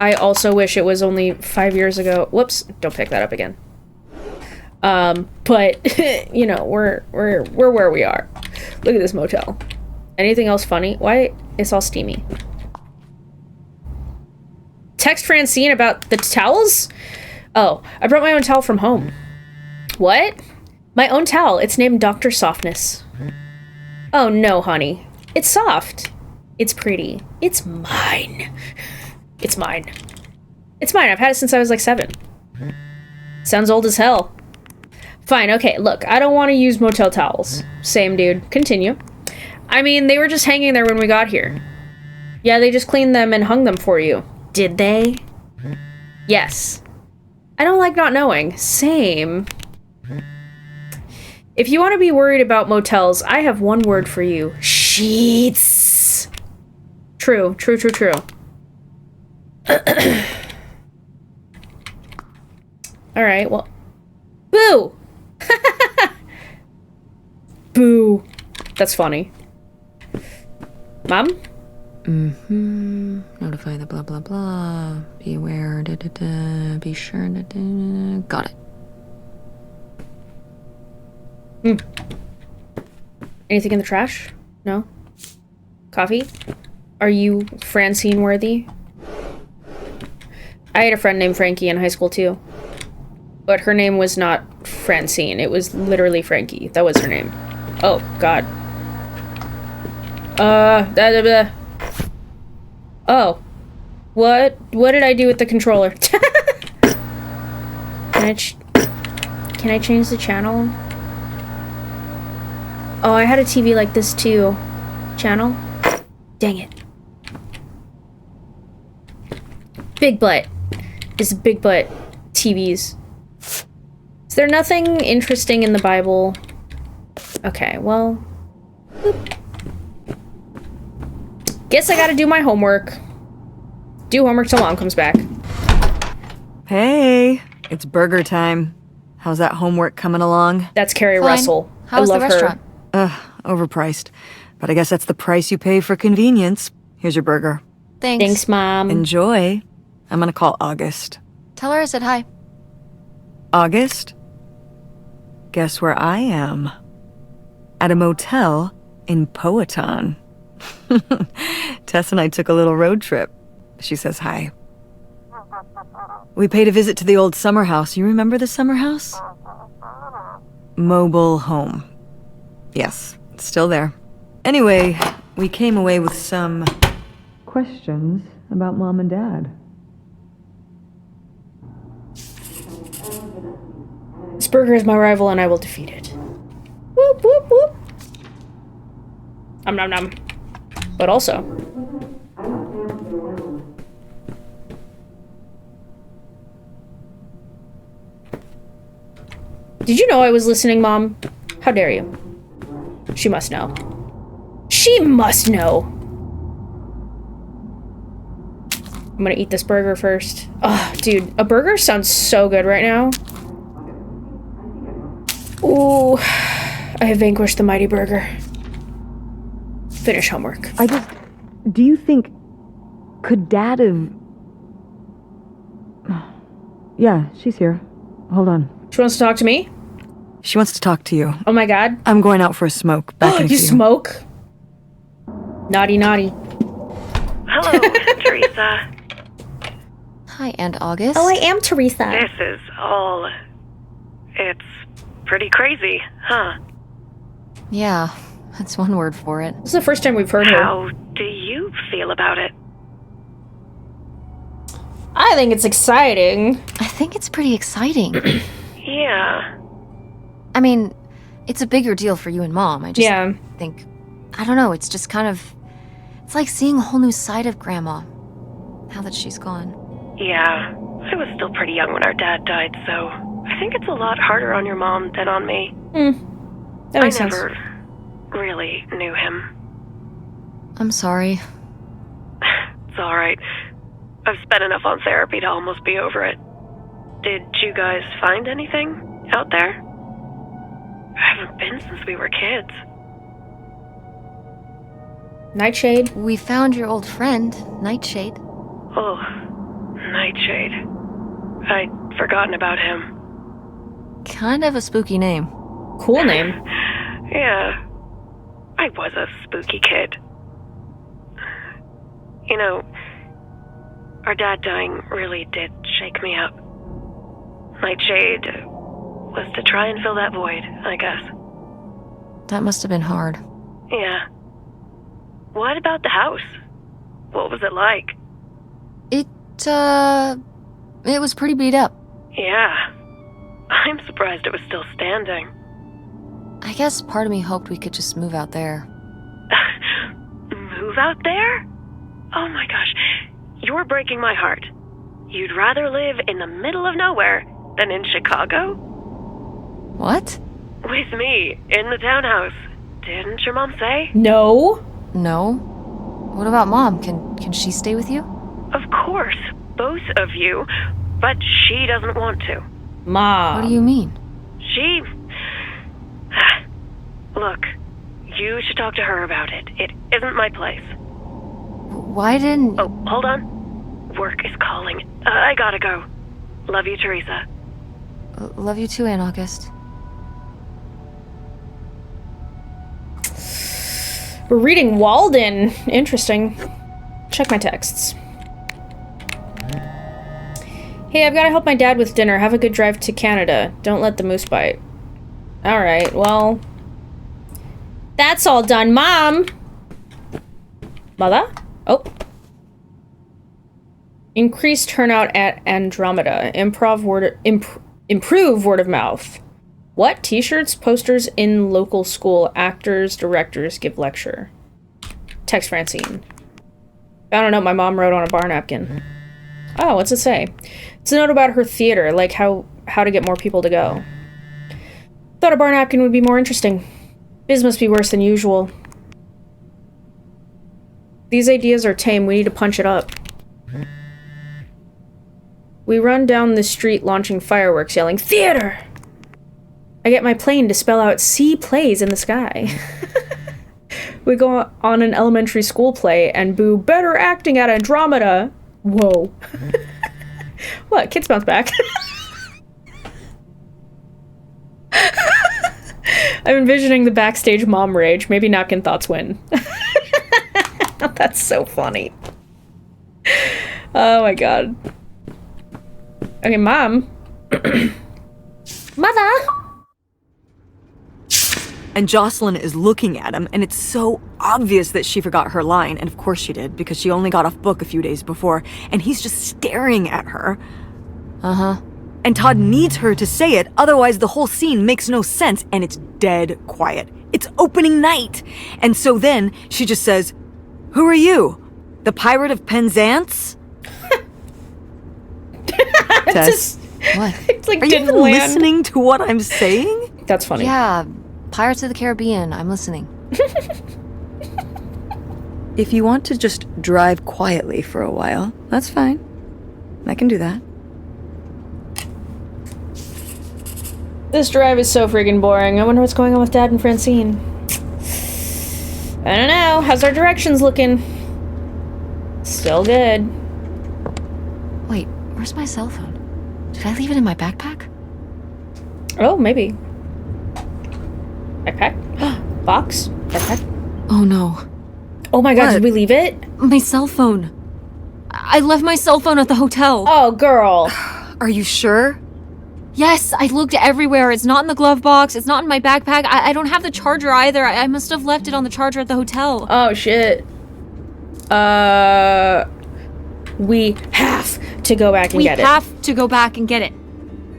I also wish it was only 5 years ago. Whoops, don't pick that up again. But, you know, we're where we are. Look at this motel. Anything else funny? Why? It's all steamy. Text Francine about the towels? Oh, I brought my own towel from home. What? My own towel. It's named Dr. Softness. Oh no, honey. It's soft. It's pretty. It's mine. It's mine. It's mine. I've had it since I was like 7. Sounds old as hell. Fine, okay, look, I don't want to use motel towels. Same, dude. Continue. I mean, they were just hanging there when we got here. Yeah, they just cleaned them and hung them for you. Did they? Yes. I don't like not knowing. Same. If you want to be worried about motels, I have one word for you. Sheets. True. Alright, well... Boo! Boo. That's funny. Mom? Notify the blah blah blah. Be aware. Be sure. Got it. Anything in the trash? No? Coffee? Are you Francine worthy? I had a friend named Frankie in high school too. But her name was not Francine. It was literally Frankie. That was her name. Oh, God. Oh. What did I do with the controller? Can I change the channel? Oh, I had a TV like this too. Channel? Dang it. Big butt. It's big butt TVs. Is there nothing interesting in the Bible? Okay, well... Boop. Guess I gotta do my homework. Do homework till Mom comes back. Hey, it's burger time. How's that homework coming along? That's Keri Fine. Russell. How's I love the restaurant? Overpriced. But I guess that's the price you pay for convenience. Here's your burger. Thanks. Thanks, Mom. Enjoy. I'm gonna call August. Tell her I said hi. August? Guess where I am? At a motel in Powhatan. Tess and I took a little road trip. She says hi. We paid a visit to the old summer house. You remember the summer house? Mobile home. Yes, it's still there. Anyway, we came away with some questions about Mom and Dad. This burger is my rival and I will defeat it. Whoop, whoop, whoop. Nom nom nom. But also... Did you know I was listening, Mom? How dare you? She must know. She must know! I'm gonna eat this burger first. Oh, dude, a burger sounds so good right now. Ooh, I have vanquished the mighty burger. Finish homework. Do you think... Could Dad have... Yeah, she's here. Hold on. She wants to talk to me? She wants to talk to you. Oh my god. I'm going out for a smoke. Back in a You few. smoke? Naughty, naughty. Hello, Teresa. Hi, Aunt August. Oh, I am Teresa. This is all... It's pretty crazy, huh? Yeah, that's one word for it. This is the first time we've heard her. How do you feel about it? I think it's exciting. I think it's pretty exciting. Yeah. I mean, it's a bigger deal for you and Mom. I just think... I don't know, it's just kind of... It's like seeing a whole new side of Grandma, now that she's gone. Yeah. I was still pretty young when our dad died, so I think it's a lot harder on your mom than on me. That makes I sense. never really knew him. I'm sorry. It's alright. I've spent enough on therapy to almost be over it. Did you guys find anything out there? I haven't been since we were kids. Nightshade. We found your old friend, Nightshade. Oh, Nightshade. I'd forgotten about him. Kind of a spooky name. Cool name. Yeah, I was a spooky kid. You know, our dad dying really did shake me up. Nightshade was to try and fill that void, I guess. That must have been hard. Yeah. What about the house? What was it like? It was pretty beat up. Yeah. I'm surprised it was still standing. I guess part of me hoped we could just move out there. Move out there? Oh my gosh, you're breaking my heart. You'd rather live in the middle of nowhere than in Chicago? What? With me, in the townhouse. Didn't your mom say? No. No. What about Mom? Can she stay with you? Of course, both of you, but she doesn't want to. Mom. What do you mean? She... Look, you should talk to her about it. It isn't my place. Why didn't... Oh, hold on. Work is calling. I gotta go. Love you, Teresa. Love you too, Aunt August. We're reading Walden. Interesting. Check my texts. Hey, I've got to help my dad with dinner. Have a good drive to Canada. Don't let the moose bite. Alright, well... That's all done, Mom! Mother? Oh. Increased turnout at Andromeda. Improve word of mouth. What? T-shirts, posters in local school. Actors, directors give lecture. Text Francine. Found a note my mom wrote on a bar napkin. Oh, what's it say? It's a note about her theater, like how to get more people to go. Thought a bar napkin would be more interesting. Biz must be worse than usual. These ideas are tame. We need to punch it up. We run down the street launching fireworks, yelling, "Theater!" I get my plane to spell out "See plays in the sky." We go on an elementary school play and boo, "Better acting at Andromeda!" Whoa. What? Kids bounce back. I'm envisioning the backstage mom rage. Maybe napkin thoughts win. That's so funny. Oh my god. Okay, Mom. Mother! And Jocelyn is looking at him, and it's so obvious that she forgot her line, and of course she did, because she only got off book a few days before, and he's just staring at her. Uh-huh. And Todd needs her to say it, otherwise the whole scene makes no sense, and it's dead quiet. It's opening night! And so then, she just says, "Who are you? The Pirate of Penzance?" Tess, What? It's like are you didn't even land. listening to what I'm saying? That's funny. Yeah, Pirates of the Caribbean. I'm listening. If you want to just drive quietly for a while, that's fine. I can do that. This drive is so friggin' boring. I wonder what's going on with Dad and Francine. I don't know. How's our directions looking? Still good. Wait, where's my cell phone? Did I leave it in my backpack? Oh, maybe. Backpack? Box? Backpack? Oh no. Oh my god, What? did we leave it? My cell phone. I left my cell phone at the hotel. Oh, girl. Are you sure? Yes, I looked everywhere. It's not in the glove box. It's not in my backpack. I don't have the charger either. I must have left it on the charger at the hotel. Oh, shit. We have to go back and We get it. have to go back and get it.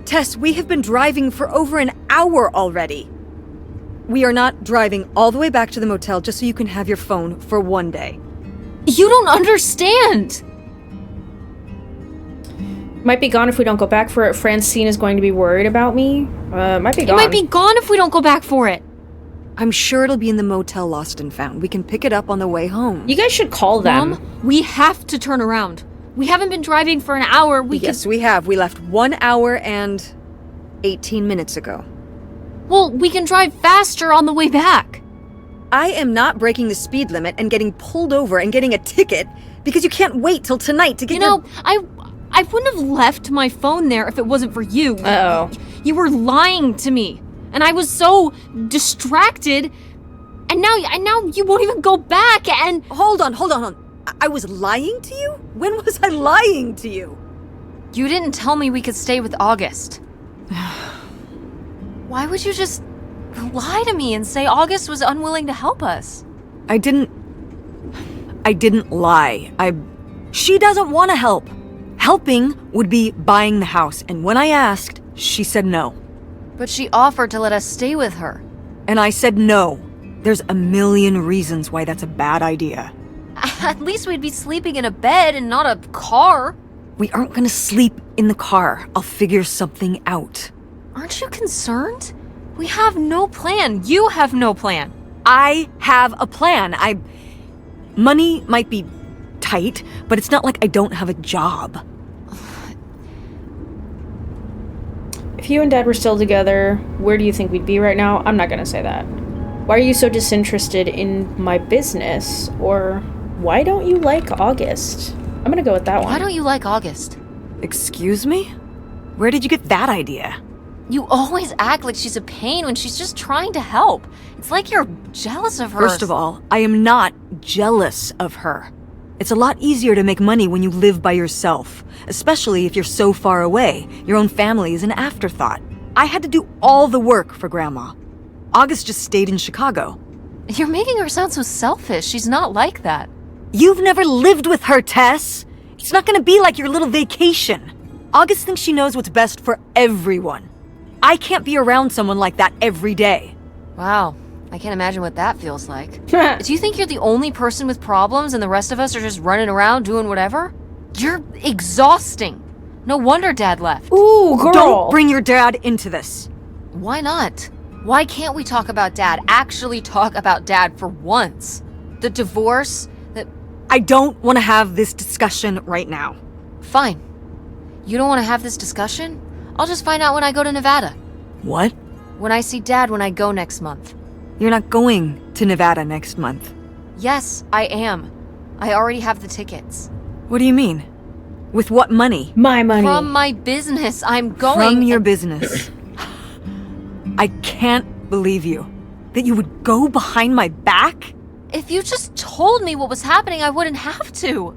Tess, we have been driving for over an hour already. We are not driving all the way back to the motel just so you can have your phone for one day. You don't understand. Might be gone if we don't go back for it. Francine is going to be worried about me. Might be It gone. might be gone if we don't go back for it. I'm sure it'll be in the motel Lost and Found. We can pick it up on the way home. You guys should call them. Mom, we have to turn around. We haven't been driving for an hour. Yes, we have. We left 1 hour and 18 minutes ago. Well, we can drive faster on the way back. I am not breaking the speed limit and getting pulled over and getting a ticket because you can't wait till tonight to get You know, I wouldn't have left my phone there if it wasn't for you. Uh-oh. You were lying to me, and I was so distracted. And now you won't even go back. And Hold on. I was lying to you? When was I lying to you? you didn't tell me we could stay with August. Why would you just lie to me and say August was unwilling to help us? I didn't lie. She doesn't want to help. Helping would be buying the house, and when I asked, she said no. But she offered to let us stay with her. And I said no. There's a million reasons why that's a bad idea. At least we'd be sleeping in a bed and not a car. We aren't gonna sleep in the car. I'll figure something out. Aren't you concerned? We have no plan. You have no plan. I have a plan. Money might be tight, but it's not like I don't have a job. If you and Dad were still together, where do you think we'd be right now? I'm not gonna say that. Why are you so disinterested in my business? Or why don't you like August? I'm gonna go with that one. Why don't you like August? Excuse me? Where did you get that idea? You always act like she's a pain when she's just trying to help. It's like you're jealous of her. First of all, I am not jealous of her. It's a lot easier to make money when you live by yourself, especially if you're so far away. Your own family is an afterthought. I had to do all the work for Grandma. August just stayed in Chicago. You're making her sound so selfish. She's not like that. You've never lived with her, Tess. It's not gonna be like your little vacation. August thinks she knows what's best for everyone. I can't be around someone like that every day. Wow. I can't imagine what that feels like. Do you think you're the only person with problems and the rest of us are just running around doing whatever? You're exhausting. No wonder Dad left. Ooh, girl! Don't bring your dad into this. Why not? Why can't we talk about Dad? Actually talk about Dad for once. The divorce, I don't want to have this discussion right now. Fine. You don't want to have this discussion? I'll just find out when I go to Nevada. What? When I see Dad when I go next month. You're not going to Nevada next month. Yes, I am. I already have the tickets. What do you mean? With what money? My money. From my business, I'm going. From your business. I can't believe you. That you would go behind my back? If you just told me what was happening, I wouldn't have to.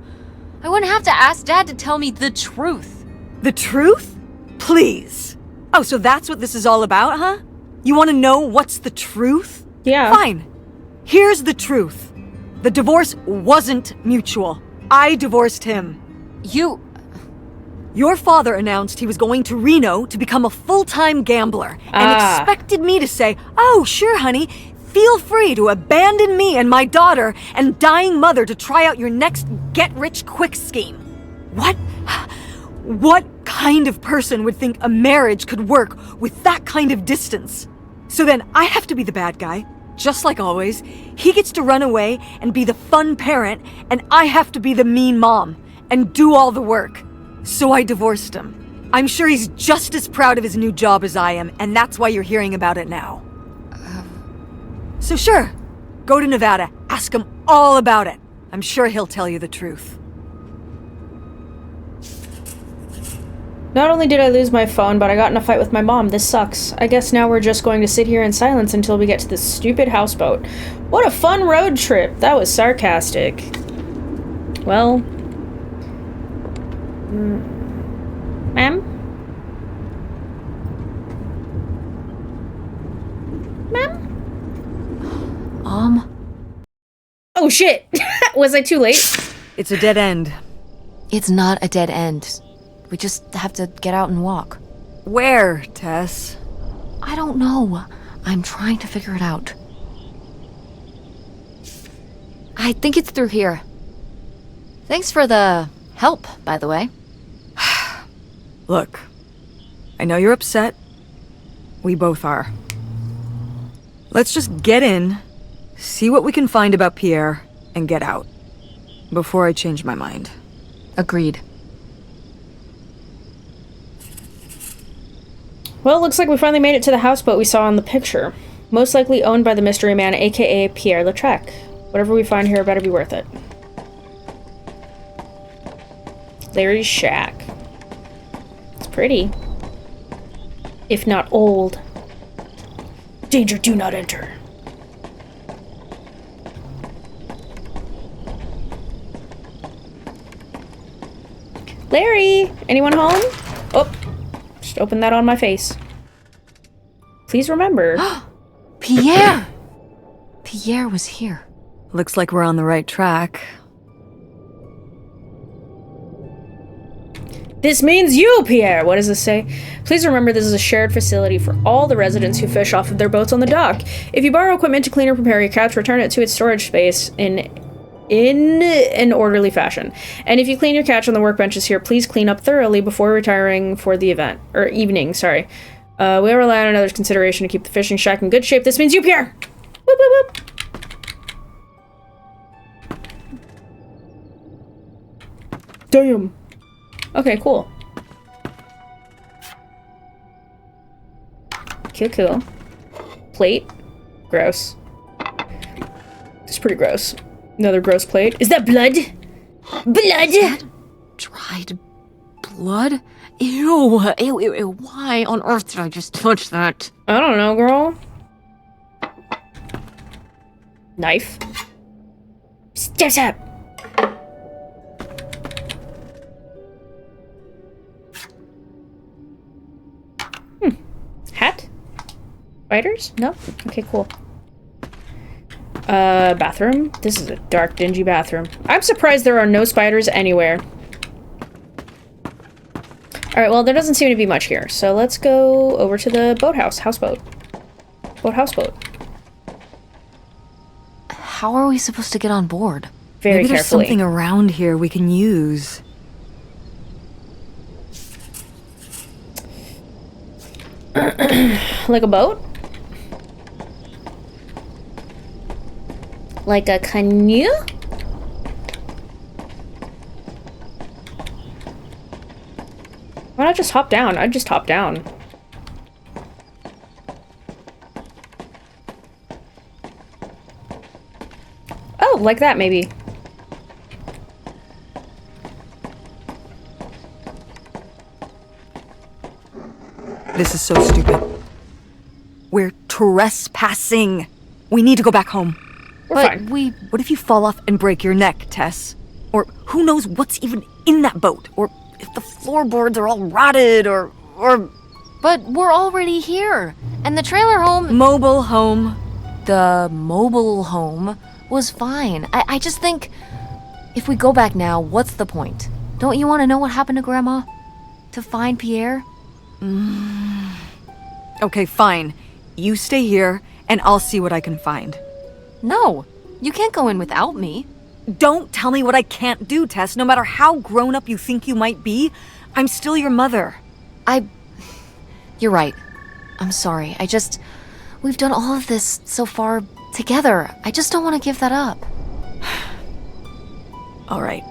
I wouldn't have to ask Dad to tell me the truth. The truth? Please. Oh, so that's what this is all about, huh? You want to know what's the truth? Yeah. Fine. Here's the truth. The divorce wasn't mutual. I divorced him. Your father announced he was going to Reno to become a full-time gambler and expected me to say, "Oh, sure, honey. Feel free to abandon me and my daughter and dying mother to try out your next get-rich-quick scheme." What kind of person would think a marriage could work with that kind of distance? So then I have to be the bad guy, just like always. He gets to run away and be the fun parent, and I have to be the mean mom and do all the work. So I divorced him. I'm sure he's just as proud of his new job as I am, and that's why you're hearing about it now. So sure, go to Nevada, ask him all about it. I'm sure he'll tell you the truth. Not only did I lose my phone, but I got in a fight with my mom. This sucks. I guess now we're just going to sit here in silence until we get to this stupid houseboat. What a fun road trip. That was sarcastic. Well... Ma'am? Ma'am? Oh shit! Was I too late? It's a dead end. It's not a dead end. We just have to get out and walk. Where, Tess? I don't know. I'm trying to figure it out. I think it's through here. Thanks for the help, by the way. Look, I know you're upset. We both are. Let's just get in, see what we can find about Pierre, and get out. Before I change my mind. Agreed. Well, it looks like we finally made it to the houseboat we saw in the picture. Most likely owned by the mystery man, aka Pierre Lautrec. Whatever we find here better be worth it. Larry's shack. It's pretty. If not old. Danger, do not enter. Larry! Anyone home? Oh, just open that on my face. Please remember. Pierre! Pierre was here. Looks like we're on the right track. This means you, Pierre! What does this say? Please remember this is a shared facility for all the residents who fish off of their boats on the dock. If you borrow equipment to clean or prepare your catch, return it to its storage space in an orderly fashion. And if you clean your catch on the workbenches here, please clean up thoroughly before retiring for the event. Or evening, sorry. We rely on another's consideration to keep the fishing shack in good shape. This means you, Pierre! Whoop, whoop, whoop. Damn. Okay, cool. Cool. Plate. Gross. It's pretty gross. Another gross plate. Is that blood? Blood! Dried blood? Ew, ew, ew, ew. Why on earth did I just touch that? I don't know, girl. Knife. Step, step. Hat? Spiders? No? Okay, cool. Bathroom? This is a dark, dingy bathroom. I'm surprised there are no spiders anywhere. Alright, well, there doesn't seem to be much here. So let's go over to the boathouse. Houseboat. Houseboat. How are we supposed to get on board? Very Maybe there's carefully. something around here we can use. Like a boat? Like a canoe? Why not just hop down? I'd just hop down. Oh, like that maybe. This is so stupid. We're trespassing. We need to go back home. We're fine. What if you fall off and break your neck, Tess? Or who knows what's even in that boat? Or if the floorboards are all rotted, or But we're already here. And the trailer home... mobile home. The mobile home was fine. I just think... if we go back now, what's the point? Don't you want to know what happened to Grandma? To find Pierre? Okay, fine. You stay here, and I'll see what I can find. No, you can't go in without me. Don't tell me what I can't do, Tess. No matter how grown up you think you might be, I'm still your mother. You're right. I'm sorry. We've done all of this so far together. I just don't want to give that up. All right.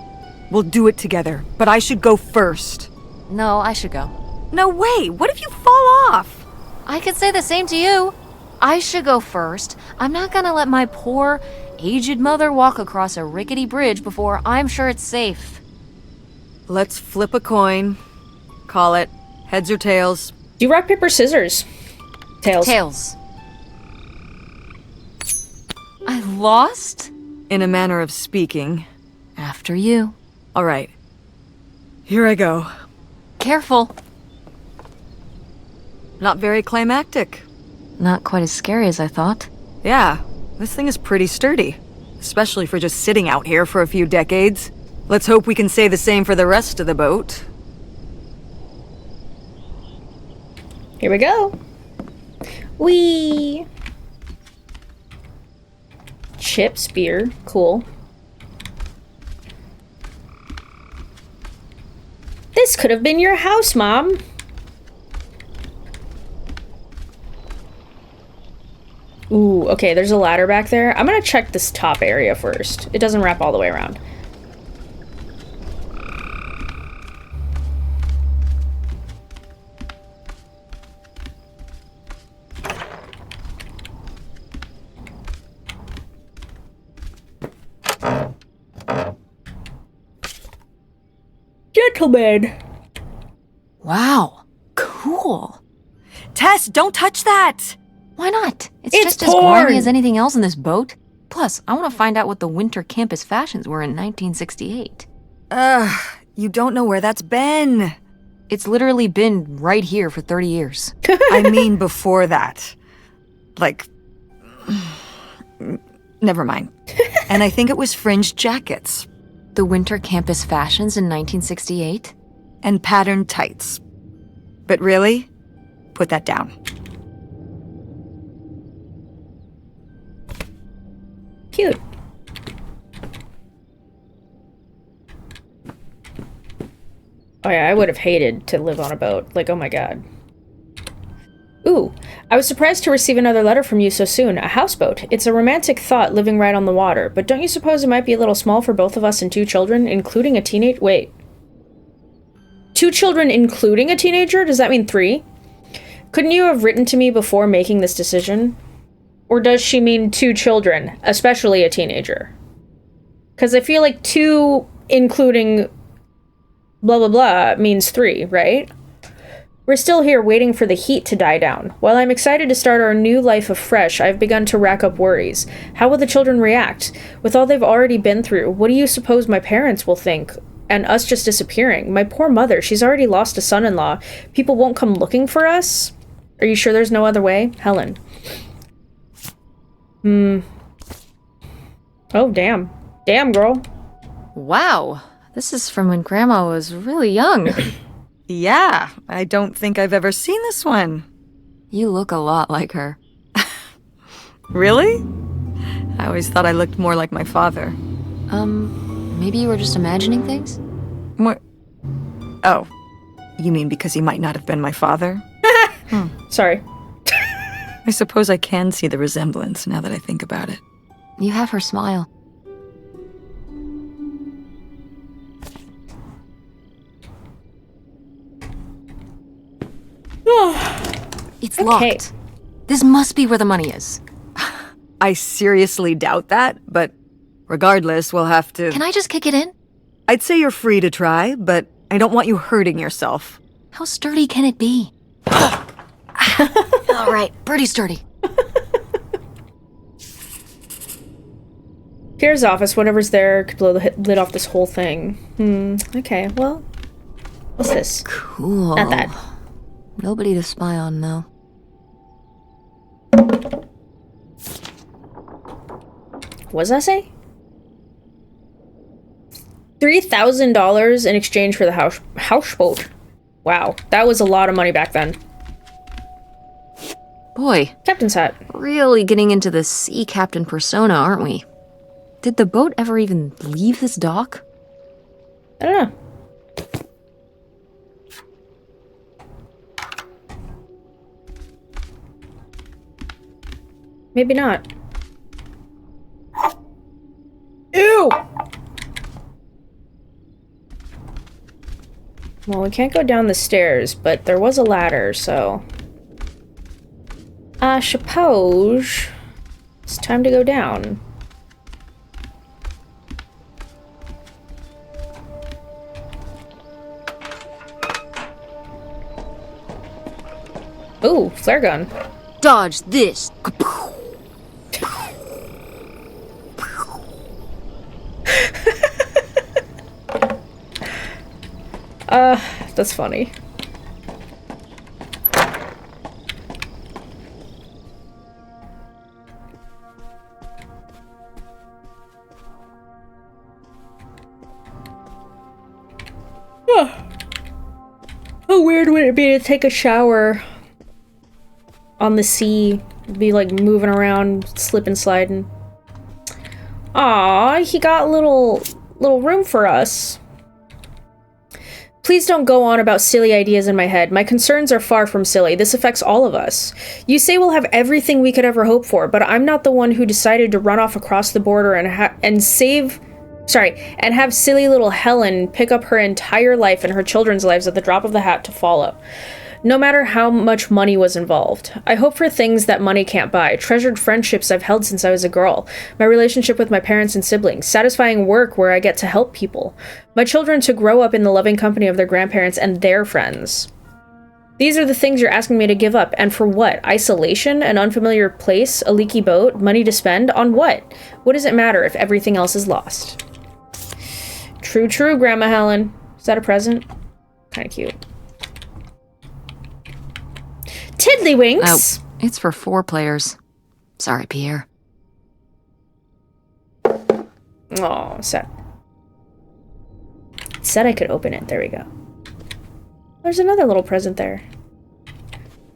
We'll do it together, but I should go first. No, I should go. No way! What if you fall off? I could say the same to you. I should go first. I'm not gonna let my poor, aged mother walk across a rickety bridge before I'm sure it's safe. Let's flip a coin. Call it heads or tails. Do rock, paper, scissors. Tails. Tails. I lost? In a manner of speaking. After you. All right. Here I go. Careful. Not very climactic. Not quite as scary as I thought. Yeah, this thing is pretty sturdy. Especially for just sitting out here for a few decades. Let's hope we can say the same for the rest of the boat. Here we go. Whee! Chip, spear, cool. This could have been your house, Mom. Ooh, okay, there's a ladder back there. I'm gonna check this top area first. It doesn't wrap all the way around. Gentlemen! Wow. Cool. Tess, don't touch that! Why not? It's It's just as porn! grimy as anything else in this boat. Plus, I want to find out what the winter campus fashions were in 1968. You don't know where that's been. It's literally been right here for 30 years. I mean before that. Like... Never mind. And I think it was fringed jackets. The winter campus fashions in 1968? and patterned tights. But really, put that down. Cute. Oh yeah, I would have hated to live on a boat. Like, oh my god. Ooh, I was surprised to receive another letter from you so soon. A houseboat. It's a romantic thought living right on the water, but don't you suppose it might be a little small for both of us and 2 children, including a teenage- wait. 2 children including a teenager? Does that mean 3? Couldn't you have written to me before making this decision? Or does she mean 2 children, especially a teenager? Because I feel like 2 including blah blah blah means 3, right? We're still here waiting for the heat to die down. While I'm excited to start our new life afresh, I've begun to rack up worries. How will the children react? With all they've already been through, what do you suppose my parents will think? And us just disappearing. My poor mother, she's already lost a son-in-law. People won't come looking for us? Are you sure there's no other way? Helen. Oh, damn. Damn, girl. Wow, this is from when Grandma was really young. Yeah, I don't think I've ever seen this one. You look a lot like her. Really? I always thought I looked more like my father. Maybe you were just imagining things? More... Oh, you mean because he might not have been my father? Sorry. I suppose I can see the resemblance now that I think about it. You have her smile. It's locked. This must be where the money is. I seriously doubt that, but regardless, we'll have to... Can I just kick it in? I'd say you're free to try, but I don't want you hurting yourself. How sturdy can it be? All right, pretty sturdy. Pierre's office, whatever's there, could blow the lid off this whole thing. Okay, well... What's this? Cool. Not that. Nobody to spy on, though. What does that say? $3,000 in exchange for the houseboat. Wow, that was a lot of money back then. Boy, Captain's hat. really getting into the sea captain persona, aren't we? Did the boat ever even leave this dock? I don't know. Maybe not. Ew! Well, we can't go down the stairs, but there was a ladder, so... I suppose it's time to go down. Ooh, flare gun. Dodge this. That's funny. How weird would it be to take a shower on the sea? Be like moving around, slipping, sliding. Aw, he got little room for us. Please don't go on about silly ideas in my head. My concerns are far from silly. This affects all of us. You say we'll have everything we could ever hope for, but I'm not the one who decided to run off across the border and have silly little Helen pick up her entire life and her children's lives at the drop of the hat to follow. No matter how much money was involved. I hope for things that money can't buy. Treasured friendships I've held since I was a girl. My relationship with my parents and siblings. Satisfying work where I get to help people. My children to grow up in the loving company of their grandparents and their friends. These are the things you're asking me to give up. And for what? Isolation? An unfamiliar place? A leaky boat? Money to spend? On what? What does it matter if everything else is lost? True, true, Grandma Helen. Is that a present? Kinda cute. Tiddlywinks! Oh, it's for 4 players. Sorry, Pierre. Oh, sad. It said I could open it. There we go. There's another little present there.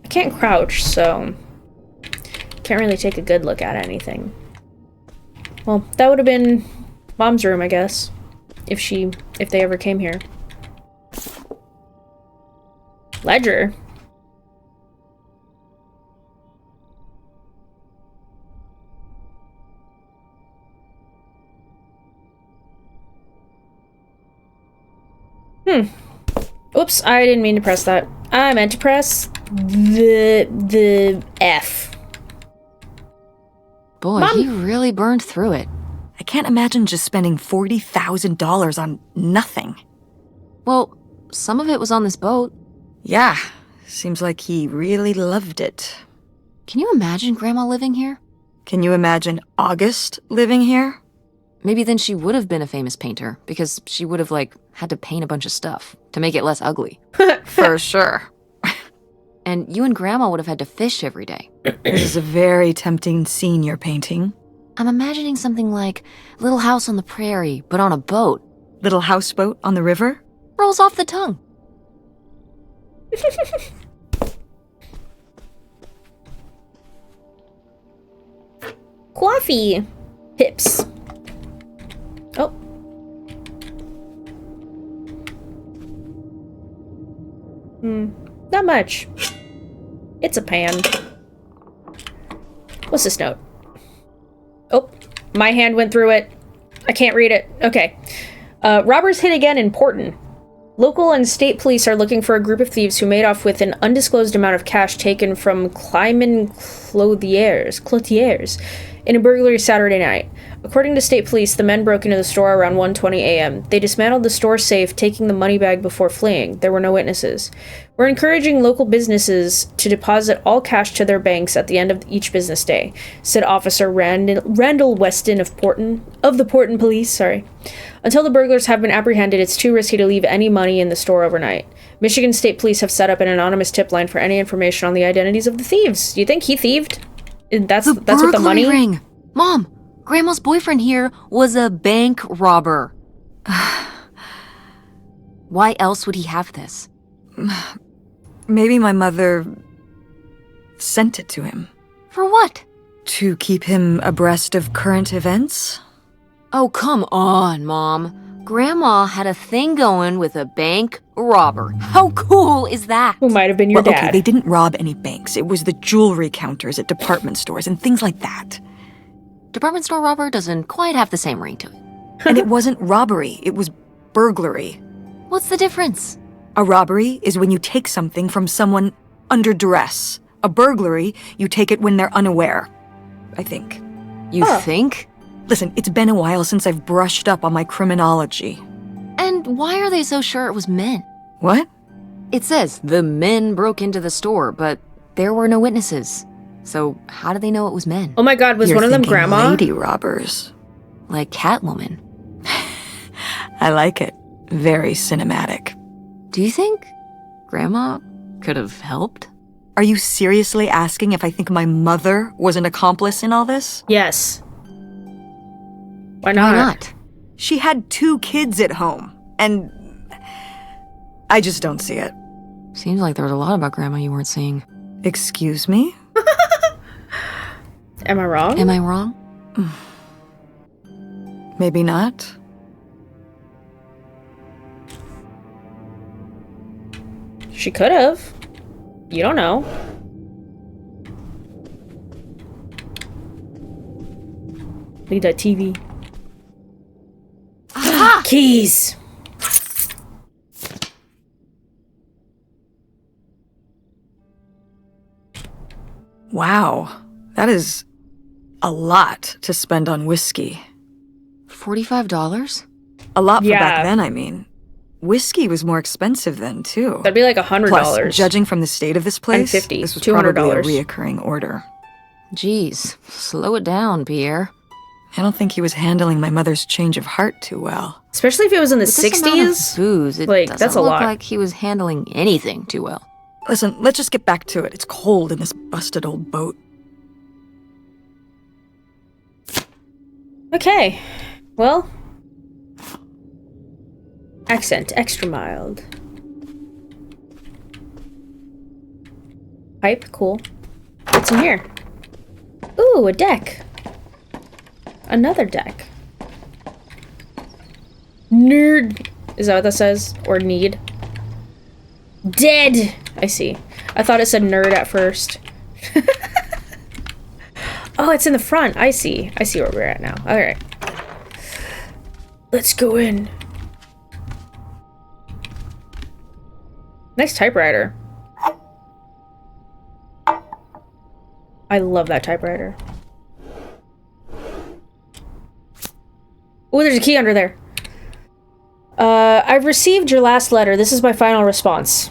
I can't crouch, so can't really take a good look at anything. Well, that would have been Mom's room, I guess, if they ever came here. Ledger. Oops, I didn't mean to press that. I meant to press the F. Boy, Mom. he really burned through it. I can't imagine just spending $40,000 on nothing. Well, some of it was on this boat. Yeah, seems like he really loved it. Can you imagine Grandma living here? Can you imagine August living here? Maybe then she would have been a famous painter, because she would have, had to paint a bunch of stuff to make it less ugly. For sure. And you and Grandma would have had to fish every day. This is a very tempting scene you're painting. I'm imagining something like Little House on the Prairie, but on a boat. Little houseboat on the river? Rolls off the tongue. Coffee. Pips. Oh. Not much. It's a pan. What's this note? Oh, my hand went through it. I can't read it. Okay. Robbers hit again in Porton. Local and state police are looking for a group of thieves who made off with an undisclosed amount of cash taken from Kleiman Clothiers in a burglary Saturday night. According to state police, the men broke into the store around 1:20 a.m. They dismantled the store safe, taking the money bag before fleeing. There were no witnesses. We're encouraging local businesses to deposit all cash to their banks at the end of each business day, said Officer Randall Weston of the Porton Police, Until the burglars have been apprehended, it's too risky to leave any money in the store overnight. Michigan State Police have set up an anonymous tip line for any information on the identities of the thieves. Do you think he thieved? That's what the money... ring! Mom, Grandma's boyfriend here was a bank robber. Why else would he have this? Maybe my mother sent it to him. For what? To keep him abreast of current events? Oh, come on, Mom. Grandma had a thing going with a bank robber. How cool is that? Who might have been your dad. Okay, they didn't rob any banks. It was the jewelry counters at department stores and things like that. Department store robber doesn't quite have the same ring to it. And it wasn't robbery, it was burglary. What's the difference? A robbery is when you take something from someone under duress. A burglary, you take it when they're unaware. I think. You think? Listen, it's been a while since I've brushed up on my criminology. And why are they so sure it was men? What? It says the men broke into the store, but there were no witnesses. So how do they know it was men? Oh my god, was You're one of them thinking Grandma? lady robbers. Like Catwoman. I like it. Very cinematic. Do you think Grandma could have helped? Are you seriously asking if I think my mother was an accomplice in all this? Yes. Why not? Why not? She had 2 kids at home, and I just don't see it. Seems like there was a lot about Grandma you weren't seeing. Excuse me? Am I wrong? Am I wrong? Maybe not. She could have. You don't know. Look at that TV. Aha! Keys! Wow, that is a lot to spend on whiskey. $45? A lot for Yeah. back then, I mean. Whiskey was more expensive then, too. That'd be like $100. Plus, judging from the state of this place, And $50, this was $200. probably a reoccurring order. Jeez, slow it down, Pierre. I don't think he was handling my mother's change of heart too well. Especially if it was in the With this amount of 60s. booze, it Like, doesn't that's a look lot. like he was handling anything too well. Listen, let's just get back to it. It's cold in this busted old boat. Okay. Well. Accent, extra mild. Pipe, cool. What's in here? Ooh, a deck. Another deck. Nerd. Is that what that says? Or need? Dead! I see. I thought it said nerd at first. Oh, it's in the front. I see. I see where we're at now. Alright. Let's go in. Nice typewriter. I love that typewriter. Oh, there's a key under there. I've received your last letter. This is my final response.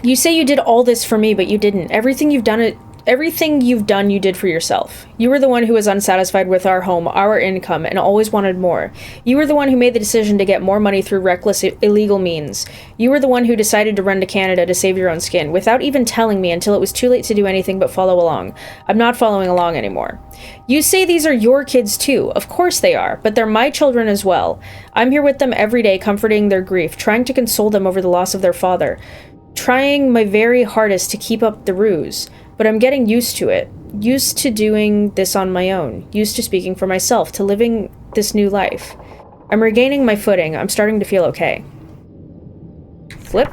You say you did all this for me, but you didn't. Everything you've done, you did for yourself. You were the one who was unsatisfied with our home, our income, and always wanted more. You were the one who made the decision to get more money through reckless, illegal means. You were the one who decided to run to Canada to save your own skin, without even telling me until it was too late to do anything but follow along. I'm not following along anymore. You say these are your kids too. Of course they are, but they're my children as well. I'm here with them every day, comforting their grief, trying to console them over the loss of their father, trying my very hardest to keep up the ruse. But I'm getting used to it. Used to doing this on my own. Used to speaking for myself, to living this new life. I'm regaining my footing. I'm starting to feel okay. Flip.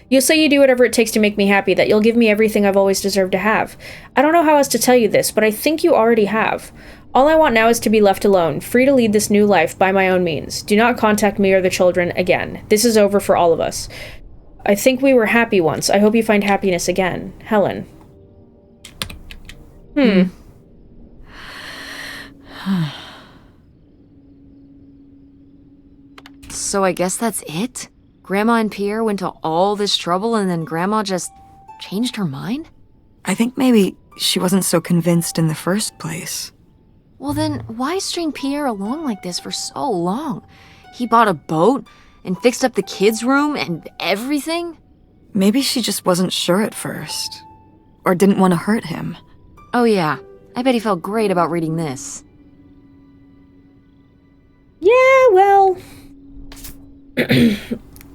You'll say you do whatever it takes to make me happy, that you'll give me everything I've always deserved to have. I don't know how else to tell you this, but I think you already have. All I want now is to be left alone, free to lead this new life by my own means. Do not contact me or the children again. This is over for all of us. I think we were happy once. I hope you find happiness again. Helen. So I guess that's it? Grandma and Pierre went to all this trouble and then Grandma just changed her mind? I think maybe she wasn't so convinced in the first place. Well then, why string Pierre along like this for so long? He bought a boat and fixed up the kids' room and everything? Maybe she just wasn't sure at first. Or didn't want to hurt him. Oh yeah, I bet he felt great about reading this. Yeah, well...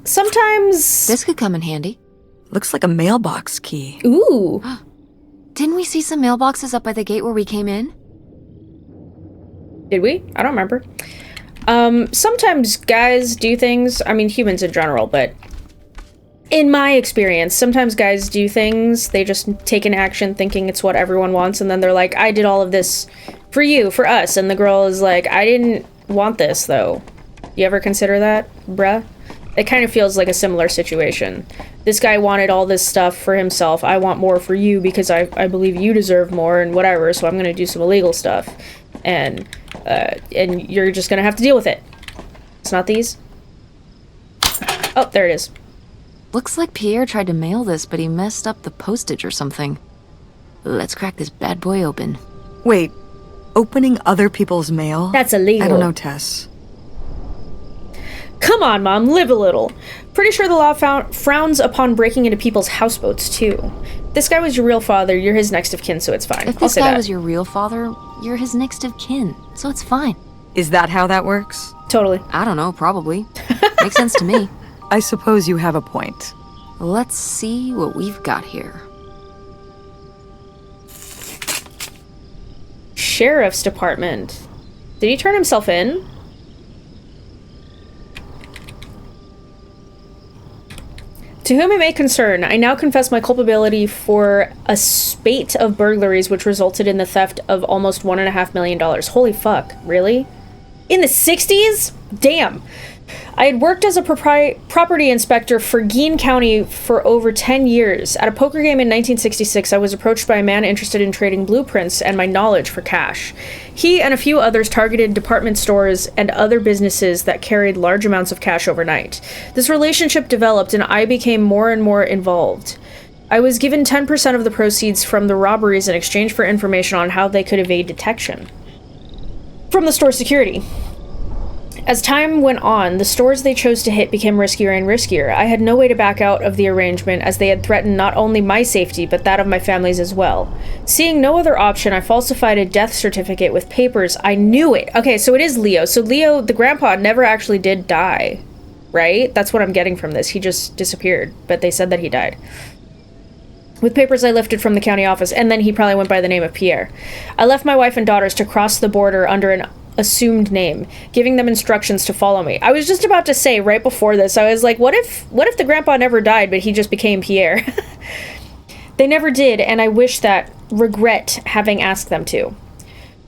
Sometimes... This could come in handy. Looks like a mailbox key. Ooh. Didn't we see some mailboxes up by the gate where we came in? Did we? I don't remember. Sometimes guys do things, I mean humans in general, but in my experience, sometimes guys do things, they just take an action thinking it's what everyone wants, and then they're like, I did all of this for you, for us, and the girl is like, I didn't want this, though. You ever consider that, bruh? It kind of feels like a similar situation. This guy wanted all this stuff for himself, I want more for you because I believe you deserve more and whatever, so I'm gonna do some illegal stuff. And you're just gonna have to deal with it. It's not these? Oh, there it is. Looks like Pierre tried to mail this, but he messed up the postage or something. Let's crack this bad boy open. Wait, opening other people's mail? That's illegal. I don't know, Tess. Come on, Mom, live a little. Pretty sure the law frowns upon breaking into people's houseboats, too. This guy was your real father, you're his next of kin, so it's fine. If I'll this say guy that. was your real father, you're his next of kin, so it's fine. Is that how that works? Totally. I don't know, probably. Makes sense to me. I suppose you have a point. Let's see what we've got here. Sheriff's Department. Did he turn himself in? To whom it may concern, I now confess my culpability for a spate of burglaries which resulted in the theft of almost $1.5 million. Holy fuck, really? In the 60s? Damn. I had worked as a property inspector for Gein County for over 10 years. At a poker game in 1966, I was approached by a man interested in trading blueprints and my knowledge for cash. He and a few others targeted department stores and other businesses that carried large amounts of cash overnight. This relationship developed and I became more and more involved. I was given 10% of the proceeds from the robberies in exchange for information on how they could evade detection from the store security. As time went on, the stores they chose to hit became riskier and riskier. I had no way to back out of the arrangement, as they had threatened not only my safety, but that of my family's as well. Seeing no other option, I falsified a death certificate with papers. I knew it! Okay, so it is Leo. So Leo, the grandpa, never actually did die, right? That's what I'm getting from this. He just disappeared, but they said that he died. with papers I lifted from the county office, and then he probably went by the name of Pierre. I left my wife and daughters to cross the border under an assumed name, giving them instructions to follow me. I was just about to say right before this, I was like, what if the grandpa never died, but he just became Pierre? They never did, and I regret having asked them to.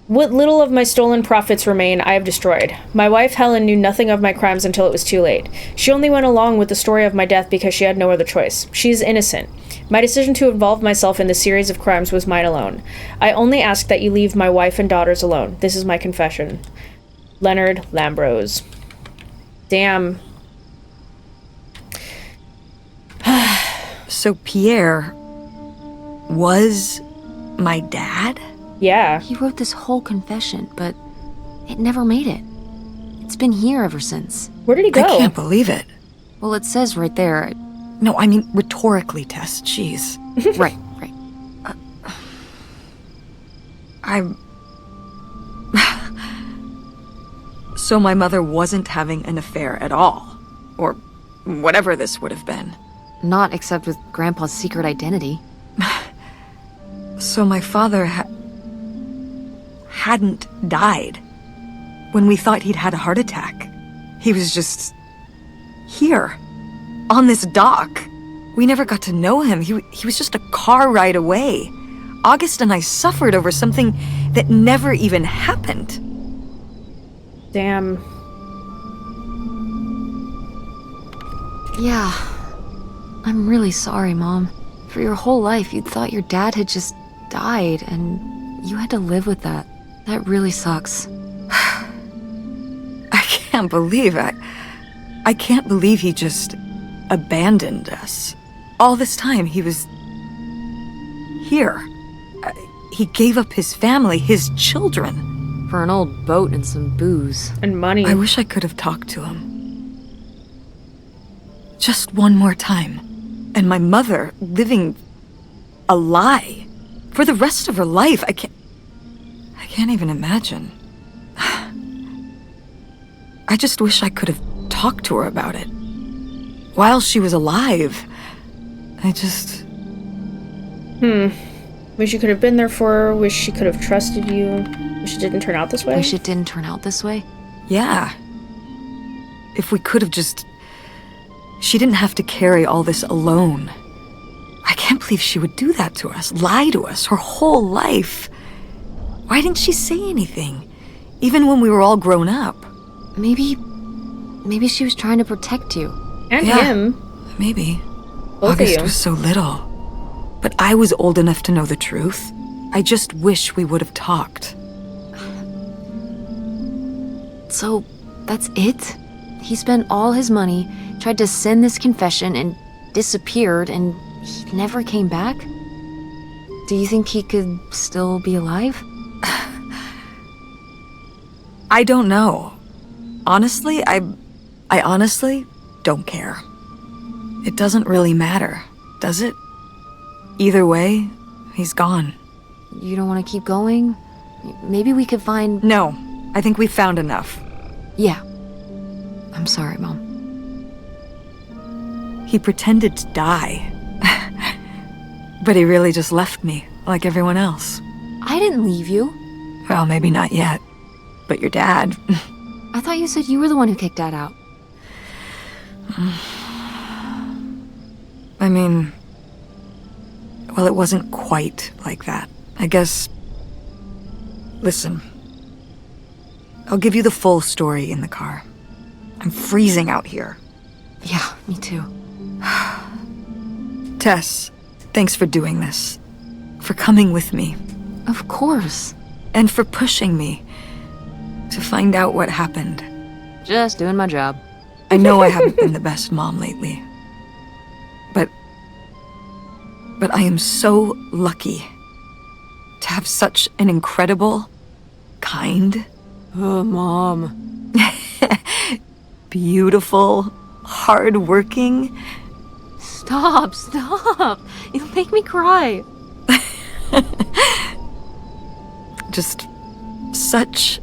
What little of my stolen profits remain, I have destroyed. My wife, Helen, knew nothing of my crimes until it was too late. She only went along with the story of my death because she had no other choice. She is innocent. My decision to involve myself in the series of crimes was mine alone. I only ask that you leave my wife and daughters alone. This is my confession. Leonard Lambrose. Damn. So Pierre was my dad? Yeah. He wrote this whole confession, but it never made it. It's been here ever since. Where did he go? I can't believe it. Well, it says right there. No, I mean, rhetorically, Tess, jeez. Right. So my mother wasn't having an affair at all. Or whatever this would have been. Not except with Grandpa's secret identity. So my father hadn't died. When we thought he'd had a heart attack. He was just here. On this dock. We never got to know him. He was just a car ride away. August and I suffered over something that never even happened. Damn. Yeah. I'm really sorry, Mom. For your whole life, you'd thought your dad had just died, and you had to live with that. That really sucks. I can't believe it. I can't believe he just abandoned us. All this time, he was here. He gave up his family, his children. For an old boat and some booze. And money. I wish I could have talked to him. Just one more time. And my mother living a lie for the rest of her life. I can't even imagine. I just wish I could have talked to her about it. While she was alive. Wish you could have been there for her. Wish she could have trusted you. Wish it didn't turn out this way. Wish it didn't turn out this way? Yeah. If we could have just... She didn't have to carry all this alone. I can't believe she would do that to us, lie to us her whole life. Why didn't she say anything? Even when we were all grown up. Maybe she was trying to protect you. And Yeah. him. Maybe. Both August of you. was so little. But I was old enough to know the truth. I just wish we would have talked. So, that's it? He spent all his money, tried to send this confession, and disappeared, and he never came back? Do you think he could still be alive? I don't know. Honestly, I honestly don't care. It doesn't really matter, does it? Either way, he's gone. You don't want to keep going? Maybe we could find... No, I think we found enough. Yeah. I'm sorry, Mom. He pretended to die. But he really just left me, like everyone else. I didn't leave you. Well, maybe not yet. But your dad... I thought you said you were the one who kicked Dad out. I mean... Well, it wasn't quite like that. I guess... Listen. I'll give you the full story in the car. I'm freezing out here. Yeah, me too. Tess, thanks for doing this. For coming with me. Of course. And for pushing me to find out what happened. Just doing my job. I know I haven't been the best mom lately. But I am so lucky to have such an incredible, kind, Oh, Mom. beautiful, hardworking... Stop. You'll make me cry. just such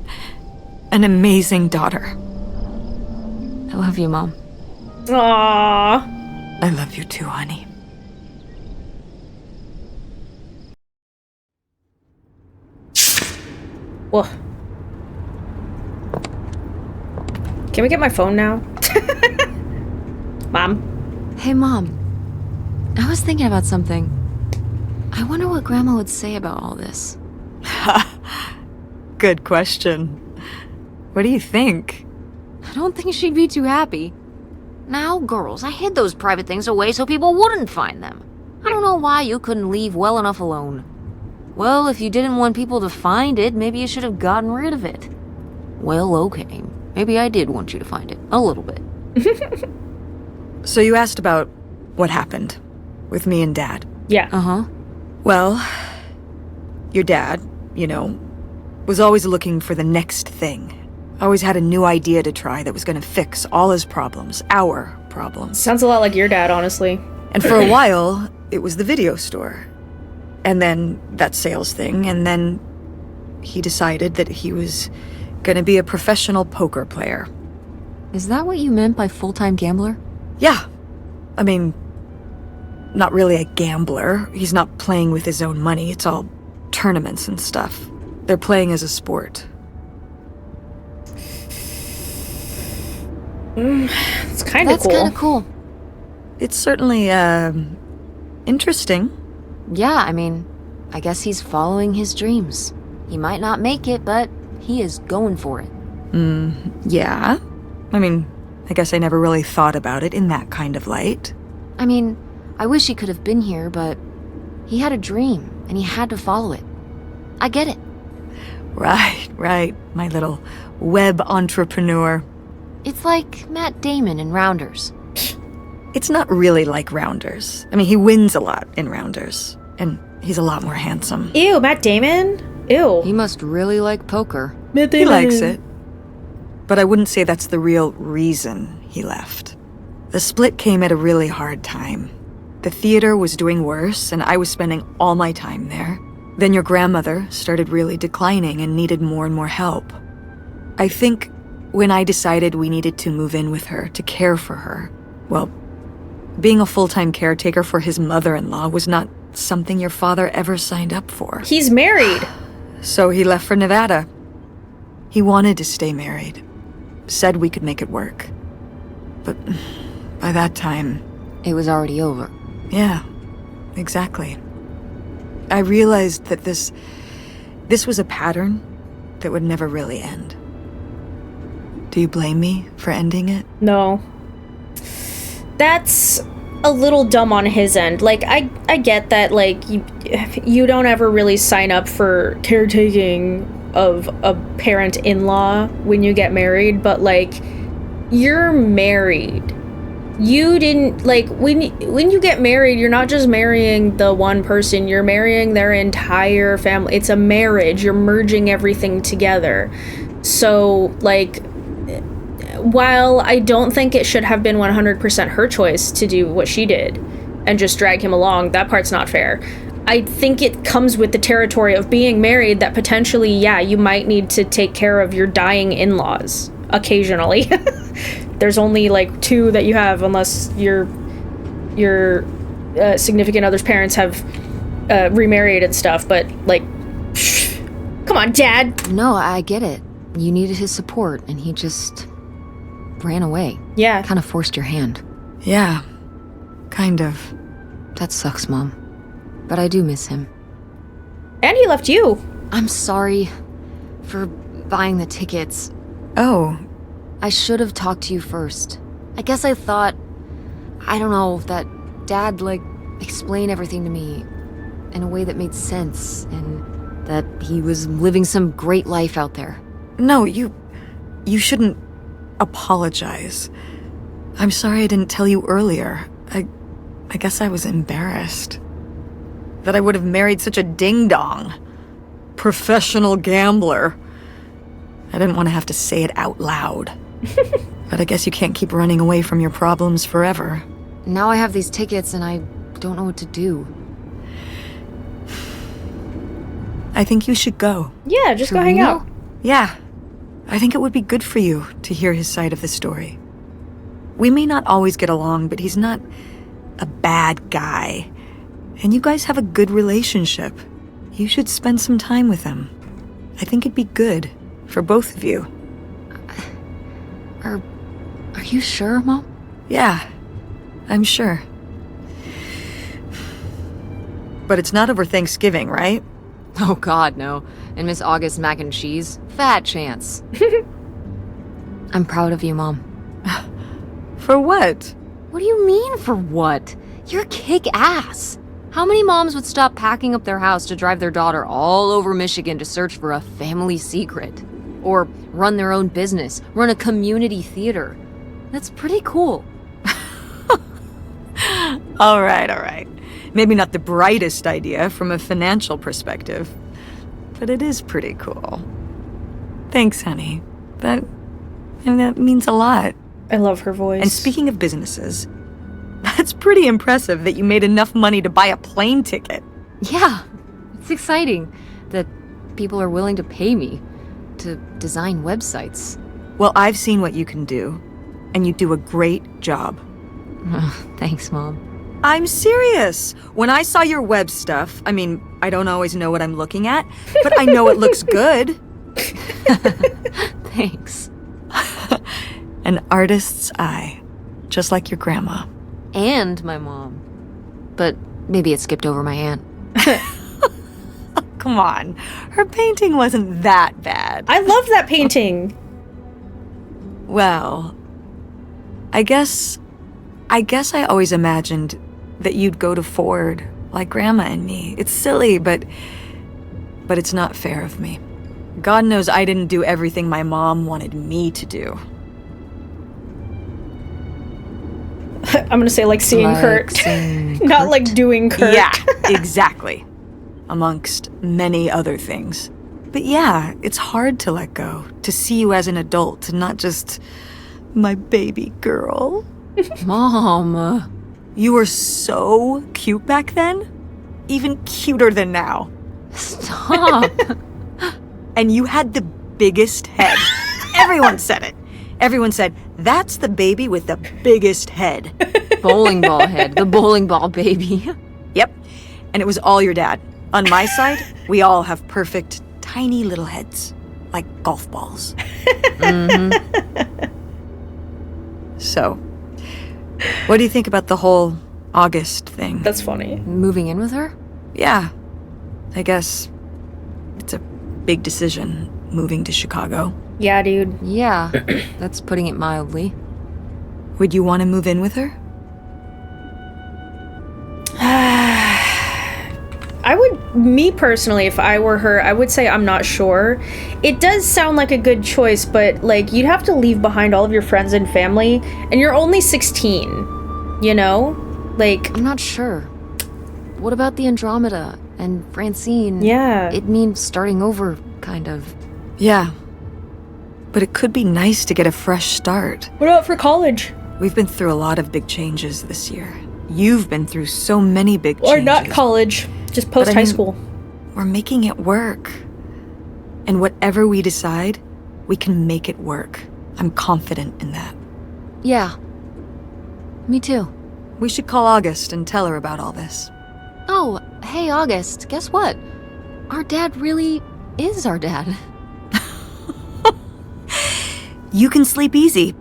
an amazing daughter. I love you, Mom. Aww. I love you too, honey. Whoa. Can we get my phone now? Mom? Hey, Mom. I was thinking about something. I wonder what Grandma would say about all this. Good question. What do you think? I don't think she'd be too happy. Now, girls, I hid those private things away so people wouldn't find them. I don't know why you couldn't leave well enough alone. Well, if you didn't want people to find it, maybe you should have gotten rid of it. Well, okay. Maybe I did want you to find it. A little bit. So you asked about what happened with me and Dad. Yeah. Uh-huh. Well, your dad, was always looking for the next thing. Always had a new idea to try that was going to fix all his problems, our problems. Sounds a lot like your dad, honestly. And for a while, it was the video store. And then that sales thing, and then he decided that he was going to be a professional poker player. Is that what you meant by full-time gambler? Yeah. I mean, not really a gambler. He's not playing with his own money. It's all tournaments and stuff. They're playing as a sport. It's kind of That's cool. kind of cool. It's certainly, interesting. Yeah, I mean, I guess he's following his dreams. He might not make it, but he is going for it. Yeah. I mean, I guess I never really thought about it in that kind of light. I mean, I wish he could have been here, but he had a dream, and he had to follow it. I get it. Right, my little web entrepreneur. It's like Matt Damon in Rounders. It's not really like Rounders. I mean, he wins a lot in Rounders, and he's a lot more handsome. Ew, Matt Damon? Ew. He must really like poker. Matt He Damon. likes it. But I wouldn't say that's the real reason he left. The split came at a really hard time. The theater was doing worse, and I was spending all my time there. Then your grandmother started really declining and needed more and more help. I think when I decided we needed to move in with her to care for her, well, being a full-time caretaker for his mother-in-law was not something your father ever signed up for. He's married. So he left for Nevada. He wanted to stay married. Said we could make it work. But by that time... It was already over. Yeah, exactly. I realized that this was a pattern that would never really end. Do you blame me for ending it? No. That's a little dumb on his end. Like, I get that, like, you don't ever really sign up for caretaking of a parent-in-law when you get married, but, like, you're married. You didn't, like, when you get married, you're not just marrying the one person, you're marrying their entire family. It's a marriage. You're merging everything together. So, like, while I don't think it should have been 100% her choice to do what she did and just drag him along, that part's not fair. I think it comes with the territory of being married that potentially, yeah, you might need to take care of your dying in-laws occasionally. There's only like 2 that you have, unless your significant other's parents have remarried and stuff. But like, come on, Dad. No, I get it. You needed his support, and he just ran away. Yeah. Kind of forced your hand. Yeah, kind of. That sucks, Mom. But I do miss him. And he left you. I'm sorry for buying the tickets. Oh, I should have talked to you first. I guess I thought, I don't know, that Dad, like, explained everything to me in a way that made sense, and that he was living some great life out there. no, you shouldn't apologize. I'm sorry I didn't tell you earlier. I guess I was embarrassed. That I would have married such a ding-dong. Professional gambler. I didn't want to have to say it out loud. But I guess you can't keep running away from your problems forever. Now I have these tickets, and I don't know what to do. I think you should go. Yeah, just To go hang Reno? out. Yeah. I think it would be good for you to hear his side of the story. We may not always get along, but he's not a bad guy. And you guys have a good relationship. You should spend some time with him. I think it'd be good for both of you. Are you sure, Mom? Yeah, I'm sure. But it's not over Thanksgiving, right? Oh God, no. And Miss August mac and cheese? Fat chance. I'm proud of you, Mom. For what? What do you mean, for what? You're kick-ass. How many moms would stop packing up their house to drive their daughter all over Michigan to search for a family secret? Or run their own business, run a community theater? That's pretty cool. All right. Maybe not the brightest idea from a financial perspective, but it is pretty cool. Thanks, honey. That means a lot. I love her voice. And speaking of businesses, that's pretty impressive that you made enough money to buy a plane ticket. Yeah, it's exciting that people are willing to pay me to design websites. Well, I've seen what you can do, and you do a great job. Thanks, Mom. I'm serious. When I saw your web stuff, I mean, I don't always know what I'm looking at, but I know it looks good. Thanks. An artist's eye, just like your grandma. And my mom. But maybe it skipped over my aunt. Come on, her painting wasn't that bad. I love that painting. Well, I guess I always imagined that you'd go to Ford like Grandma and me. It's silly, but it's not fair of me. God knows I didn't do everything my mom wanted me to do. I'm gonna say like seeing Kurt. Not like doing Kurt. Yeah, exactly. Amongst many other things. But yeah, it's hard to let go, to see you as an adult, and not just my baby girl. Mom. You were so cute back then. Even cuter than now. Stop. And you had the biggest head. Everyone said it. Everyone said, that's the baby with the biggest head. Bowling ball head. The bowling ball baby. Yep. And it was all your dad. On my side, we all have perfect, tiny little heads. Like golf balls. Mm-hmm. So, what do you think about the whole August thing? That's funny. Moving in with her? Yeah. I guess it's a big decision, moving to Chicago. Yeah, dude. Yeah, that's putting it mildly. Would you want to move in with her? I would, me personally, if I were her, I would say I'm not sure. It does sound like a good choice, but like you'd have to leave behind all of your friends and family, and you're only 16, you know? Like, I'm not sure. What about the Andromeda and Francine? yeah. It means starting over, kind of. Yeah. But it could be nice to get a fresh start. What about for college? We've been through a lot of big changes this year. You've been through so many big changes. Or not college, just post high school. We're making it work. And whatever we decide, we can make it work. I'm confident in that. Yeah. Me too. We should call August and tell her about all this. Oh, hey, August, guess what? Our dad really is our dad. You can sleep easy.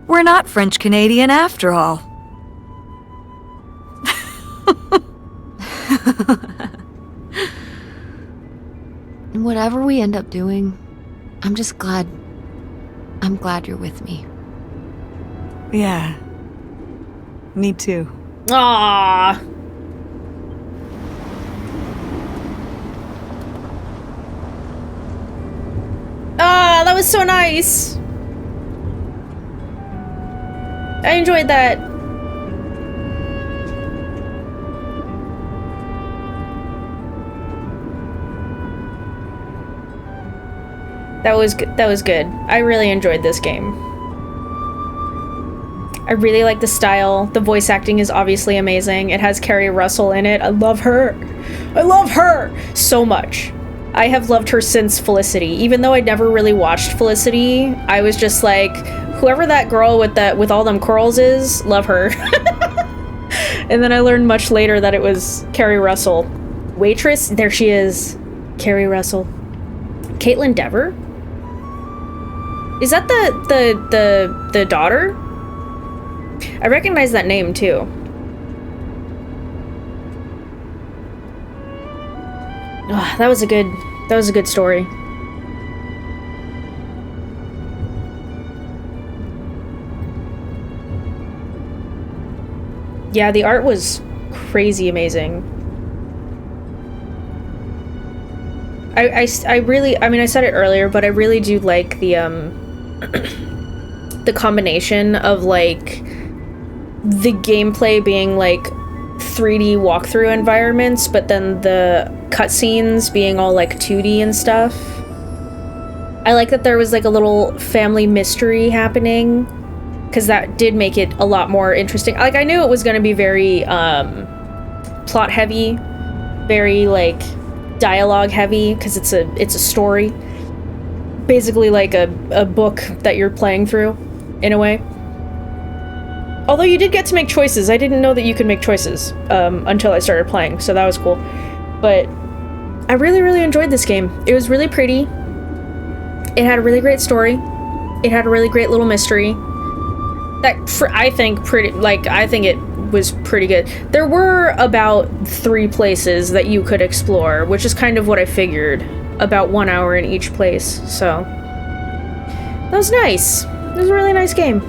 We're not French Canadian after all. And whatever we end up doing, I'm glad you're with me. Yeah. Me too. Aww. Ah, that was so nice. I enjoyed that. That was good. That was good. I really enjoyed this game. I really like the style. The voice acting is obviously amazing. It has Keri Russell in it. I love her. I love her so much. I have loved her since Felicity. Even though I never really watched Felicity, I was just like, whoever that girl with all them curls is, love her. And then I learned much later that it was Keri Russell. Waitress, there she is. Keri Russell. Caitlin Dever? Is that the daughter? I recognize that name too. Oh, that was a good story. Yeah, the art was crazy amazing. I really, I mean, I said it earlier, but I really do like the the combination of like the gameplay being like 3D walkthrough environments, but then the cutscenes being all like 2D and stuff. I like that there was like a little family mystery happening, because that did make it a lot more interesting. Like, I knew it was going to be very plot heavy, very like dialogue heavy, because it's a story, basically like a book that you're playing through in a way. Although you did get to make choices. I didn't know that you could make choices until I started playing, so that was cool. But I really enjoyed this game. It was really pretty. It had a really great story. It had a really great little mystery. I think it was pretty good. There were about 3 places that you could explore, which is kind of what I figured. About 1 hour in each place, so that was nice. It was a really nice game.